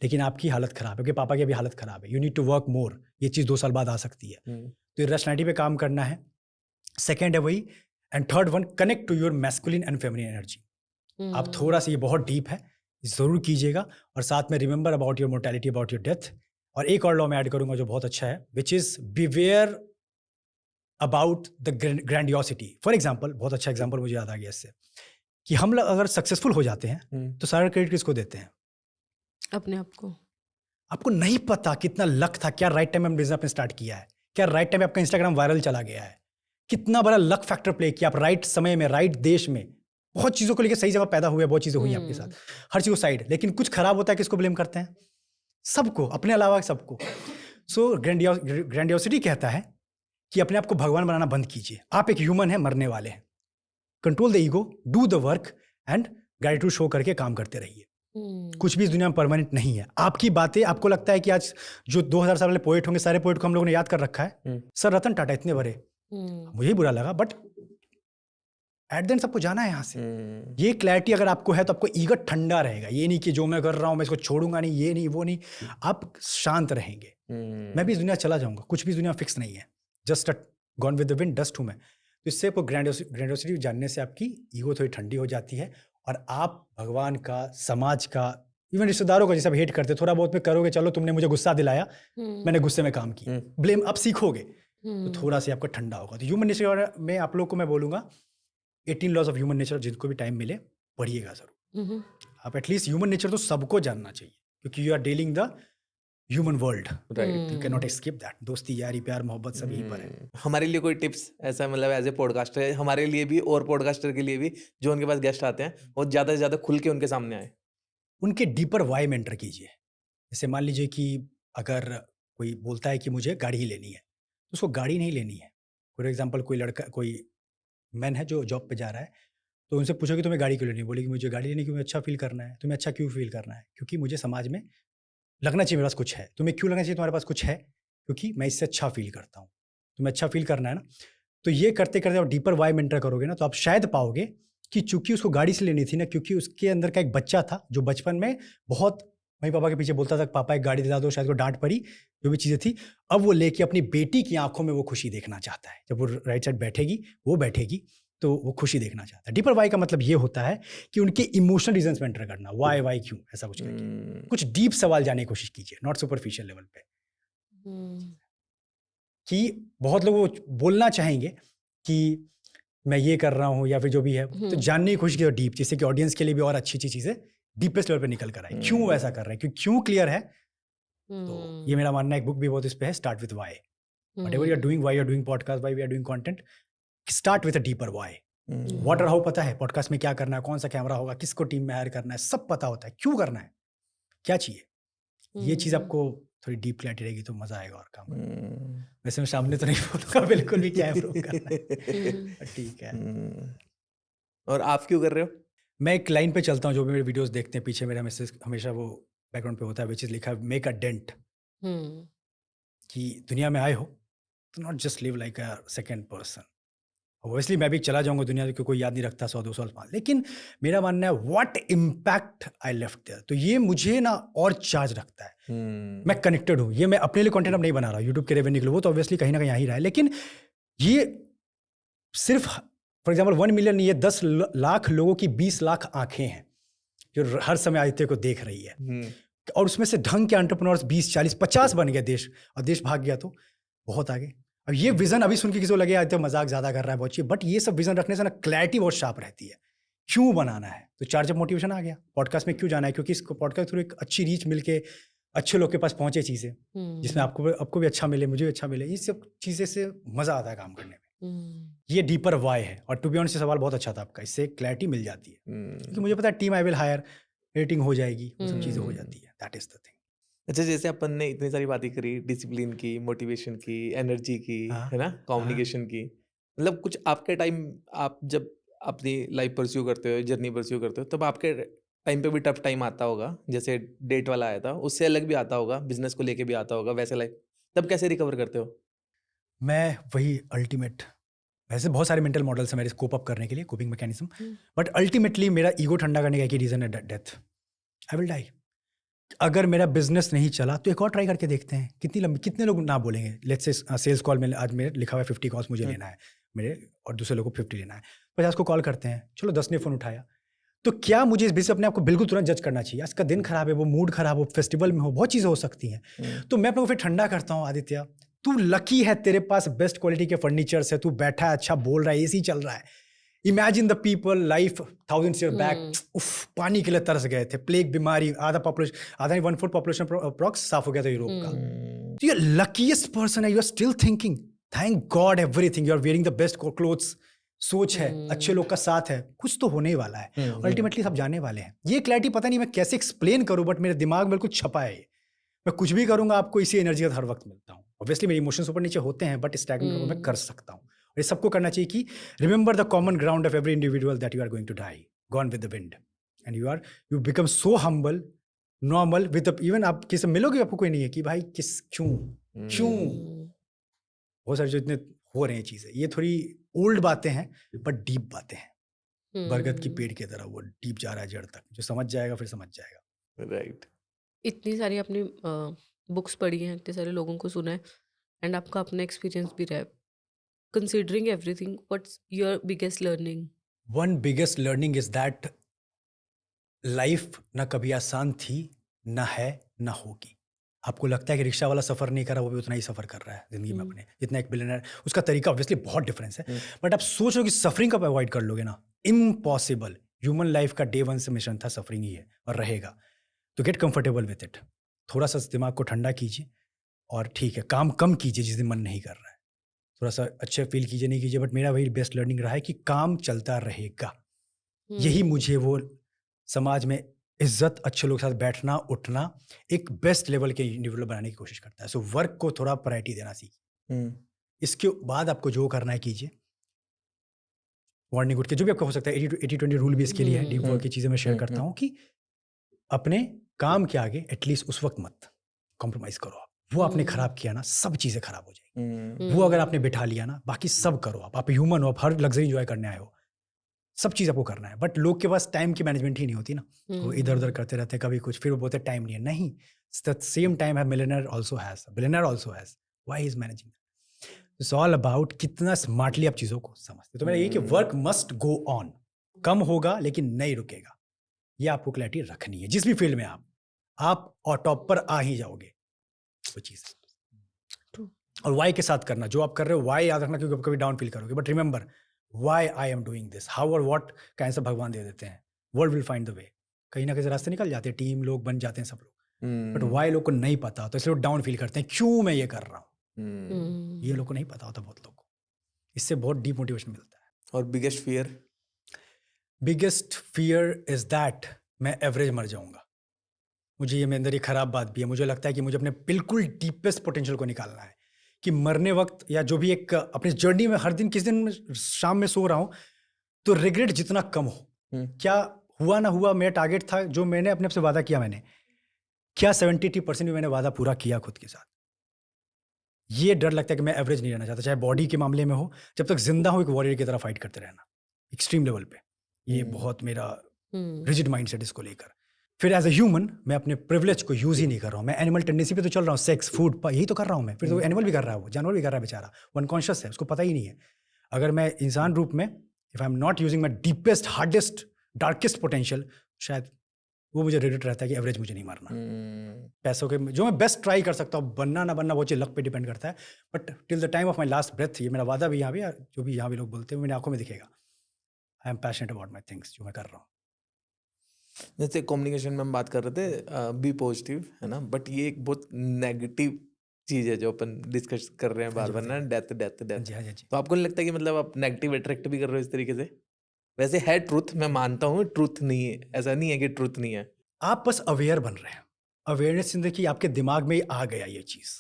लेकिन आपकी हालत खराब है, क्योंकि पापा की अभी हालत खराब है, you need to work more. ये चीज़ 2 साल बाद आ सकती है, तो इरैशनैलिटी पे काम करना है। सेकेंड है वही। And third one, connect to your masculine and feminine energy. आप थोड़ा सा, ये बहुत डीप है, ज़रूर कीजिएगा। और साथ में remember about your mortality, about your death. और एक और लॉ में ऐड करूंगा जो बहुत अच्छा है, which is beware about the grandiosity. For example, बहुत अच्छा एग्जाम्पल मुझे याद आ गया इससे, कि हम लोग अगर सक्सेसफुल हो जाते हैं तो सारा क्रेडिट किसको देते हैं? अपने आप को। आपको नहीं पता कितना लक था, क्या राइट टाइम में बिजनेस आपने स्टार्ट किया है, क्या राइट टाइम में आपका इंस्टाग्राम वायरल चला गया है, कितना बड़ा लक फैक्टर प्ले किया आप राइट समय में, राइट देश में। बहुत चीज़ों को लेकर सही जगह पैदा हुए, बहुत चीज़ें हुई आपके साथ, हर चीज़ को साइड। लेकिन कुछ खराब होता है, किसको ब्लेम करते हैं? सबको, अपने अलावा सबको। सो ग्रैंडियोसिटी कहता है कि अपने आप को भगवान बनाना बंद कीजिए। आप एक ह्यूमन है, मरने वाले हैं। Control the ego, do the work and gratitude show करके काम करते रहिए। कुछ भी इस दुनिया में परमानेंट नहीं है। आपकी बातें, आपको लगता है कि आज जो 2000 साल पहले पोएट होंगे, सारे पोएट को हम लोगों ने याद कर रखा है। सर रतन टाटा इतने बड़े, मुझे ही बुरा लगा, बट एट द एंड सबको जाना है यहाँ से। ये क्लैरिटी अगर आपको है तो आपको ईगो ठंडा रहेगा। ये नहीं कि जो मैं कर रहा हूँ मैं इसको छोड़ूंगा नहीं, ये नहीं वो नहीं, आप शांत रहेंगे। मैं भी इस दुनिया चला जाऊंगा, कुछ भी इस दुनिया फिक्स नहीं है, just gone with the wind, dust हूँ मैं। तो इससे आपको ग्रैंडियोसिटी जानने से आपकी ईगो थोड़ी ठंडी हो जाती है और आप भगवान का, समाज का, इवन रिश्तेदारों का जैसे आप हेट करते थोड़ा बहुत में करोगे, चलो तुमने मुझे गुस्सा दिलाया, मैंने गुस्से में काम किया, ब्लेम अब सीखोगे तो थोड़ा सा आपका ठंडा होगा। तो ह्यूमन नेचर में आप लोग को मैं बोलूँगा 18 लॉज ऑफ ह्यूमन नेचर जिनको भी टाइम मिले पढ़िएगा जरूर। आप एटलीस्ट ह्यूमन नेचर तो सबको जानना चाहिए, क्योंकि you are dealing the human world, right. You can not escape that. दोस्ती, यारी, प्यार, मोहब्बत सब यहीं पर है। हमारे लिए कोई टिप्स ऐसा, मतलब एज ए पॉडकास्टर हमारे लिए भी और पॉडकास्टर के लिए भी जो उनके पास गेस्ट आते हैं वो ज़्यादा से ज़्यादा खुल के उनके सामने आए? उनके डीपर वाई में एंटर कीजिए। जैसे मान लीजिए कि अगर कोई बोलता है कि मुझे गाड़ी ही लेनी है, तो उसको गाड़ी नहीं लेनी है। फॉर एग्जाम्पल कोई लड़का, कोई मैन है जो जॉब पे जा रहा है, तो उनसे पूछो कि तुम्हें गाड़ी क्यों लेनी है, बोलेगी मुझे गाड़ी लेनी क्यों, अच्छा फील करना है। तुम्हें अच्छा क्यों फील करना है? क्योंकि मुझे समाज में लगना चाहिए मेरे पास कुछ है। तुम्हें क्यों लगना चाहिए तुम्हारे पास कुछ है? क्योंकि मैं इससे अच्छा फील करता हूँ। तुम्हें अच्छा फील करना है ना, तो ये करते करते आप डीपर वाई में एंटर करोगे ना, तो आप शायद पाओगे कि चूंकि उसको गाड़ी से लेनी थी ना, क्योंकि उसके अंदर का एक बच्चा था जो बचपन में बहुत मम्मी पापा के पीछे बोलता था पापा एक गाड़ी दिला दो, शायद वो डांट पड़ी, जो भी चीज़ें थी, अब वो लेके अपनी बेटी की आंखों में वो खुशी देखना चाहता है। जब वो राइट साइड बैठेगी, वो बैठेगी, तो वो खुशी देखना चाहता है। डीपर वाई का मतलब ये होता है कि उनके इमोशनल रीजंस में एंटर करना, वाई क्यों, ऐसा कुछ करके कुछ डीप सवाल जानने की कोशिश कीजिए, नॉट सुपरफिशियल लेवल पे। कि बहुत लोग वो बोलना चाहेंगे कि मैं ये कर रहा हूँ या फिर जो भी है, तो जानने की कोशिश कीजिए डीप, जिससे कि ऑडियंस के लिए भी और अच्छी अच्छी चीज़ें डीपेस्ट लेवल पे निकल कर आए। क्यों ऐसा कर रहे हैं, क्यों क्लियर है। तो ये मेरा मानना है, एक बुक भी बहुत इस पे है, start with why. Whatever you are doing, why you are doing podcast, why we are doing content, start with a deeper why. Water how पता है पॉडकास्ट में क्या करना है, कौन सा कैमरा होगा, किसको टीम में हायर करना है, सब पता होता है। क्यों करना है, क्या चाहिए, ये चीज़ आपको थोड़ी डीप क्लैरिटी रहेगी तो मज़ा आएगा और काम करने। वैसे मैं सामने तो नहीं बोलूँगा बिल्कुल भी क्या है करना है, ठीक है। और आप क्यों कर रहे हो? मैं एक लाइन पे चलता हूँ, जो भी मेरे वीडियोस देखते हैं पीछे मेरा मैसेज हमेशा वो बैकग्राउंड पे होता है, विच इज़ लिखा है मेक अ डेंट। कि दुनिया में आए हो तो not just live like a second person. Obviously मैं भी चला जाऊंगा दुनिया से, क्योंकि कोई याद नहीं रखता 100 200 साल, लेकिन मेरा मानना है what impact I left there, तो ये मुझे ना और चार्ज रखता है। मैं कनेक्टेड हूँ, ये मैं अपने लिए कंटेंट अब नहीं बना रहा, यूट्यूब के रेवेन्यू के लिए, वो तो ऑब्वियसली कहीं ना कहीं आ ही रहा है, लेकिन ये सिर्फ फॉर एग्जाम्पल 1 मिलियन नहीं है, 10 लाख लोगों की 20 लाख आंखें हैं जो हर समय आदित्य को देख रही है, और उसमें से ढंग के एंटरप्रेन्योर्स 20 40 50 बन गया देश, और देश भाग गया तो बहुत आगे। अब ये विजन अभी सुन के किसी को लगे आदित्य मजाक ज्यादा कर रहा है, बहुत चाहिए, बट ये सब विजन रखने से ना क्लैरिटी बहुत शार्प रहती है। क्यों बनाना है, तो चार्ज ऑफ मोटिवेशन आ गया। पॉडकास्ट में क्यों जाना है, क्योंकि इसको पॉडकास्ट थ्रू एक अच्छी रीच मिलके अच्छे लोग के पास पहुंचे चीजें, जिसमें आपको भी अच्छा मिले, मुझे भी अच्छा मिले, इस सब चीजें से मजा आता है काम करने में। ये डीपर वाई है। और टू बी ऑनेस्ट सवाल बहुत अच्छा था आपका, इससे क्लैरिटी मिल जाती है, क्योंकि मुझे पता है team I will hire, rating हो जाएगी, वो सब चीजें हो जाती है, दैट इज द थिंग। अच्छा, जैसे अपन ने इतनी सारी बातें करी, डिसिप्लिन की, मोटिवेशन की, एनर्जी की, है ना, कम्युनिकेशन की, मतलब कुछ आपके टाइम, आप जब अपनी लाइफ परस्यू करते हो, जर्नी परस्यू करते हो, तब आपके टाइम पे भी टफ टाइम आता होगा, जैसे डेट वाला आया था, उससे अलग भी आता होगा, बिजनेस को लेके भी आता होगा, वैसे लाइफ, तब कैसे रिकवर करते हो? मैं वही अल्टीमेट, वैसे बहुत सारे मेंटल मॉडल्स हैं मेरे कोप अप करने के लिए, कोपिंग मैकेनिज्म, बट अल्टीमेटली मेरा ईगो ठंडा करने का एक ही रीजन है, डेथ। I will die. अगर मेरा बिजनेस नहीं चला तो एक और ट्राई करके देखते हैं, कितने लोग ना बोलेंगे। लेट्स से सेल्स कॉल में आज मेरे लिखा हुआ है 50 कॉल्स मुझे लेना है मेरे, और दूसरे लोगों को 50 लेना है, 50 को कॉल करते हैं, चलो 10 ने फ़ोन उठाया, तो क्या मुझे इस बीच अपने आप को बिल्कुल तुरंत जज करना चाहिए? आज का दिन खराब है, वो मूड खराब हो, फेस्टिवल में हो, बहुत चीज़ें हो सकती हैं, तो मैं अपने को फिर ठंडा करता हूँ, आदित्य तू लकी है, तेरे पास बेस्ट क्वालिटी के फर्नीचर्स है, तू बैठा है, अच्छा बोल रहा है, एसी चल रहा है। Imagine the people life 1000 year back, उफ, पानी के लिए तरस गए थे, प्लेग बीमारी, आधा 1/4 पॉपुलेशन अप्रॉक्स साफ हो गया था यूरोप का। तो ये लकीएस्ट पर्सन है, you are still thinking thank God everything, you are wearing the best clothes, सोच है, अच्छे लोग का साथ है, कुछ तो होने वाला है, अल्टीमेटली सब जाने वाले हैं। ये क्लैरिटी पता नहीं मैं कैसे एक्सप्लेन करूं, बट मेरे दिमाग में बिल्कुल छपा है। मैं कुछ भी करूंगा आपको इसी एनर्जी का हर वक्त मिलता हूँ। ऑब्वियसली मेरे इमोशंस ऊपर नीचे होते हैं, बट स्टैग्नेट मैं कर सकता हूँ। ये सबको करना चाहिए कि remember the common ground of every individual that you are going to die, gone with the wind. And you become so humble, normal with even आप किसी से मिलोगे आपको कोई नहीं है कि भाई क्यों बहुत सारी जो इतने हो रहे हैं चीज़ें, ये थोड़ी ओल्ड बातें हैं बट डीप बातें हैं, बरगद की पेड़ की तरह वो डीप जा रहा है जड़ तक, जो समझ जाएगा फिर समझ जाएगा। राइट। इतनी सारी आपने बुक्स पढ़ी हैं, इतने सारे लोगों को सुना है, एंड आपका अपना एक्सपीरियंस भी रहा है। Considering everything, what's your biggest learning? One biggest learning is that life ना कभी आसान थी, ना है, ना होगी। आपको लगता है कि रिक्शा वाला सफ़र नहीं कर रहा, वो भी उतना ही सफ़र कर रहा है ज़िंदगी में अपने, जितना एक बिलियनर। उसका तरीका ऑब्वियसली बहुत डिफरेंस है, बट आप सोच रहे हो कि सफरिंग कब अवॉइड कर लोगे ना, इम्पॉसिबल। ह्यूमन लाइफ का डे वन से मिशन था सफरिंग ही है और रहेगा। तो गेट कंफर्टेबल विथ इट, थोड़ा सा दिमाग को ठंडा कीजिए और ठीक है, काम कम कीजिए जिस दिन मन नहीं कर रहा है, थोड़ा सा अच्छे फील कीजिए नहीं कीजिए, बट मेरा वही बेस्ट लर्निंग रहा है कि काम चलता रहेगा। यही मुझे वो समाज में इज्जत, अच्छे लोग के साथ बैठना उठना, एक बेस्ट लेवल के इंडिविजुअल बनाने की कोशिश करता है। सो वर्क को थोड़ा प्रायोरिटी देना सीखिए। इसके बाद आपको जो करना है कीजिए। मॉर्निंग उठ के जो भी आपको हो सकता है, 80-20 रूल भी इसके लिए है। डीप वर्क की चीज़ें मैं शेयर करता हूँ कि अपने काम के आगे एटलीस्ट उस वक्त मत कॉम्प्रोमाइज़ करो। आप वो आपने खराब किया ना, सब चीज़ें खराब हो जाएगी। वो अगर आपने बिठा लिया ना, बाकी सब करो। आप ह्यूमन हो, आप हर लग्जरी एंजॉय करने आए हो, सब चीज़ आपको करना है। बट लोग के पास टाइम की मैनेजमेंट ही नहीं होती ना, वो इधर उधर करते रहते हैं, कभी कुछ, फिर वो बोलते टाइम नहीं है। नहीं, द सेम टाइम है millionaire also has, billionaire also has, why he is managing. It's all about कितना स्मार्टली आप चीज़ों को समझते। तो मेरा ये कि वर्क मस्ट गो ऑन, कम होगा लेकिन नहीं रुकेगा। ये आपको क्लैरिटी रखनी है। जिस भी फील्ड में आप और टॉप पर आ ही जाओगे, वो चीज़। और वाई के साथ करना, जो आप कर रहे हो वाई याद रखना, क्योंकि कभी डाउन फील करोगे। But remember why I am doing this, how और व्हाट का आंसर भगवान दे देते हैं। World will find the way, कहीं ना कहीं रास्ते निकल जाते हैं, टीम लोग बन जाते हैं सब लोग। बट वाई लोग को नहीं पता होता, इसलिए डाउन फील करते हैं, क्यों मैं ये कर रहा हूँ। ये लोग को नहीं पता होता बहुत लोग को, इससे बहुत डीप मोटिवेशन मिलता है। और biggest fear? Biggest fear is that मैं एवरेज मर जाऊंगा। मुझे ये मेरे अंदर ये खराब बात भी है। मुझे लगता है कि मुझे अपने बिल्कुल डीपेस्ट पोटेंशियल को निकालना है, कि मरने वक्त या जो भी एक अपनी जर्नी में हर दिन किस दिन शाम में सो रहा हूँ तो रिग्रेट जितना कम हो। क्या हुआ ना हुआ, मेरा टारगेट था जो मैंने अपने आप से वादा किया, मैंने क्या 70-80% भी मैंने वादा पूरा किया खुद के साथ। ये डर लगता है कि मैं एवरेज नहीं रहना चाहता, चाहे बॉडी के मामले में हो। जब तक जिंदा हो एक वॉरियर की तरह फाइट करते रहना एक्सट्रीम लेवल पे। ये बहुत मेरा रिजिड माइंड सेट इसको लेकर। फिर एज ए ह्यूमन मैं अपने प्रिविलेज को यूज ही नहीं कर रहा हूँ। मैं एनिमल टेंडेंसी पे तो चल रहा हूँ, सेक्स फूड यही तो कर रहा हूँ मैं। फिर तो एनिमल भी कर रहा है, वो जानवर भी कर रहा है बेचारा, वो अनकॉन्शियस है, उसको पता ही नहीं है। अगर मैं इंसान रूप में if I am not using my deepest hardest darkest potential, शायद वो मुझे रिग्रेट रहता है कि एवरेज मुझे नहीं मारना। पैसों के जो मैं बेस्ट ट्राई कर सकता हूँ, बनना ना बनना वो चीज़ लक पे डिपेंड करता है। But till the time of my last breath, ये मेरा वादा भी यहाँ भी, जो भी यहाँ भी लोग बोलते हैं मेरी आंखों में दिखेगा। I am passionate about my things, जो मैं कर रहा हूँ। जैसे कम्युनिकेशन में हम बात कर रहे थे, बी पॉजिटिव, है ना, बट ये एक बहुत नेगेटिव चीज है जो अपन डिस्कस कर रहे हैं बार बार ना, डेथ डेथ डेथ। तो आपको नहीं लगता कि मतलब आप नेगेटिव अट्रैक्ट भी कर रहे हो इस तरीके से? वैसे है ट्रुथ, मैं मानता हूँ ट्रुथ नहीं है, ऐसा नहीं है कि ट्रुथ नहीं है। आप बस अवेयर बन रहे हैं। अवेयरनेस इन कि आपके दिमाग में आ गया ये चीज़,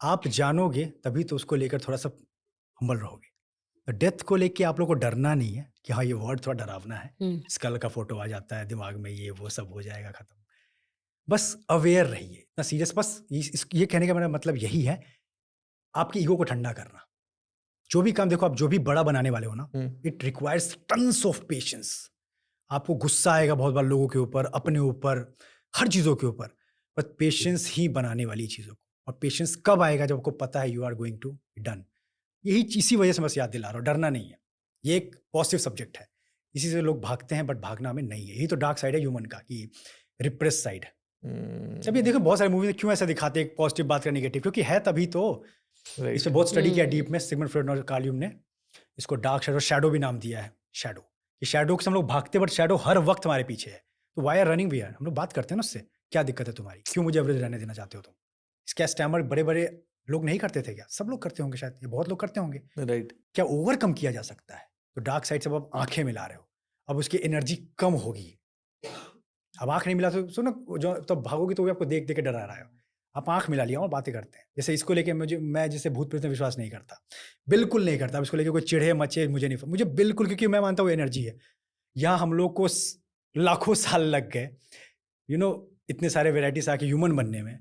आप जानोगे तभी तो उसको लेकर थोड़ा सा हम्बल रहोगे। तो डेथ को लेके आप लोग को डरना नहीं है कि हाँ ये वर्ड थोड़ा डरावना है, स्कल का फोटो आ जाता है दिमाग में, ये वो सब हो जाएगा खत्म। बस अवेयर रहिए, इतना सीरियस। बस ये कहने का मेरा मतलब यही है, आपकी ईगो को ठंडा करना। जो भी काम देखो, आप जो भी बड़ा बनाने वाले हो ना, it requires tons of patience. आपको गुस्सा आएगा बहुत बार लोगों के ऊपर, अपने ऊपर, हर चीज़ों के ऊपर, बट पेशेंस ही बनाने वाली चीज़ों को। और पेशेंस कब आएगा? जब आपको पता है you are going to done. यही इसी वजह से बस याद दिला रहा हूँ, डरना नहीं है। ये एक पॉजिटिव सब्जेक्ट है, इसी से लोग भागते हैं, बट भागना हमें नहीं है। यही तो डार्क साइड है ह्यूमन का, कि रिप्रेस साइड। जब ये देखो बहुत सारे मूवी में क्यों ऐसा दिखाते हैं, पॉजिटिव बात का नेगेटिव, क्योंकि है तभी तो। इस पर बहुत स्टडी किया डीप में, सिगमंड फ्रॉइड और कार्ल यूंग ने इसको डार्क साइड और शैडो भी नाम दिया है। शैडो, कि शैडो से हम लोग भागते, बट शैडो हर वक्त हमारे पीछे है। तो why are running we are, हम लोग बात करते हैं ना उससे, क्या दिक्कत है तुम्हारी, क्यों मुझे एवरेज रहने देना चाहते हो तुम? इसका स्टैमर बड़े बड़े लोग नहीं करते थे क्या? सब लोग करते होंगे शायद, ये बहुत लोग करते होंगे। राइट। क्या ओवरकम किया जा सकता है? तो डार्क साइड से अब आप आंखें मिला रहे हो, अब उसकी एनर्जी कम होगी। अब आंख नहीं मिला तो सुनो, जो तो भागोगी तो भी आपको देख देख के डरा रहा है। आप आंख मिला लिया और बातें करते हैं। जैसे इसको लेके मैं जैसे भूत प्रेत में विश्वास नहीं करता, बिल्कुल नहीं करता। अब इसको लेके कोई चिढ़े मचे मुझे नहीं, मुझे बिल्कुल, क्योंकि मैं मानता हूँ एनर्जी है। यहाँ हम लोग को लाखों साल लग गए इतने सारे वेराइटीज आके ह्यूमन बनने में,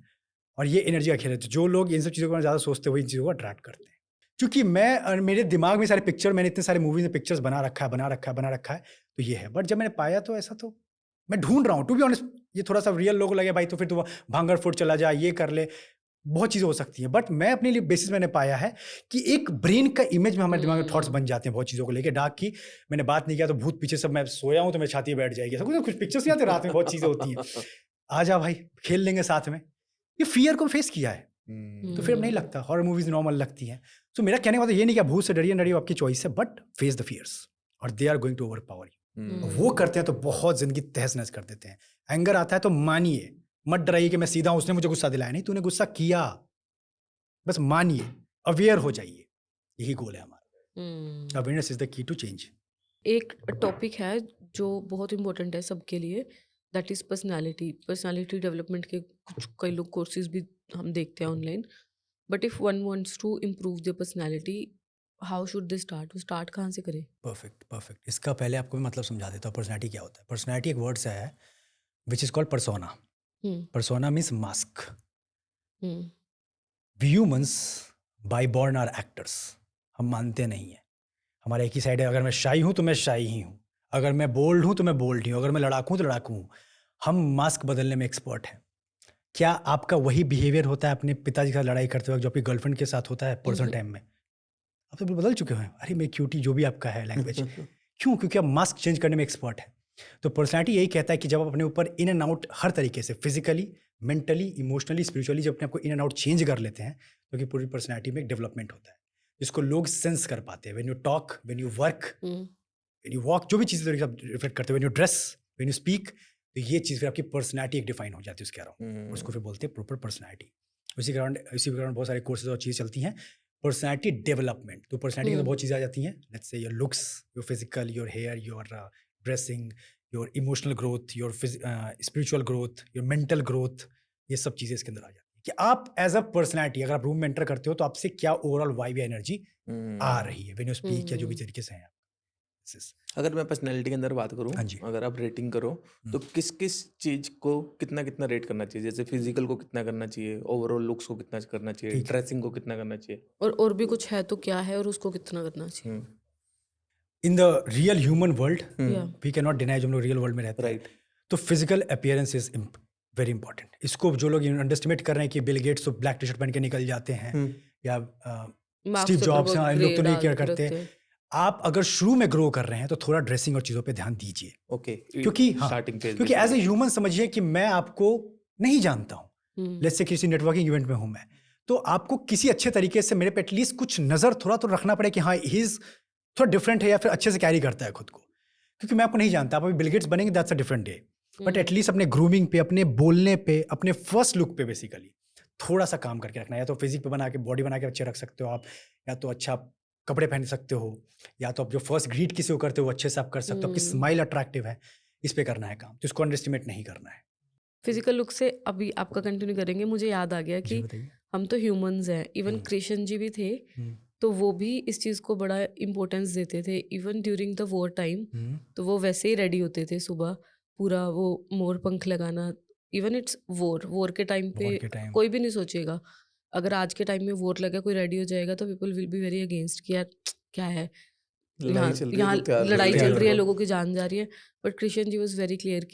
और ये एनर्जी अकेले। तो जो लोग इन सब चीज़ों को ज़्यादा सोचते हैं वही इन चीज़ों को अट्रैक्ट करते हैं। क्योंकि मेरे दिमाग में सारे पिक्चर, मैंने इतने सारे मूवीज में पिक्चर्स बना रखा है, तो ये है। बट जब मैंने पाया तो ऐसा, तो मैं ढूंढ रहा हूँ टू बी ऑनेस्ट। ये थोड़ा सा रियल लोगों को लगे भाई तो फिर तो भांगड़ फुट चला जा, ये कर ले, बहुत चीज़ें हो सकती हैं। बट मैं अपने लिए बेसिस मैंने पाया है कि एक ब्रेन का इमेज में हमारे दिमाग में थॉट्स बन जाते हैं बहुत चीज़ों को लेकर। डार्क की मैंने बात नहीं किया तो भूत पीछे सब, मैं सोया हूँ तो मेरी छाती बैठ जाएगी, सब कुछ पिक्चर्स नहीं आते रात में, बहुत चीज़ें होती हैं। आ जा भाई खेल लेंगे साथ में। ये फियर को फेस किया है तो फिर अब नहीं लगता, हॉरर मूवीज नॉर्मल लगती हैं। तो मेरा कहने का मतलब ये नहीं कि आप भूत से डरिए डरिए, आपकी चॉइस है, बट फेस द फियर्स और they are going to overpower you. वो करते हैं तो बहुत जिंदगी तहस नहस कर देते हैं। एंगर आता है तो मानिए, मत डराइए कि मैं सीधा हूं, उसने मुझे गुस्सा दिलाया, नहीं, तूने गुस्सा किया, बस मानिए, अवेयर हो जाइए, यही गोल है हमारा। Awareness is the key to change. एक टॉपिक है जो बहुत इंपॉर्टेंट है सबके लिए, दैट इज पर्सनालिटी डेवलपमेंट के कुछ कई लोग कोर्सेज भी हम देखते हैं online. But if one wants to improve their personality, how should they start? वो स्टार्ट कहाँ से करें? परफेक्ट। इसका पहले आपको मैं मतलब समझा देता हूँ पर्सनैलिटी क्या होता है। पर्सनैलिटी एक वर्ड से है which is called persona. Persona means mask. We humans by born are actors. हम मानते नहीं हैं, हमारा एक ही साइड है। अगर मैं शाई हूँ तो मैं शाई ही हूँ, अगर मैं बोल्ड हूँ तो मैं बोल्ड ही हूँ, अगर मैं लड़ाकू हूँ तो लड़ाकू हूँ। हम मास्क बदलने में एक्सपर्ट हैं। क्या आपका वही बिहेवियर होता है अपने पिताजी के साथ लड़ाई करते वक्त जो आपकी गर्लफ्रेंड के साथ होता है पर्सनल टाइम में? आप तो बदल चुके हैं, अरे मैं क्यूटी, जो भी आपका है लैंग्वेज। क्यों? क्योंकि आप मास्क चेंज करने में एक्सपर्ट है। तो पर्सनैलिटी यही कहता है कि जब आप अपने ऊपर इन एंड आउट हर तरीके से, फिजिकली, मेंटली, इमोशनली, स्पिरिचुअली, जब अपने आपको इन एंड आउट चेंज कर लेते हैं, तो कि पूरी पर्सनैलिटी में एक डेवलपमेंट होता है जिसको लोग सेंस कर पाते हैं। When you talk, when you work, when you walk, जो भी चीज़ें रिफ्लेक्ट करते हैं, when you dress, when you speak, तो ये चीज़ फिर आपकी पर्सनैलिटी एक डिफाइन हो जाती है उसके अराउंड। उसको फिर बोलते हैं प्रॉपर पर्सनैलिटी। उसी के कारण बहुत सारे कोर्सेज और चीज़ें चलती हैं पर्सनैलिटी डेवलपमेंट। तो पर्सनैलिटी में बहुत चीज़ें आ जाती हैं। Let's say your looks, your physical, your hair, your dressing, your emotional growth, your spiritual growth, your mental growth, ये सब चीज़ें इसके अंदर आ जाती हैं कि आप एज अ पर्सनैलिटी अगर आप रूम में एंटर करते हो तो आपसे क्या ओवरऑल वाइब या एनर्जी आ रही है व्हेन यू स्पीक, या जो भी तरीके से है। अगर मैं पर्सनैलिटी के अंदर बात करूं, हाँ जी। अगर आप रेटिंग करो तो किस किस चीज को कितना कितना रेट करना चाहिए? जैसे फिजिकल को कितना करना चाहिए, ओवरऑल लुक्स को कितना करना चाहिए, ठीक है। ड्रेसिंग को कितना करना चाहिए? और भी कुछ है तो क्या है और उसको कितना करना चाहिए? In the real human world Yeah. We can not deny, जो हम लोग रियल वर्ल्ड में रहते हैं, राइट। तो physical appearance is very important. इसको जो लोग अंडरस्टिमेट कर रहे हैं कि बिल गेट्स तो ब्लैक टी शर्ट पहन के निकल जाते हैं, या Mark स्टीव जॉब्स, Zuckerberg इन लोग तो grey नहीं डाल केयर के करते। रखते हैं। आप अगर शुरू में ग्रो कर रहे हैं तो थोड़ा ड्रेसिंग और चीज़ों पे ध्यान दीजिए। ओके, क्योंकि स्टार्टिंग फेज, क्योंकि एज ए ह्यूमन समझिए कि मैं आपको नहीं जानता हूँ। लेट्स से किसी नेटवर्किंग इवेंट में हूँ मैं, तो आपको किसी अच्छे तरीके से मेरे पे एटलीस्ट कुछ नज़र थोड़ा तो रखना पड़े कि हाँ ही इज थोड़ा डिफरेंट है, या फिर अच्छे से कैरी करता है खुद को। क्योंकि मैं आपको नहीं जानता, आप अभी बिल गेट्स बनेंगे, that's a different day. But at least अपने ग्रूमिंग पे, अपने बोलने पे, अपने फर्स्ट लुक पे बेसिकली थोड़ा सा काम करके रखना है। या तो फिजिक पे बना के, बॉडी बना के अच्छे रख सकते हो आप, या तो अच्छा कपड़े पहन सकते हो, या तो आप जो फर्स्ट ग्रीट किसी को करते हो अच्छे से आप कर सकते हो। आपकी स्माइल अट्रैक्टिव है, इस पे करना है काम, तो इसको अंडर एस्टिमेट नहीं करना है। फिजिकल लुक से अभी आपका कंटिन्यू करेंगे, मुझे याद आ गया कि बताइए। हम तो ह्यूमंस हैं। इवन कृष्ण जी भी थे, तो वो भी इस चीज़ को बड़ा इम्पोर्टेंस देते थे। Even during the war time तो वो वैसे ही रेडी होते थे सुबह, पूरा वो मोर पंख लगाना। इवन इट्स वॉर के टाइम पे कोई भी नहीं सोचेगा, अगर आज के टाइम में वॉर लगा कोई रेडी हो जाएगा तो people will be very against कि यार क्या है, यहाँ लड़ाई चल रही है, लोगों की जान जा रही है। But Krishna ji was very clear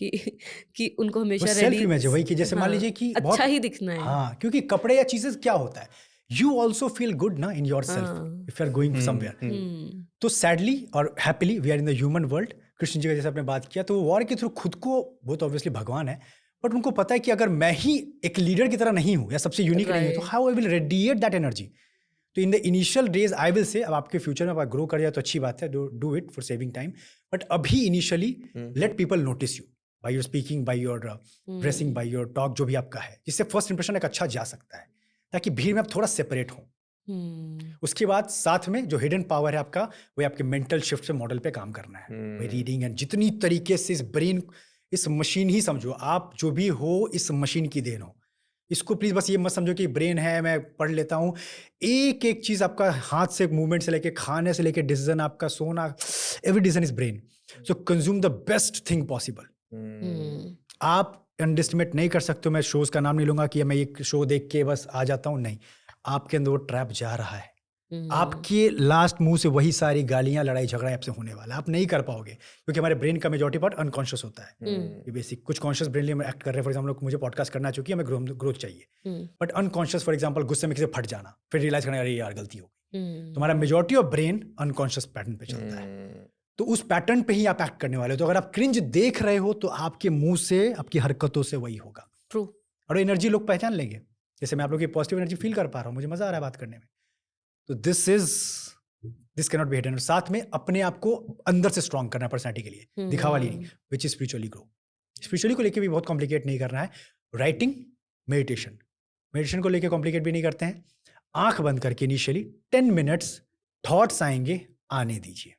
कि उनको हमेशा सेल्फ इमेज है वही, कि जैसे मान लीजिए कि अच्छा ही दिखना है। हाँ, क्योंकि कपड़े या चीजें क्या होता है, यू ऑल्सो फील गुड ना in yourself if you are going somewhere. तो सैडली और happily we are in the human world. Krishna ji का जैसे आपने बात किया, तो वो वॉर के थ्रू खुद को, वो तो ऑब्वियसली भगवान है, बट उनको पता है कि अगर मैं ही एक लीडर की तरह नहीं हूँ या सबसे यूनिक नहीं हूँ, तो how I will radiate that energy. तो in the initial days I will say, अब आपके फ्यूचर में आप ग्रो कर जाए तो अच्छी बात है, do it for saving time. But अभी initially let people notice you by your speaking, by your dressing, by your talk, जो भी आपका है, जिससे फर्स्ट इंप्रेशन एक अच्छा जा सकता है, ताकि भीड़ में आप थोड़ा सेपरेट हों। उसके बाद साथ में जो हिडन पावर है आपका, वो आपके मेंटल शिफ्ट से मॉडल पे काम करना है, वही रीडिंग एंड जितनी तरीके से इस ब्रेन, इस मशीन ही समझो आप, जो भी हो इस मशीन की देन हो। इसको प्लीज बस ये मत समझो कि ब्रेन है मैं पढ़ लेता हूँ। एक एक चीज आपका हाथ से मूवमेंट से लेके, खाने से लेके, डिसीजन आपका, सोना, every decision is brain. So consume the best thing possible, hmm, आप अंडरएस्टिमेट नहीं कर सकते हो। मैं शोज का नाम नहीं लूंगा कि मैं एक शो देख के बस आ जाता हूँ, नहीं, आपके अंदर वो ट्रैप जा रहा है। आपके लास्ट मुंह से वही सारी गालियां, लड़ाई झगड़ा आपसे होने वाला है। आप नहीं कर पाओगे क्योंकि हमारे ब्रेन का मेजॉरिटी पार्ट अनकॉन्शियस होता है। ये बेसिक कुछ कॉन्शियस ब्रेन में एक्ट कर रहे हैं। फॉर एग्जाम्पल मुझे पॉडकास्ट करना चाहिए, हमें ग्रोथ चाहिए, बट अनकॉन्शियस फॉर एग्जाम्पल गुस्से में किसी से फट जाना, फिर रियलाइज करना अरे यार गलती हो गई। तुम्हारा majority of brain unconscious pattern पे चलता है, तो उस पैटर्न पे ही आप एक्ट करने वाले हो। तो अगर आप क्रिंज देख रहे हो तो आपके मुंह से, आपकी हरकतों से वही होगा। ट्रू। और एनर्जी लोग पहचान लेंगे। जैसे मैं आप लोग की पॉजिटिव एनर्जी फील कर पा रहा हूँ, मुझे मजा आ रहा है बात करने में। तो this can not be hidden. साथ में अपने आप को अंदर से स्ट्रांग करना है पर्सनैलिटी के लिए, दिखावा नहीं, which is spiritually grow. Spiritually को लेके भी बहुत कॉम्प्लिकेट नहीं करना है। राइटिंग, मेडिटेशन को लेके कॉम्प्लिकेट भी नहीं करते हैं। आंख बंद करके इनिशियली 10 मिनट्स थॉट्स आएंगे, आने दीजिए,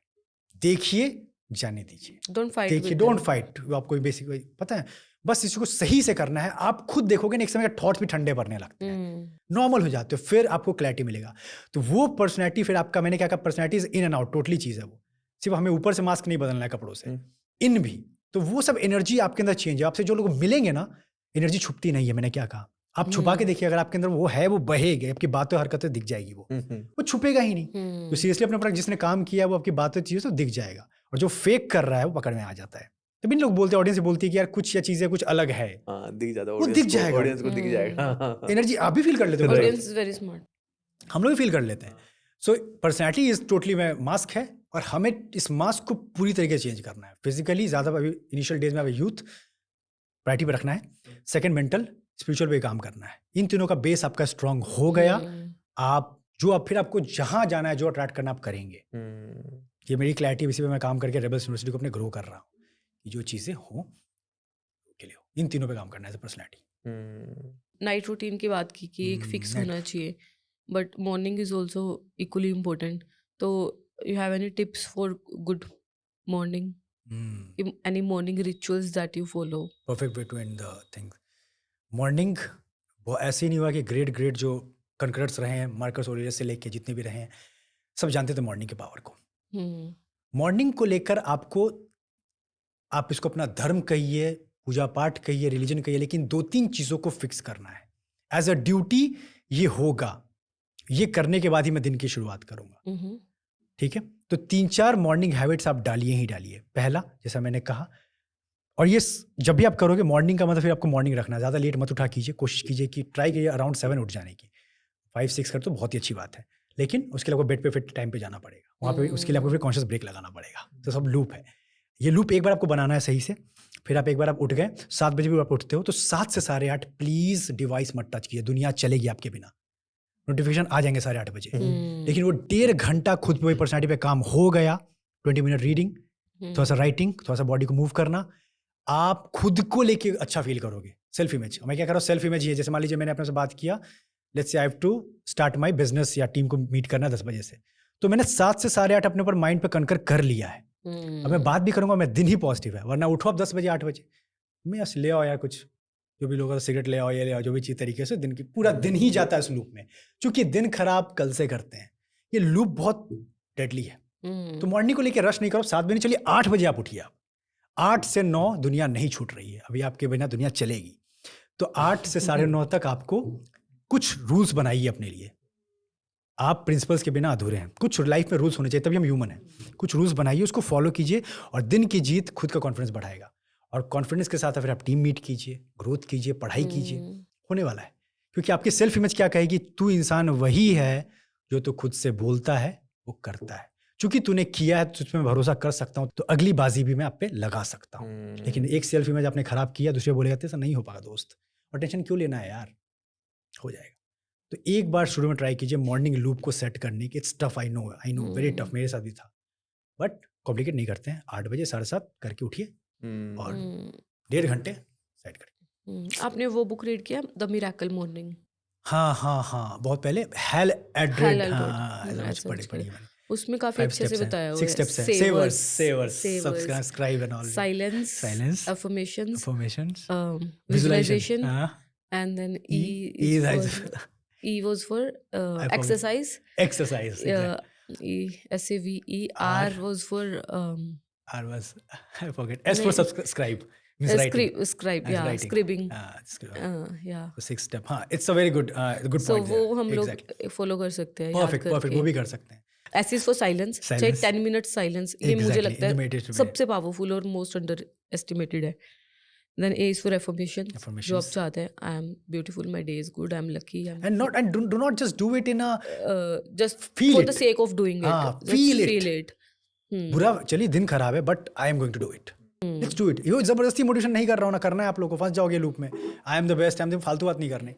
देखिए, जाने दीजिए। डोंट फाइट, देखिए, डोंट फाइट। आपको बेसिक पता है, बस इसको सही से करना है। आप खुद देखोगे ना, एक समय थॉट्स भी ठंडे पड़ने लगते हैं, नॉर्मल हो जाते हो, फिर आपको क्लैरिटी मिलेगा। तो वो पर्सनैलिटी फिर आपका, मैंने क्या कहा, personality is in and out, totally चीज़ है वो। सिर्फ हमें ऊपर से मास्क नहीं बदलना है कपड़ों से, इन भी। तो वो सब एनर्जी आपके अंदर चेंज है। आपसे जो लोग मिलेंगे ना, एनर्जी छुपती नहीं है। मैंने क्या कहा, आप छुपा के देखिए, अगर आपके अंदर वो है, वो बहेगा, आपकी बातें हरकतें दिख जाएगी, वो छुपेगा ही नहीं। तो सीरियसली अपने ऊपर जिसने काम किया, वो आपकी बातें चीज़ें तो दिख जाएगा। और जो फेक कर रहा है वो पकड़ में आ जाता है। तभी लोग बोलते हैं, ऑडियंस बोलती है कि यार कुछ या चीजें कुछ अलग है, दिख जाता है, वो दिख जाएगा, ऑडियंस को दिख जाएगा। एनर्जी आप भी फील कर लेते हो, ऑडियंस इज वेरी स्मार्ट, हम लोग भी फील कर लेते हैं। सो पर्सनैलिटी इज टोटली में मास्क है, और हमें इस मास्क को पूरी तरीके से चेंज करना है। फिजिकली ज़्यादा इनिशियल डेज में अभी यूथ प्रायोरिटी पर रखना है, सेकंड मेंटल, स्पिरिचुअल पे काम करना है। इन तीनों का बेस आपका स्ट्रांग हो गया, आप फिर आपको जहां जाना है, जो अट्रैक्ट करना आप करेंगे। ये मेरी क्लैरिटी, इसी पे मैं काम करके रेबल्स यूनिवर्सिटी को अपने ग्रो कर रहा हूँ कि जो चीज़ें हों के लिए हो, इन तीनों पे काम करना है पर्सनैलिटी। नाइट रूटीन की बात की कि एक फिक्स होना चाहिए, but morning is also equally important. तो you have any tips for good morning, any morning rituals that you follow? Perfect way to end the things. Morning वो ऐसे ही नहीं हुआ कि ग्रेट जो कनकरेट्स रहे हैं, मार्कस ऑरेलियस से लेके जितने भी रहे हैं, सब जानते थे मॉर्निंग के पावर को। मॉर्निंग को लेकर आपको, आप इसको अपना धर्म कहिए, पूजा पाठ कहिए, रिलीजन कहिए, लेकिन 2-3 चीज़ों को फिक्स करना है एज अ ड्यूटी। ये होगा, ये करने के बाद ही मैं दिन की शुरुआत करूंगा, ठीक है? तो 3-4 मॉर्निंग हैबिट्स आप डालिए ही डालिए। पहला, जैसा मैंने कहा, और ये जब भी आप करोगे मॉर्निंग का मतलब फिर आपको मॉर्निंग रखना है। ज़्यादा लेट मत उठा कीजिए, कोशिश कीजिए कि ट्राई कीजिए अराउंड 7 उठ जाने की। 5-6 कर तो बहुत ही अच्छी बात है, लेकिन उसके लिए आपको बेड पे फिर टाइम पे जाना पड़ेगा, वहाँ पे उसके लिए आपको फिर कॉन्शियस ब्रेक लगाना पड़ेगा। तो सब लूप है, ये लूप एक बार आपको बनाना है सही से। फिर आप एक बार आप उठ गए, 7 बजे भी आप उठते हो, तो 7 से 8:30 प्लीज़ डिवाइस मत टच कीजिए। दुनिया चलेगी आपके बिना, नोटिफिकेशन आ जाएंगे 8:30 बजे, लेकिन वो 1.5 घंटा खुद पे, पर्सनैलिटी पे काम हो गया। 20 मिनट रीडिंग, थोड़ा सा राइटिंग, थोड़ा सा बॉडी को मूव करना, आप खुद को लेके अच्छा फील करोगे। सेल्फ इमेज, मैं क्या कर रहा हूँ, सेल्फ इमेज ही है। जैसे मान लीजिए मैंने अपने से बात किया, let's say I have to start my business या टीम को मीट करना 10 बजे से, तो मैंने 7 से 8:30 अपने ऊपर माइंड पे कनकर कर लिया है। अब मैं बात भी करूंगा, मैं दिन ही पॉजिटिव है। वरना उठो आप 10 बजे 8 बजे, मैं बस ले आओ यार कुछ, जो भी लोग सिगरेट ले आओ, ये ले आओ, जो भी चीज़ तरीके से, दिन की पूरा दिन ही जाता है इस लूप में, क्योंकि दिन खराब कल से करते हैं। ये लूप बहुत डेडली है। तो मॉर्निंग को लेके रश नहीं करो। 7 बजे चलिए, 8 बजे आप उठिए। आप 8 से 9 दुनिया नहीं छूट रही है, अभी आपके बिना दुनिया चलेगी। तो 8 से 9:30 तक आपको कुछ रूल्स बनाइए अपने लिए। आप प्रिंसिपल्स के बिना अधूरे हैं। कुछ लाइफ में रूल्स होने चाहिए, तभी हम ह्यूमन हैं। कुछ रूल्स बनाइए, उसको फॉलो कीजिए, और दिन की जीत खुद का कॉन्फिडेंस बढ़ाएगा। और कॉन्फिडेंस के साथ फिर आप टीम मीट कीजिए, ग्रोथ कीजिए, पढ़ाई कीजिए, होने वाला है। क्योंकि आपकी सेल्फ इमेज क्या कहेगी, तू इंसान वही है जो तू खुद से बोलता है वो करता है। चूंकि तूने किया है, तो उसमें भरोसा कर सकता हूँ, तो अगली बाजी भी मैं आप पे लगा सकता हूँ। लेकिन एक सेल्फ इमेज आपने खराब किया, दूसरे बोलेगा ऐसा नहीं हो पाएगा दोस्त, और टेंशन क्यों लेना है यार, हो जाएगा। तो एक बार शुरू में ट्राई कीजिए मॉर्निंग लूप को सेट करने की। It's tough, I know very tough, मेरे साथ भी था, बट कॉम्प्लिकेट नहीं करते हैं। 8 बजे 7:30 करके उठिए और 1.5 घंटे सेट करिए। आपने वो बुक रीड किया, द मिरेकल मॉर्निंग? हाँ, बहुत पहले, हेल एड्रेड, पढ़ी मैंने। उसमें काफी अच्छे से बताया हुआ है। 6 स्टेप्स हैं। Savers, subscribe and all. Silence, affirmations, visualisation, and then E was for exercise. SAVE. R was for I forget. S for subscribe. Means writing. Scribe, As yeah, writing. scribbing. Yeah. Yeah. 6 step. हाँ, it's a very good So point वो there. हम लोग Exactly. Follow कर सकते हैं याद Perfect, वो करके. भी कर सकते हैं. S is for silence. चाहे Silence. 10 minutes silence, ये मुझे Exactly, लगता in the है meditation way. सबसे पावरफुल और मोस्ट अंडर एस्टिमेटेड है. Then A is for affirmation. जो आप Affirmations. चाहते हैं, I am beautiful, my day is good, I am lucky, I am And do not just do it in a just Feel for it. the sake of doing it. हाँ, Just feel it. feel it. बुरा चलिए दिन खराब है but I am going to do it. Let's do it. ये जबरदस्ती motivation नहीं कर रहा हूँ ना, करना है आप लोगों को, फंस जाओगे लूप में. I am the best, I am the फालतू बात नहीं करनी.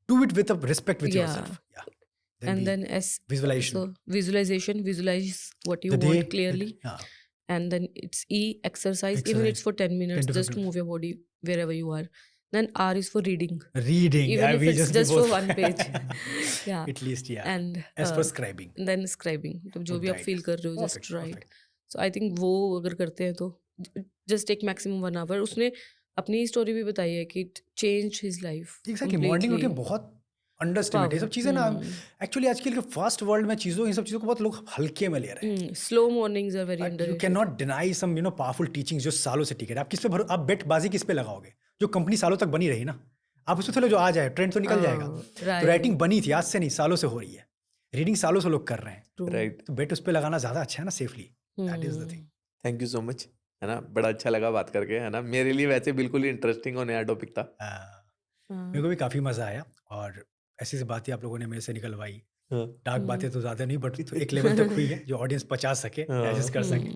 Do it with respect with Yeah. Yourself. And then S. visualization. So visualization, visualize what you The day, want clearly. हाँ. And then it's E, exercise. Even Exercise. it's for 10 minutes, 10 to just 15 move your body wherever you are. Then R is for reading. Reading. Even yeah, if we it's just both- for one page. Yeah. At least, yeah. And As for scribing. then scribing. तो जो भी आप Right. Feel कर रहे हो, Perfect, just write. perfect. So I think वो अगर करते हैं तो just take maximum 1 hour. उसने अपनी स्टोरी भी बताई है कि it changed his life. Exactly. Morning उठ के completely. बहुत अंडरस्टिमेट ये सब चीज़ें ना. एक्चुअली आजकल के फास्ट वर्ल्ड में चीज़ों इन सब चीज़ों को बहुत लोग हल्के में ले रहे हैं. Slow mornings are very you underrated. Can not deny some powerful teachings जो सालों से टिके. आप किस पे आप बेट बाजी किस पे लगाओगे? जो कंपनी सालों तक बनी रही ना, आप उसमें चलो जो आ जाए ट्रेंड तो निकल जाएगा. right. तो राइटिंग बनी थी, आज से नहीं, सालों से हो रही है. रीडिंग सालों से लोग कर रहे हैं. True. राइट. तो बेट उस पे लगाना ज़्यादा अच्छा है ना, safely. That is the thing. Thank you so much, है ना. बड़ा अच्छा लगा बात करके, है ना. मेरे लिए वैसे बिल्कुल ही इंटरेस्टिंग और नया टॉपिक था. मेरे को भी काफ़ी मज़ा आया और ऐसी सी बातें आप लोगों ने मेरे से निकलवाई. डार्क बातें तो ज़्यादा नहीं, बट तो एक लेवल तक हुई है जो ऑडियंस पचा सके, डाइजेस्ट कर सके.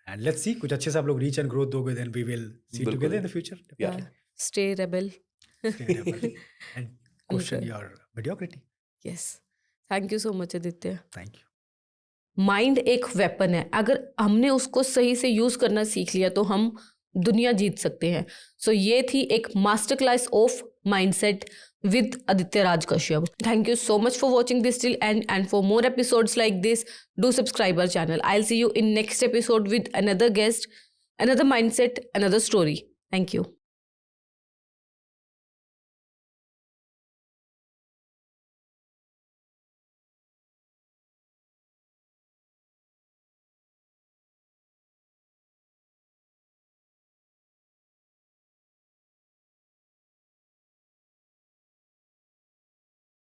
एंड लेट्स सी, कुछ अच्छे से आप लोग रीच एंड ग्रोथ दोगे, देन वी विल सी बिल्कुल. Together in the future. Yeah. Stay rebel. And question your mediocrity. Yes. Thank you so much Aditya. Thank you. Mind एक वेपन है, अगर हमने उसको सही से यूज करना सीख लिया तो हम दुनिया जीत सकते हैं. सो ये थी एक master class of mindset with Aditya Raj Kashyap. Thank you so much for watching this till end, and for more episodes like this, do subscribe our channel. I'll see you in next episode with another guest, another mindset, another story. Thank you.